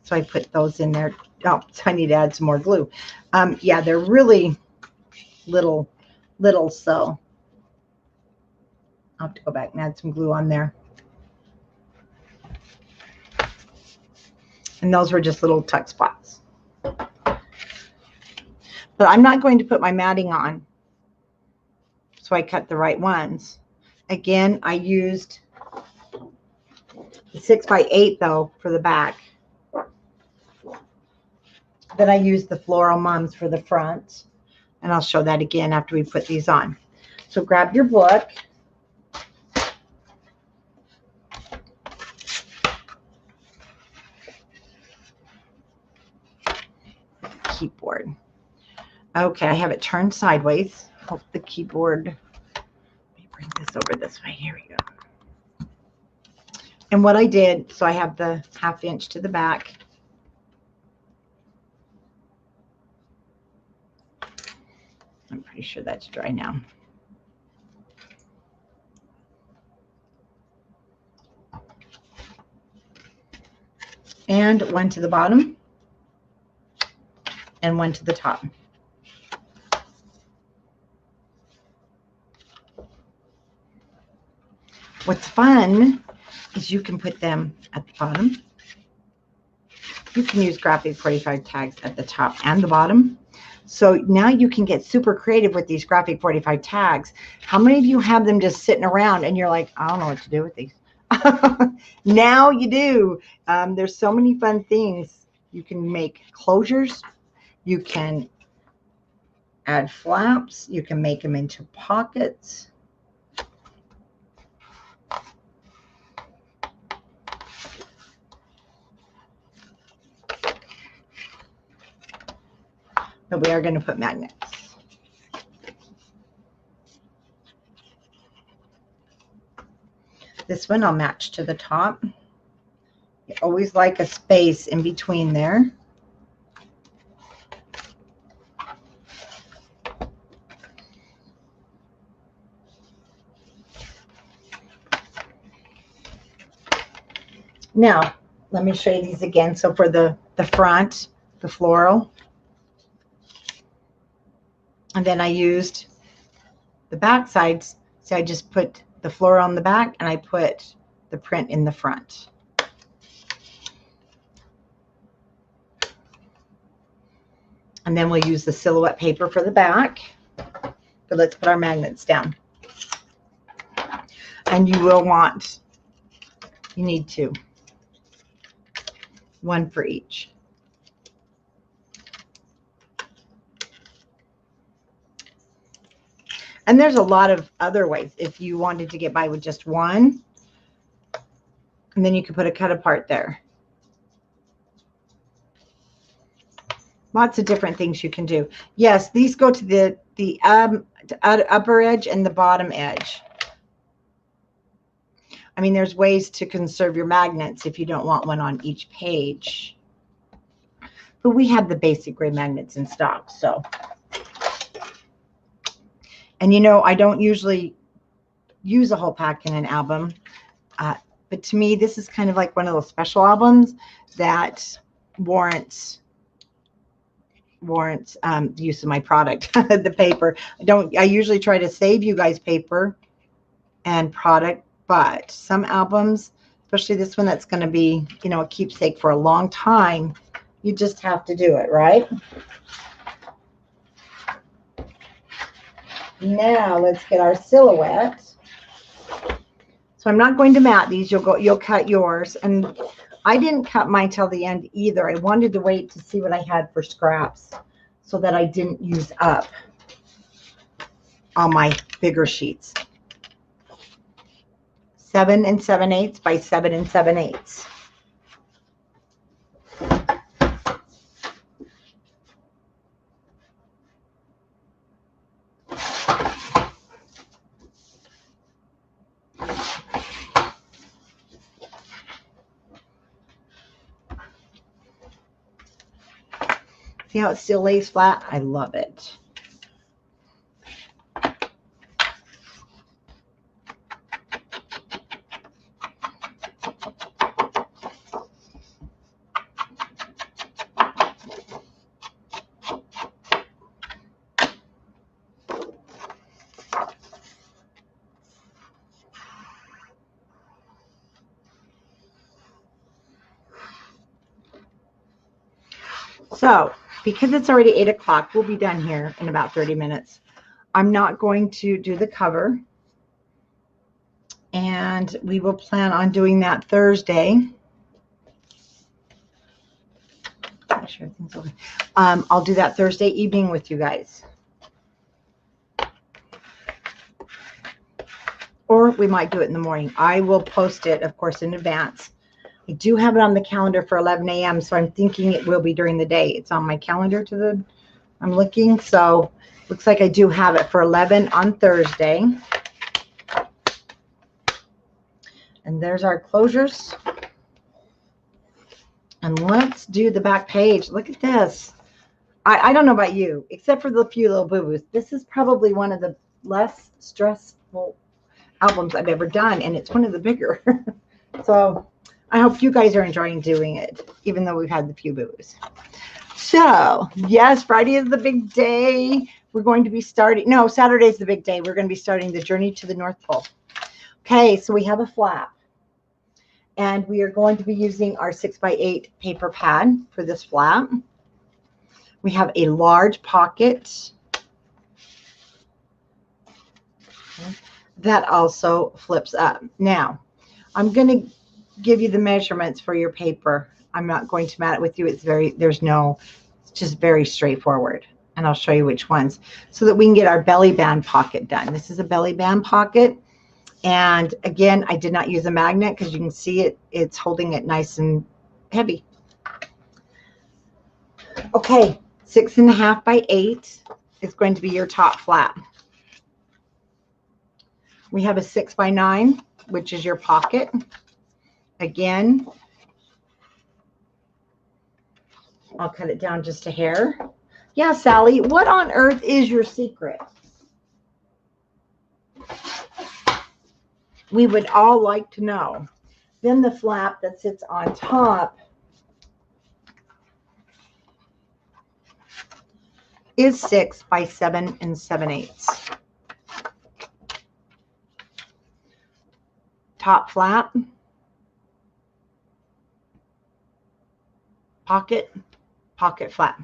So I put those in there. Oh, so I need to add some more glue. Yeah, they're really little, so I'll have to go back and add some glue on there. And those were just little tuck spots. But I'm not going to put my matting on. So I cut the right ones. Again, I used the 6x8 though for the back. Then I used the floral mums for the front. And I'll show that again after we put these on. So grab your book. Keyboard. Okay, I have it turned sideways. Hope the keyboard. Let me bring this over this way. Here we go. And what I did, so I have the 1/2 inch to the back. I'm pretty sure that's dry now. And one to the bottom. And one to the top. What's fun is you can put them at the bottom. You can use graphic 45 tags at the top and the bottom. So now you can get super creative with these graphic 45 tags. How many of you have them just sitting around and you're like, I don't know what to do with these? Now you do. There's so many fun things. You can make closures. You can add flaps. You can make them into pockets. But we are going to put magnets. This one I'll match to the top. You always like a space in between there. Now, let me show you these again. So for the front, the floral. And then I used the back sides. So I just put the floral on the back and I put the print in the front. And then we'll use the silhouette paper for the back. But let's put our magnets down. And you will want, you need two. One for each. And there's a lot of other ways. If you wanted to get by with just one, and then you could put a cut apart there. Lots of different things you can do. Yes, these go to the upper edge and the bottom edge. I mean, there's ways to conserve your magnets if you don't want one on each page. But we have the basic gray magnets in stock, so. And you know, I don't usually use a whole pack in an album. But to me, this is kind of like one of those special albums that warrants the use of my product, the paper. I usually try to save you guys paper and product, but some albums, especially this one that's going to be, you know, a keepsake for a long time, you just have to do it, right? Now let's get our silhouette. So I'm not going to mat these. You'll cut yours. And I didn't cut mine till the end either. I wanted to wait to see what I had for scraps so that I didn't use up on my bigger sheets. 7 7/8 by 7 7/8. See how it still lays flat? I love it. So because it's already 8 o'clock, we'll be done here in about 30 minutes. I'm not going to do the cover, and we will plan on doing that Thursday. Make sure everything's okay. I'll do that Thursday evening with you guys. Or we might do it in the morning. I will post it, of course, in advance. I do have it on the calendar for 11 a.m., so I'm thinking it will be during the day. It's on my calendar I'm looking, so looks like I do have it for 11 on Thursday. And there's our closures. And let's do the back page. Look at this. I don't know about you, except for the few little boo-boos. This is probably one of the less stressful albums I've ever done, and it's one of the bigger. So I hope you guys are enjoying doing it, even though we've had the few boo-boos. So, yes, Friday is the big day. We're going to be starting, no, Saturday's the big day. We're going to be starting the journey to the North Pole. Okay, so we have a flap. And we are going to be using our 6x8 paper pad for this flap. We have a large pocket that also flips up. Now, I'm going to give you the measurements for your paper. I'm not going to mat it with you. It's just very straightforward. And I'll show you which ones so that we can get our belly band pocket done. This is a belly band pocket. And again, I did not use a magnet because you can see it's holding it nice and heavy. Okay, 6.5 by 8 is going to be your top flap. We have a 6 by 9, which is your pocket. Again, I'll cut it down just a hair. Yeah, Sally, what on earth is your secret? We would all like to know. Then the flap that sits on top is 6 by 7 7/8. Top flap, pocket, pocket flap.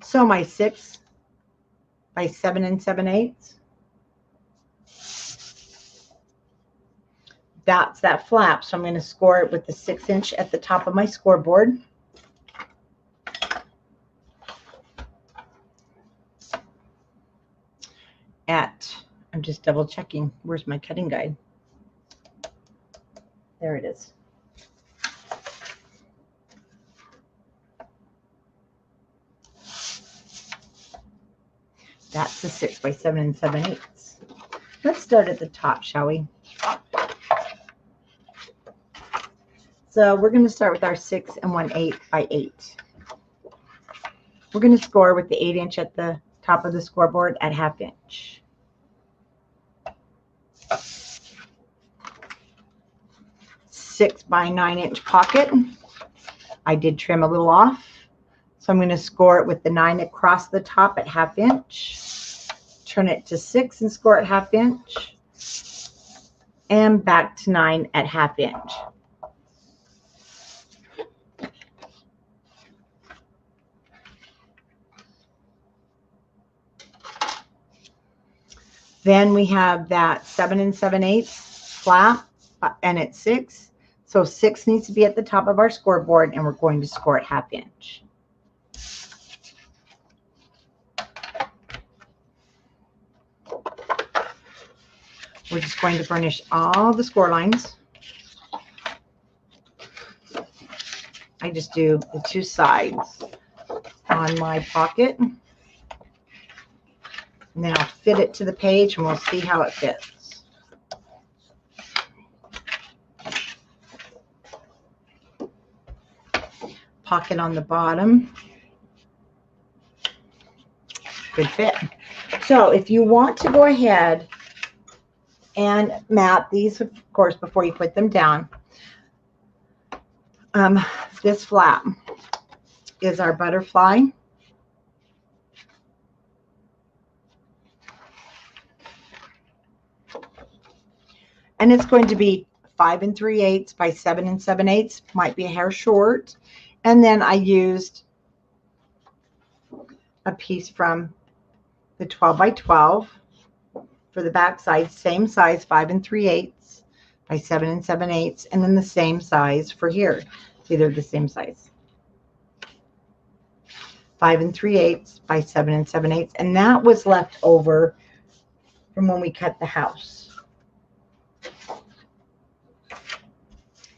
So my 6 by 7 7/8. That's that flap. So I'm going to score it with the 6-inch at the top of my scoreboard. I'm just double checking. Where's my cutting guide? There it is. That's the 6 by 7 7/8. Let's start at the top, shall we? So we're going to start with our 6 1/8 by 8. We're going to score with the 8-inch at the top of the scoreboard at 1/2 inch. Six by 9-inch pocket. I did trim a little off. So I'm going to score it with the 9 across the top at 1/2 inch. Turn it to 6 and score at 1/2 inch. And back to 9 at 1/2 inch. Then we have that 7 7/8 flap, and it's 6. So 6 needs to be at the top of our scoreboard, and we're going to score at 1/2 inch. We're just going to burnish all the score lines. I just do the 2 sides on my pocket. And then I'll fit it to the page, and we'll see how it fits. Pocket on the bottom. Good fit. So if you want to go ahead and mat these, of course, before you put them down, this flap is our butterfly. And it's going to be 5 3/8 by 7 7/8, might be a hair short. And then I used a piece from the 12 by 12 for the back side, same size, 5 3/8 by 7 7/8, and then the same size for here. See, they're the same size. 5 3/8 by 7 7/8, and that was left over from when we cut the house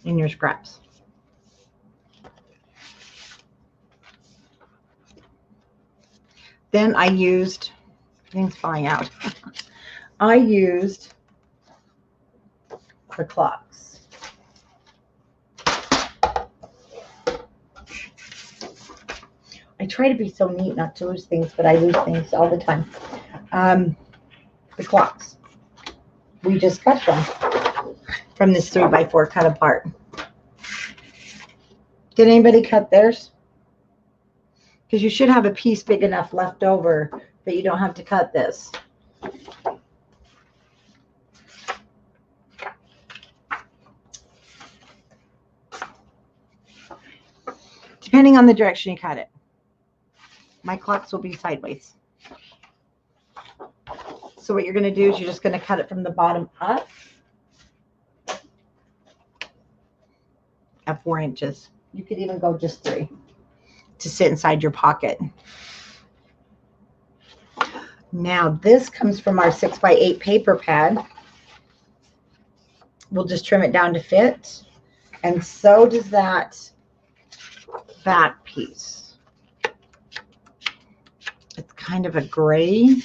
in your scraps. Then I used, things falling out. I used the clocks. I try to be so neat not to lose things, but I lose things all the time. The clocks. We just cut them from this 3 by 4 cut apart. Did anybody cut theirs? Because you should have a piece big enough left over that you don't have to cut this. Depending on the direction you cut it. My clocks will be sideways. So what you're going to do is you're just going to cut it from the bottom up at 4 inches. You could even go just 3 to sit inside your pocket. Now this comes from our 6 by 8 paper pad. We'll just trim it down to fit. And so does that back piece. It's kind of a gray,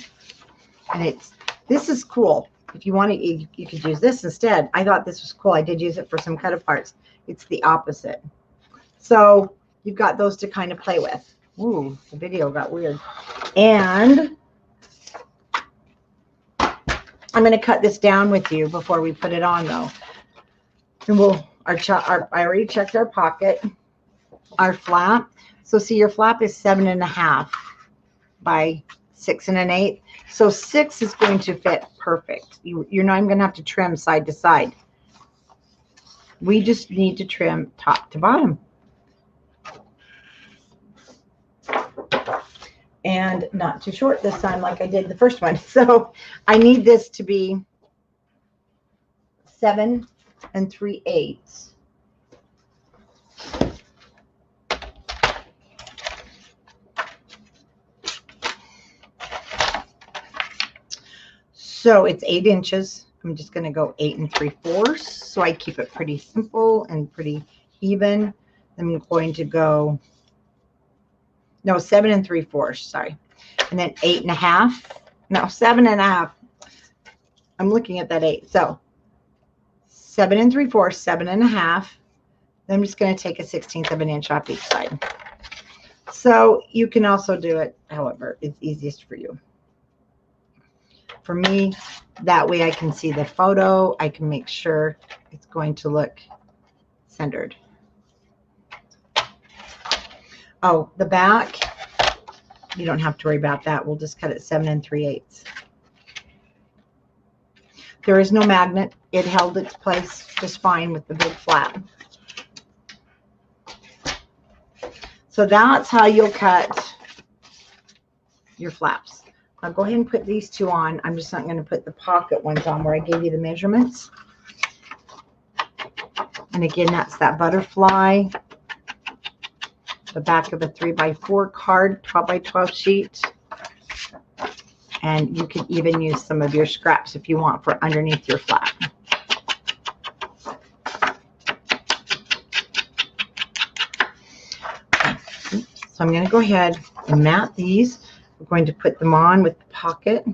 and this is cool. If you want to, you could use this instead. I thought this was cool. I did use it for some cut aparts. It's the opposite. So you've got those to kind of play with. Ooh, the video got weird. And I'm going to cut this down with you before we put it on, though. And I already checked our pocket, our flap. So see, your flap is 7.5 by 6 1/8. So 6 is going to fit perfect. You're not even going to have to trim side to side. We just need to trim top to bottom. And not too short this time like I did the first one. So I need this to be 7 3/8. So it's 8 inches. I'm just going to go 8 3/4. So I keep it pretty simple and pretty even. I'm going to go, no, 7 3/4, sorry. And then 8.5. No, 7.5. I'm looking at that 8. So 7 3/4, 7.5. Then I'm just going to take a 1/16 of an inch off each side. So you can also do it however is easiest for you. For me, that way I can see the photo. I can make sure it's going to look centered. Oh, the back, you don't have to worry about that. We'll just cut it 7 3/8. There is no magnet. It held its place just fine with the big flap. So that's how you'll cut your flaps. Now go ahead and put these two on. I'm just not going to put the pocket ones on where I gave you the measurements. And again, that's that butterfly, the back of a 3 by 4 card, 12 by 12 sheet. And you can even use some of your scraps if you want for underneath your flap. So I'm going to go ahead and mat these. We're going to put them on with the pocket.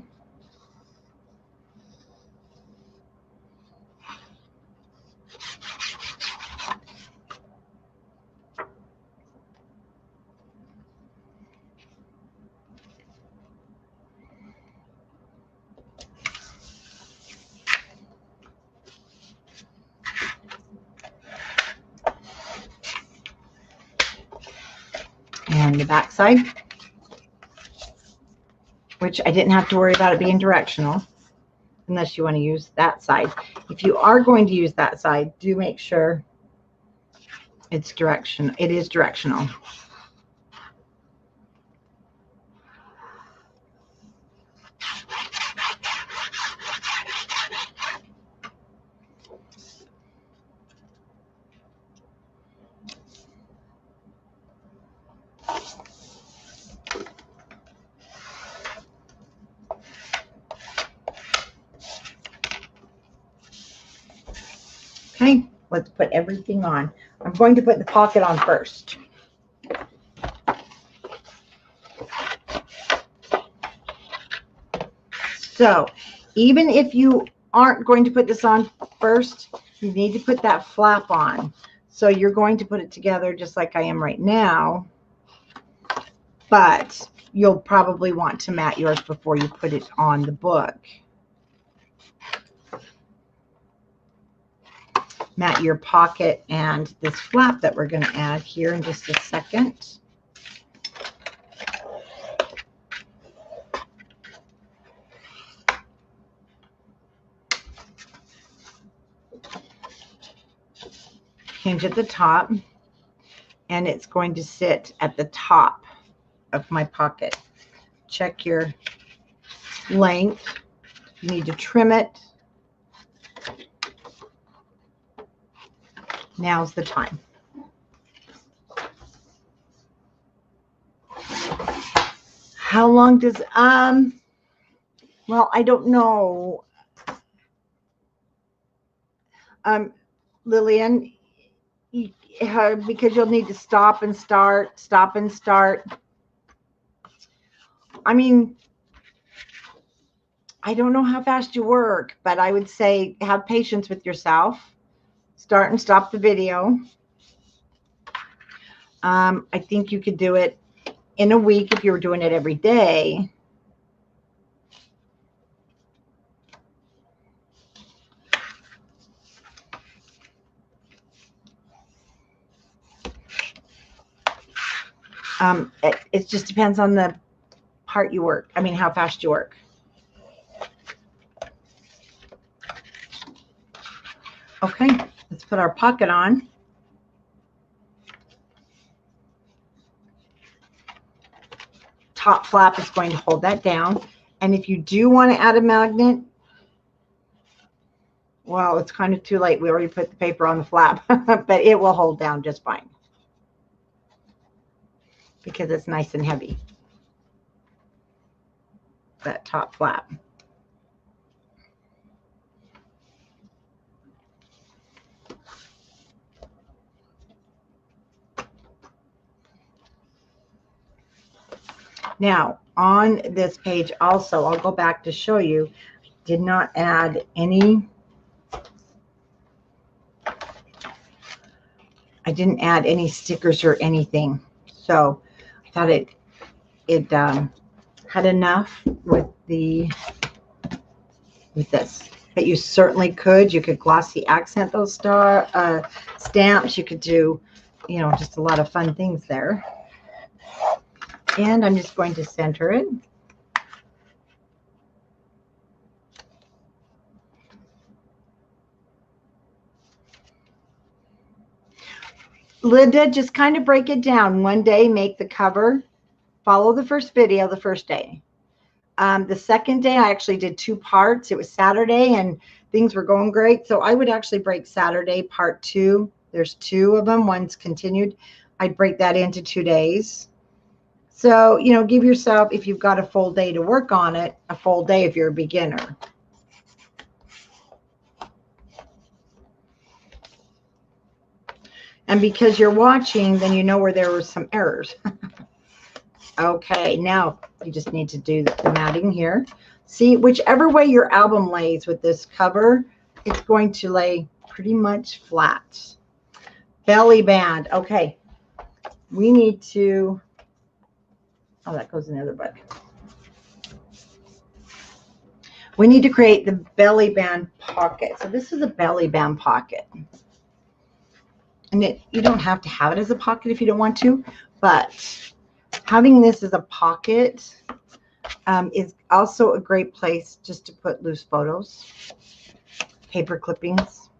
And the back side, which I didn't have to worry about it being directional. unless you want to use that side. If you are going to use that side, do make sure it's direction. It is directional. Okay, let's put everything on. I'm going to put the pocket on first. So even if you aren't going to put this on first, you need to put that flap on. So you're going to put it together just like I am right now, but you'll probably want to mat yours before you put it on the book. Mat your pocket and this flap that we're going to add here in just a second. Hinge at the top, and it's going to sit at the top of my pocket. Check your length. You need to trim it. Now's the time. How long does well, I don't know. Lillian, because you'll need to stop and start. I mean, I don't know how fast you work, but I would say have patience with yourself. Start and stop the video. I think you could do it in a week if you were doing it every day. It just depends on the part you work. I mean, how fast you work. Okay, let's put our pocket on. Top flap is going to hold that down. And if you do want to add a magnet, well, it's kind of too late. We already put the paper on the flap, but it will hold down just fine because it's nice and heavy, that top flap. Now, on this page also, I'll go back to show you, did not add any, I didn't add any stickers or anything. So I thought it had enough with this. But you certainly could. You could glossy accent those stamps. You could do, you know, just a lot of fun things there. And I'm just going to center it. Linda, just kind of break it down. One day, make the cover. Follow the first video the first day. The second day, I actually did 2 parts. It was Saturday, and things were going great. So I would actually break Saturday part 2. There's 2 of them. One's continued. I'd break that into 2 days. So, you know, give yourself, if you've got a full day to work on it, a full day if you're a beginner. And because you're watching, then you know where there were some errors. Okay, now you just need to do the matting here. See, whichever way your album lays with this cover, it's going to lay pretty much flat. Belly band. Okay, we need to, oh, that goes in the other book. We need to create the belly band pocket. So this is a belly band pocket. And you don't have to have it as a pocket if you don't want to, but having this as a pocket is also a great place just to put loose photos, paper clippings,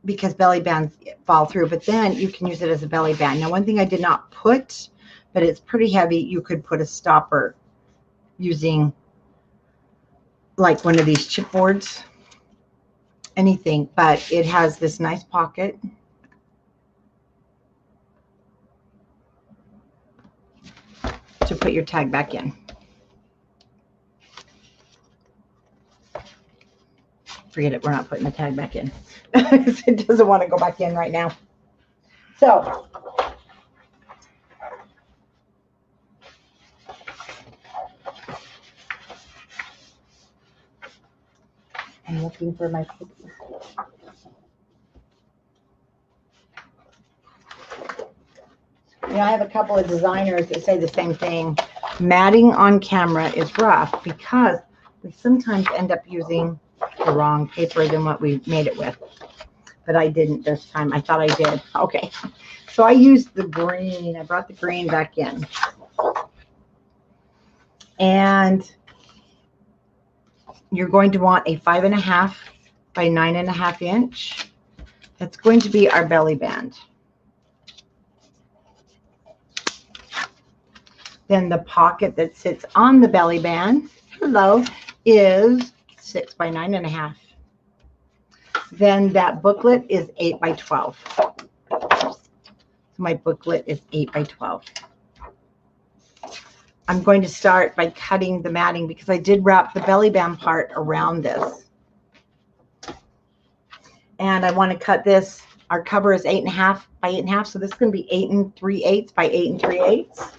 because belly bands fall through, but then you can use it as a belly band. Now, one thing I did not put, but it's pretty heavy, you could put a stopper using like one of these chipboards, anything, but it has this nice pocket. To put your tag back in. Forget it, we're not putting the tag back in. It doesn't want to go back in right now. So, I'm looking for my cookies. You know, I have a couple of designers that say the same thing. Matting on camera is rough because we sometimes end up using the wrong paper than what we made it with. But I didn't this time. I thought I did. Okay. So I used the green. I brought the green back in. And you're going to want a 5.5 by 9.5 inch. That's going to be our belly band. Then the pocket that sits on the belly band, hello, is 6 by 9.5. Then that booklet is 8 by 12. So my booklet is 8 by 12. I'm going to start by cutting the matting because I did wrap the belly band part around this. And I want to cut this. Our cover is 8.5 by 8.5, so this is going to be 8 3/8 by 8 3/8.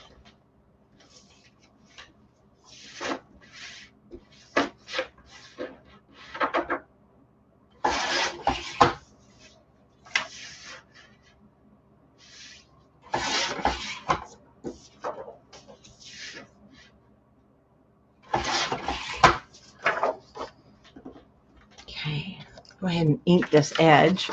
Okay, go ahead and ink this edge.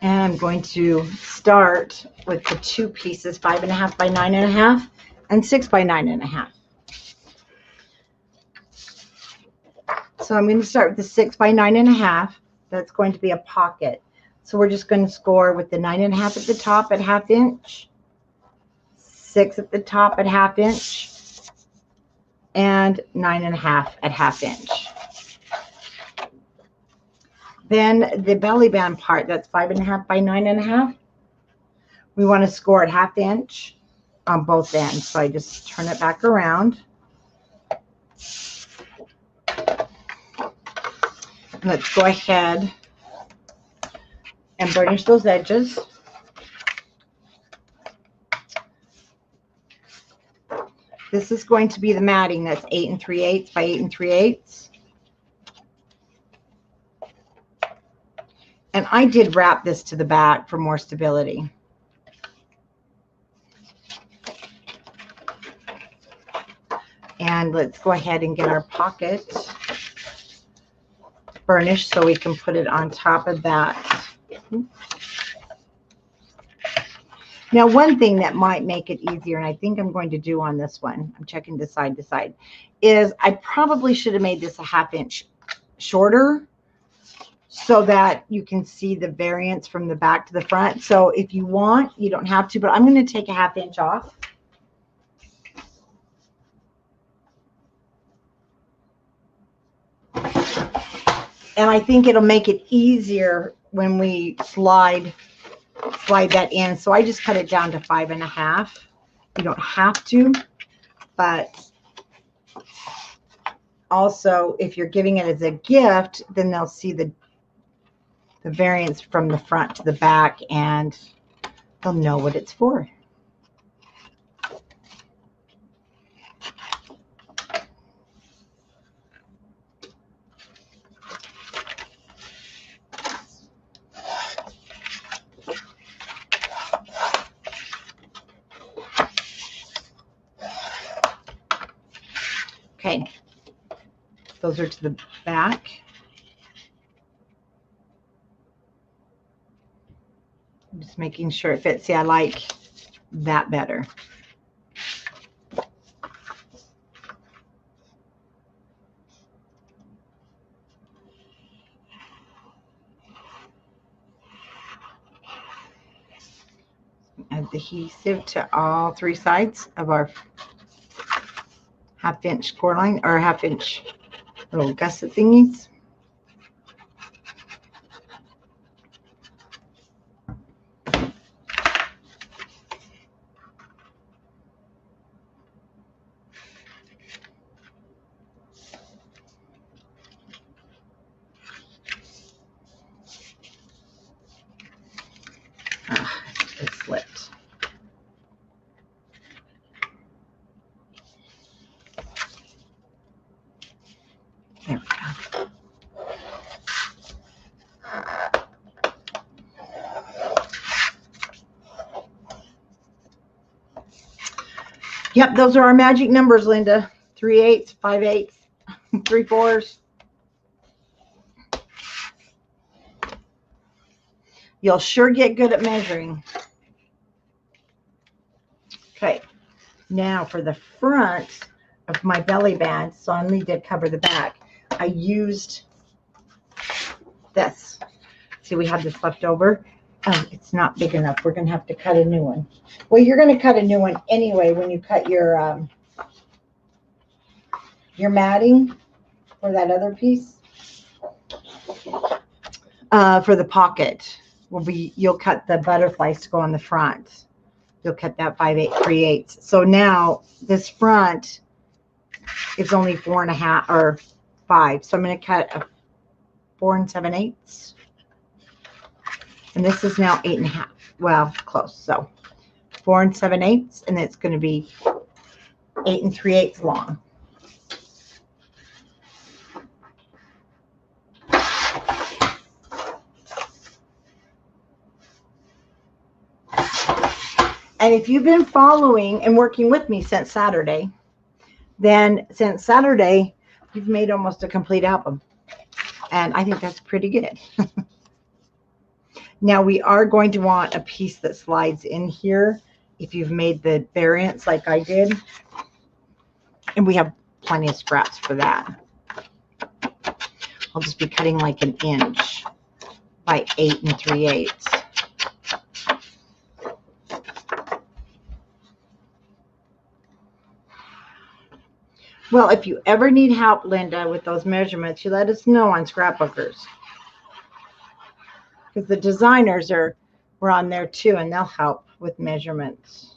And I'm going to start with the two pieces, 5.5 by 9.5 and 6 by 9.5. So I'm going to start with the 6 by 9.5. That's going to be a pocket. So we're just going to score with the 9.5 at the top at 1/2 inch, 6 at the top at 1/2 inch, and 9.5 at 1/2 inch. Then the belly band part, that's 5.5 by 9.5. We want to score at 1/2 inch on both ends. So I just turn it back around. Let's go ahead and burnish those edges. This is going to be the matting. That's 8 3/8 by 8 3/8. And I did wrap this to the back for more stability. And let's go ahead and get our pocket burnished so we can put it on top of that. Now, one thing that might make it easier, and I think I'm going to do on this one, I'm checking this side to side, is I probably should have made this a 1/2 inch shorter so that you can see the variance from the back to the front. So if you want, you don't have to, but I'm going to take a 1/2 inch off. And I think it'll make it easier when we slide that in. So I just cut it down to 5.5. You don't have to, but also if you're giving it as a gift, then they'll see the variance from the front to the back and they'll know what it's for. Okay, those are to the back. I'm just making sure it fits. See, I like that better. Add adhesive to all three sides of our half-inch core line, or half-inch little gusset thingies. It slipped. There we go. Yep, those are our magic numbers, Linda. 3/8, 5/8, 3/4. You'll sure get good at measuring. Okay, now for the front of my belly band, so I need to cover the back, I used this. See, we have this left over. Oh, it's not big enough. We're going to have to cut a new one. Well, you're going to cut a new one anyway when you cut your matting for that other piece. For the pocket, you'll cut the butterflies to go on the front. You'll cut that 5/8, 3/8. So now this front is only 4.5 or 5. So I'm going to cut a 4 7/8. And this is now 8.5. Well, close. So 4 7/8, and it's going to be 8 3/8 long. And if you've been following and working with me since Saturday, then since Saturday, you've made almost a complete album. And I think that's pretty good. Now we are going to want a piece that slides in here if you've made the variants like I did. And we have plenty of scraps for that. I'll just be cutting like 1 inch by 8 3/8. Well, if you ever need help, Linda, with those measurements, you let us know on Scrapbookers. Because the designers were on there too, and they'll help with measurements.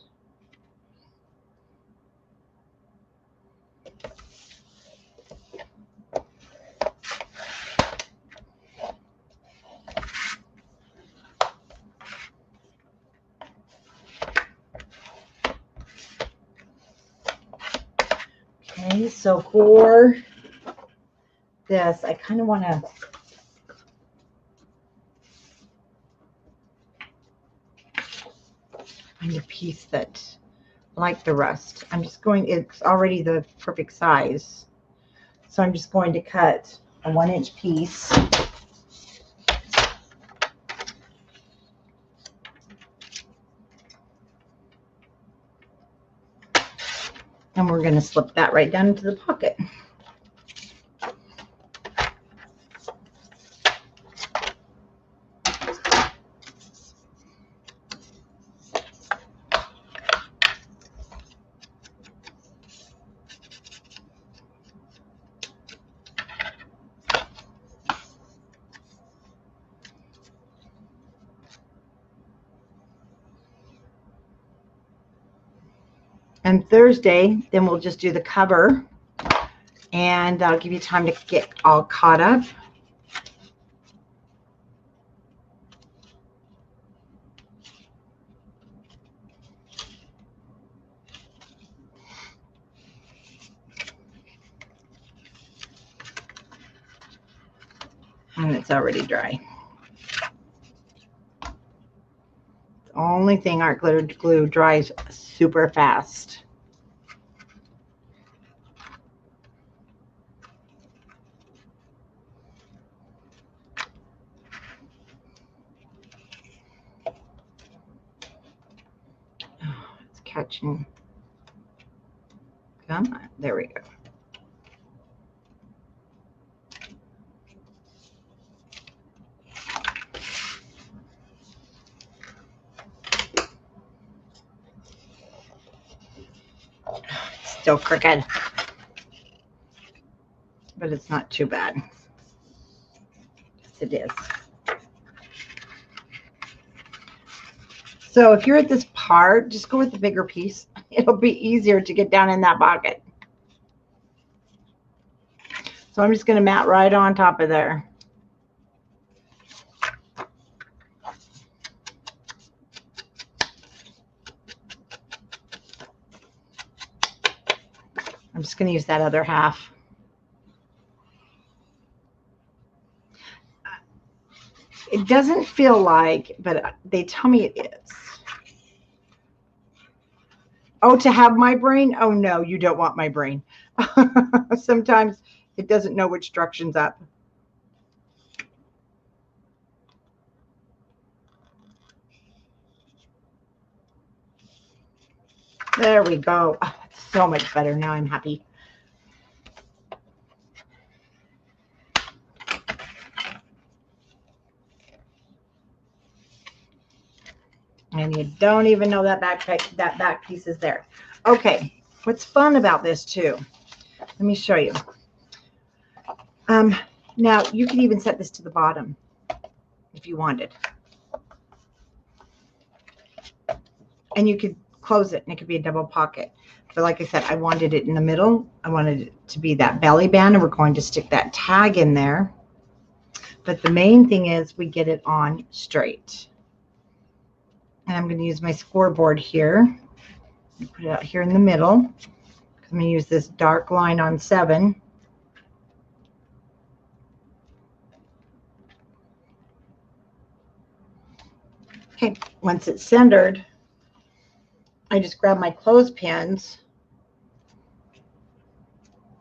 Okay, so for this, I kind of want to find a piece that, like the rest. I'm just going, it's already the perfect size. So I'm just going to cut a 1 inch piece. And we're going to slip that right down into the pocket. And Thursday, then we'll just do the cover, and I'll give you time to get all caught up. And it's already dry. The only thing art glitter glue dries super fast. stretching. Come on, there we go. Still crooked, but it's not too bad. Yes, it is. So if you're at this part, just go with the bigger piece. It'll be easier to get down in that pocket. So I'm just going to mat right on top of there. I'm just going to use that other half. It doesn't feel like, but they tell me it is. Oh, to have my brain? Oh, no, you don't want my brain. Sometimes it doesn't know which direction's up. There we go. Oh, it's so much better. Now I'm happy. And you don't even know that back piece is there. Okay, what's fun about this too? Let me show you. Now you could even set this to the bottom if you wanted, and you could close it, and it could be a double pocket. But like I said, I wanted it in the middle. I wanted it to be that belly band, and we're going to stick that tag in there. But the main thing is we get it on straight. And I'm going to use my scoreboard here. Put it out here in the middle. I'm going to use this dark line on 7. Okay, once it's centered, I just grab my clothespins,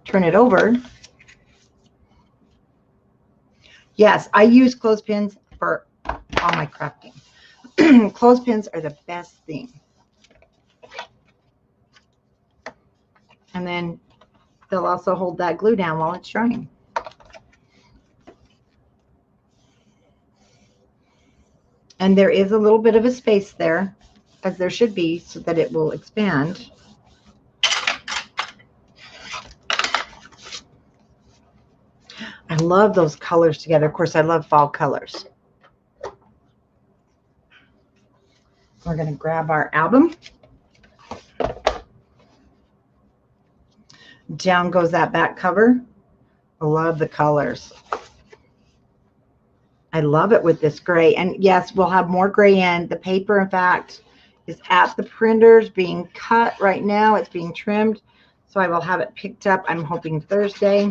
turn it over. Yes, I use clothespins for all my crafting. Clothespins are the best thing. And then they'll also hold that glue down while it's drying. And there is a little bit of a space there, as there should be, so that it will expand. I love those colors together. Of course, I love fall colors. We're going to grab our album. Down goes that back cover. I love the colors. I love it with this gray. And yes, we'll have more gray in. The paper, in fact, is at the printers being cut right now. It's being trimmed. So I will have it picked up, I'm hoping, Thursday.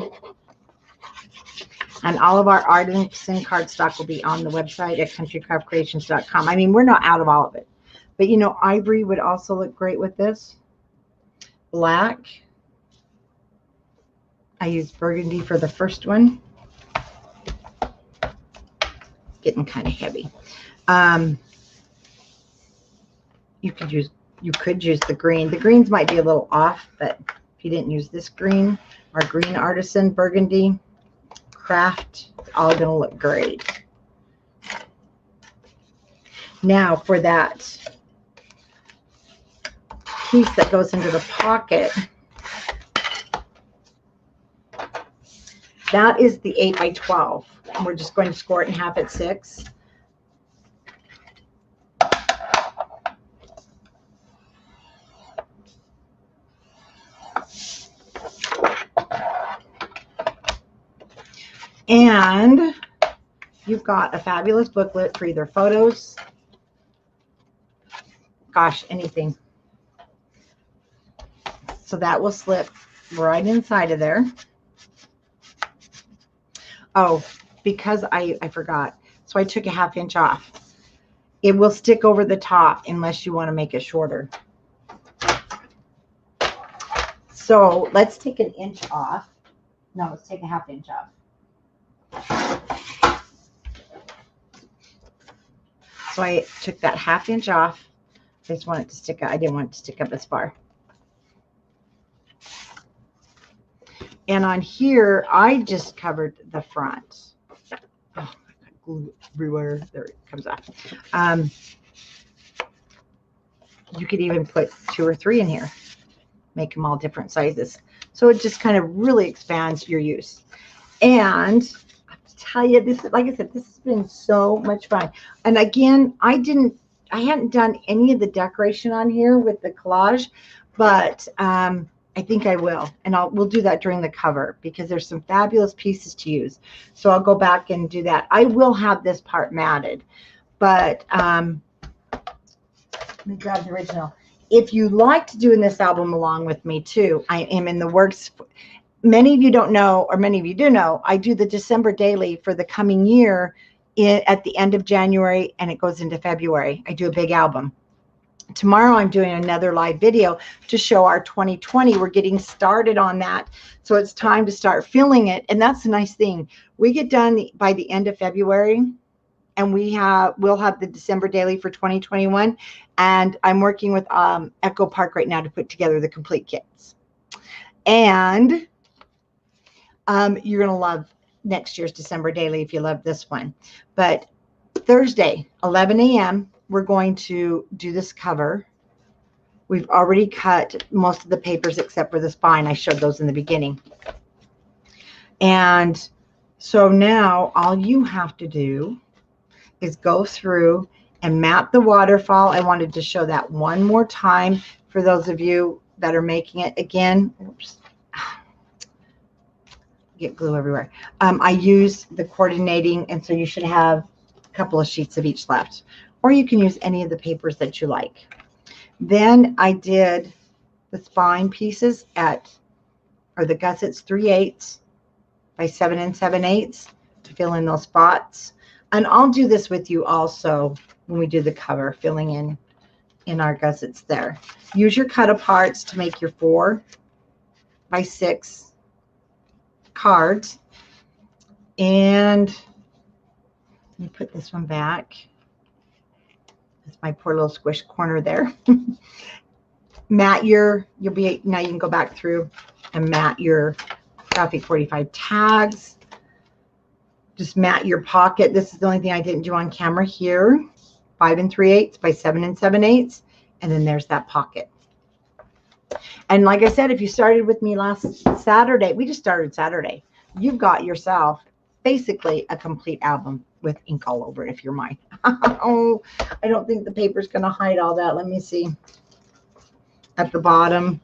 And all of our artisan cardstock will be on the website at countrycraftcreations.com. I mean, we're not out of all of it. But, you know, ivory would also look great with this. Black. I used burgundy for the first one. It's getting kind of heavy. You could use the green. The greens might be a little off, but if you didn't use this green, our green artisan burgundy craft, it's all going to look great. Now for that piece that goes into the pocket, that is the 8 by 12. And we're just going to score it in half at 6. And you've got a fabulous booklet for either photos, gosh, anything. So that will slip right inside of there. Oh, because I forgot. So I took a 1/2 inch off. It will stick over the top unless you want to make it shorter. So let's take an inch off. No, let's take a 1/2 inch off. So I took that 1/2 inch off. I just want it to stick up. I didn't want it to stick up as far. And on here, I just covered the front. Oh, I got glue everywhere. There it comes out. You could even put 2 or 3 in here. Make them all different sizes. So it just kind of really expands your use. And I have to tell you, this, like I said, this has been so much fun. And again, I hadn't done any of the decoration on here with the collage, but I think I will, and we'll do that during the cover because there's some fabulous pieces to use. So I'll go back and do that. I will have this part matted, but let me grab the original. If you liked doing this album along with me too, I am in the works. Many of you don't know, or many of you do know, I do the December daily for the coming year at the end of January, and it goes into February. I do a big album. Tomorrow I'm doing another live video to show our 2020. We're getting started on that. So it's time to start filling it. And that's the nice thing. We get done by the end of February, and we'll have the December daily for 2021. And I'm working with Echo Park right now to put together the complete kits. And you're going to love next year's December daily if you love this one. But Thursday, 11 a.m., we're going to do this cover. We've already cut most of the papers except for the spine. I showed those in the beginning. And so now all you have to do is go through and map the waterfall. I wanted to show that one more time for those of you that are making it. Again, oops, get glue everywhere. I use the coordinating, and so you should have a couple of sheets of each left. Or you can use any of the papers that you like. Then I did the spine pieces or the gussets 3/8 by 7 7/8 to fill in those spots. And I'll do this with you also when we do the cover, filling in our gussets there. Use your cut aparts to make your 4 by 6 cards. And let me put this one back. It's my poor little squish corner there. Mat now you can go back through and mat your Graphic 45 tags. Just mat your pocket. This is the only thing I didn't do on camera here. 5 3/8 by 7 7/8. And then there's that pocket. And like I said, if you started with me last Saturday, we just started Saturday, you've got yourself basically a complete album with ink all over it if you're mine. Oh, I don't think the paper's going to hide all that. Let me see. At the bottom.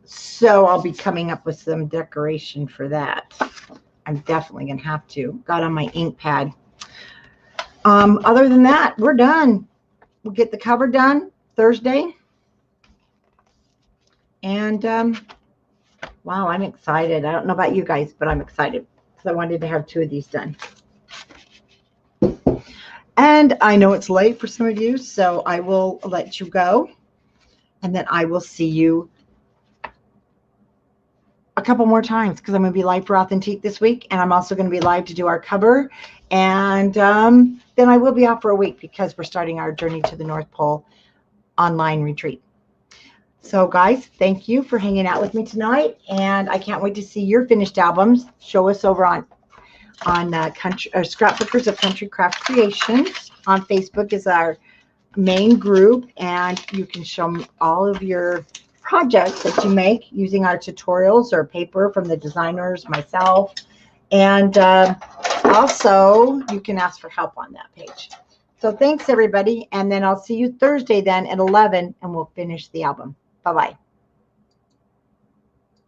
So I'll be coming up with some decoration for that. I'm definitely going to have to. Got on my ink pad. Other than that, we're done. We'll get the cover done Thursday. And wow, I'm excited. I don't know about you guys, but I'm excited because I wanted to have 2 of these done. And I know it's late for some of you, so I will let you go. And then I will see you a couple more times because I'm going to be live for Authentique this week. And I'm also going to be live to do our cover. And then I will be off for a week because we're starting our Journey to the North Pole online retreat. So guys, thank you for hanging out with me tonight. And I can't wait to see your finished albums. Show us over on Scrapbookers of Country Craft Creations. On Facebook is our main group, and you can show me all of your projects that you make using our tutorials or paper from the designers, myself, and also you can ask for help on that page. So thanks everybody, and then I'll see you Thursday then at 11, and we'll finish the album. Bye-bye.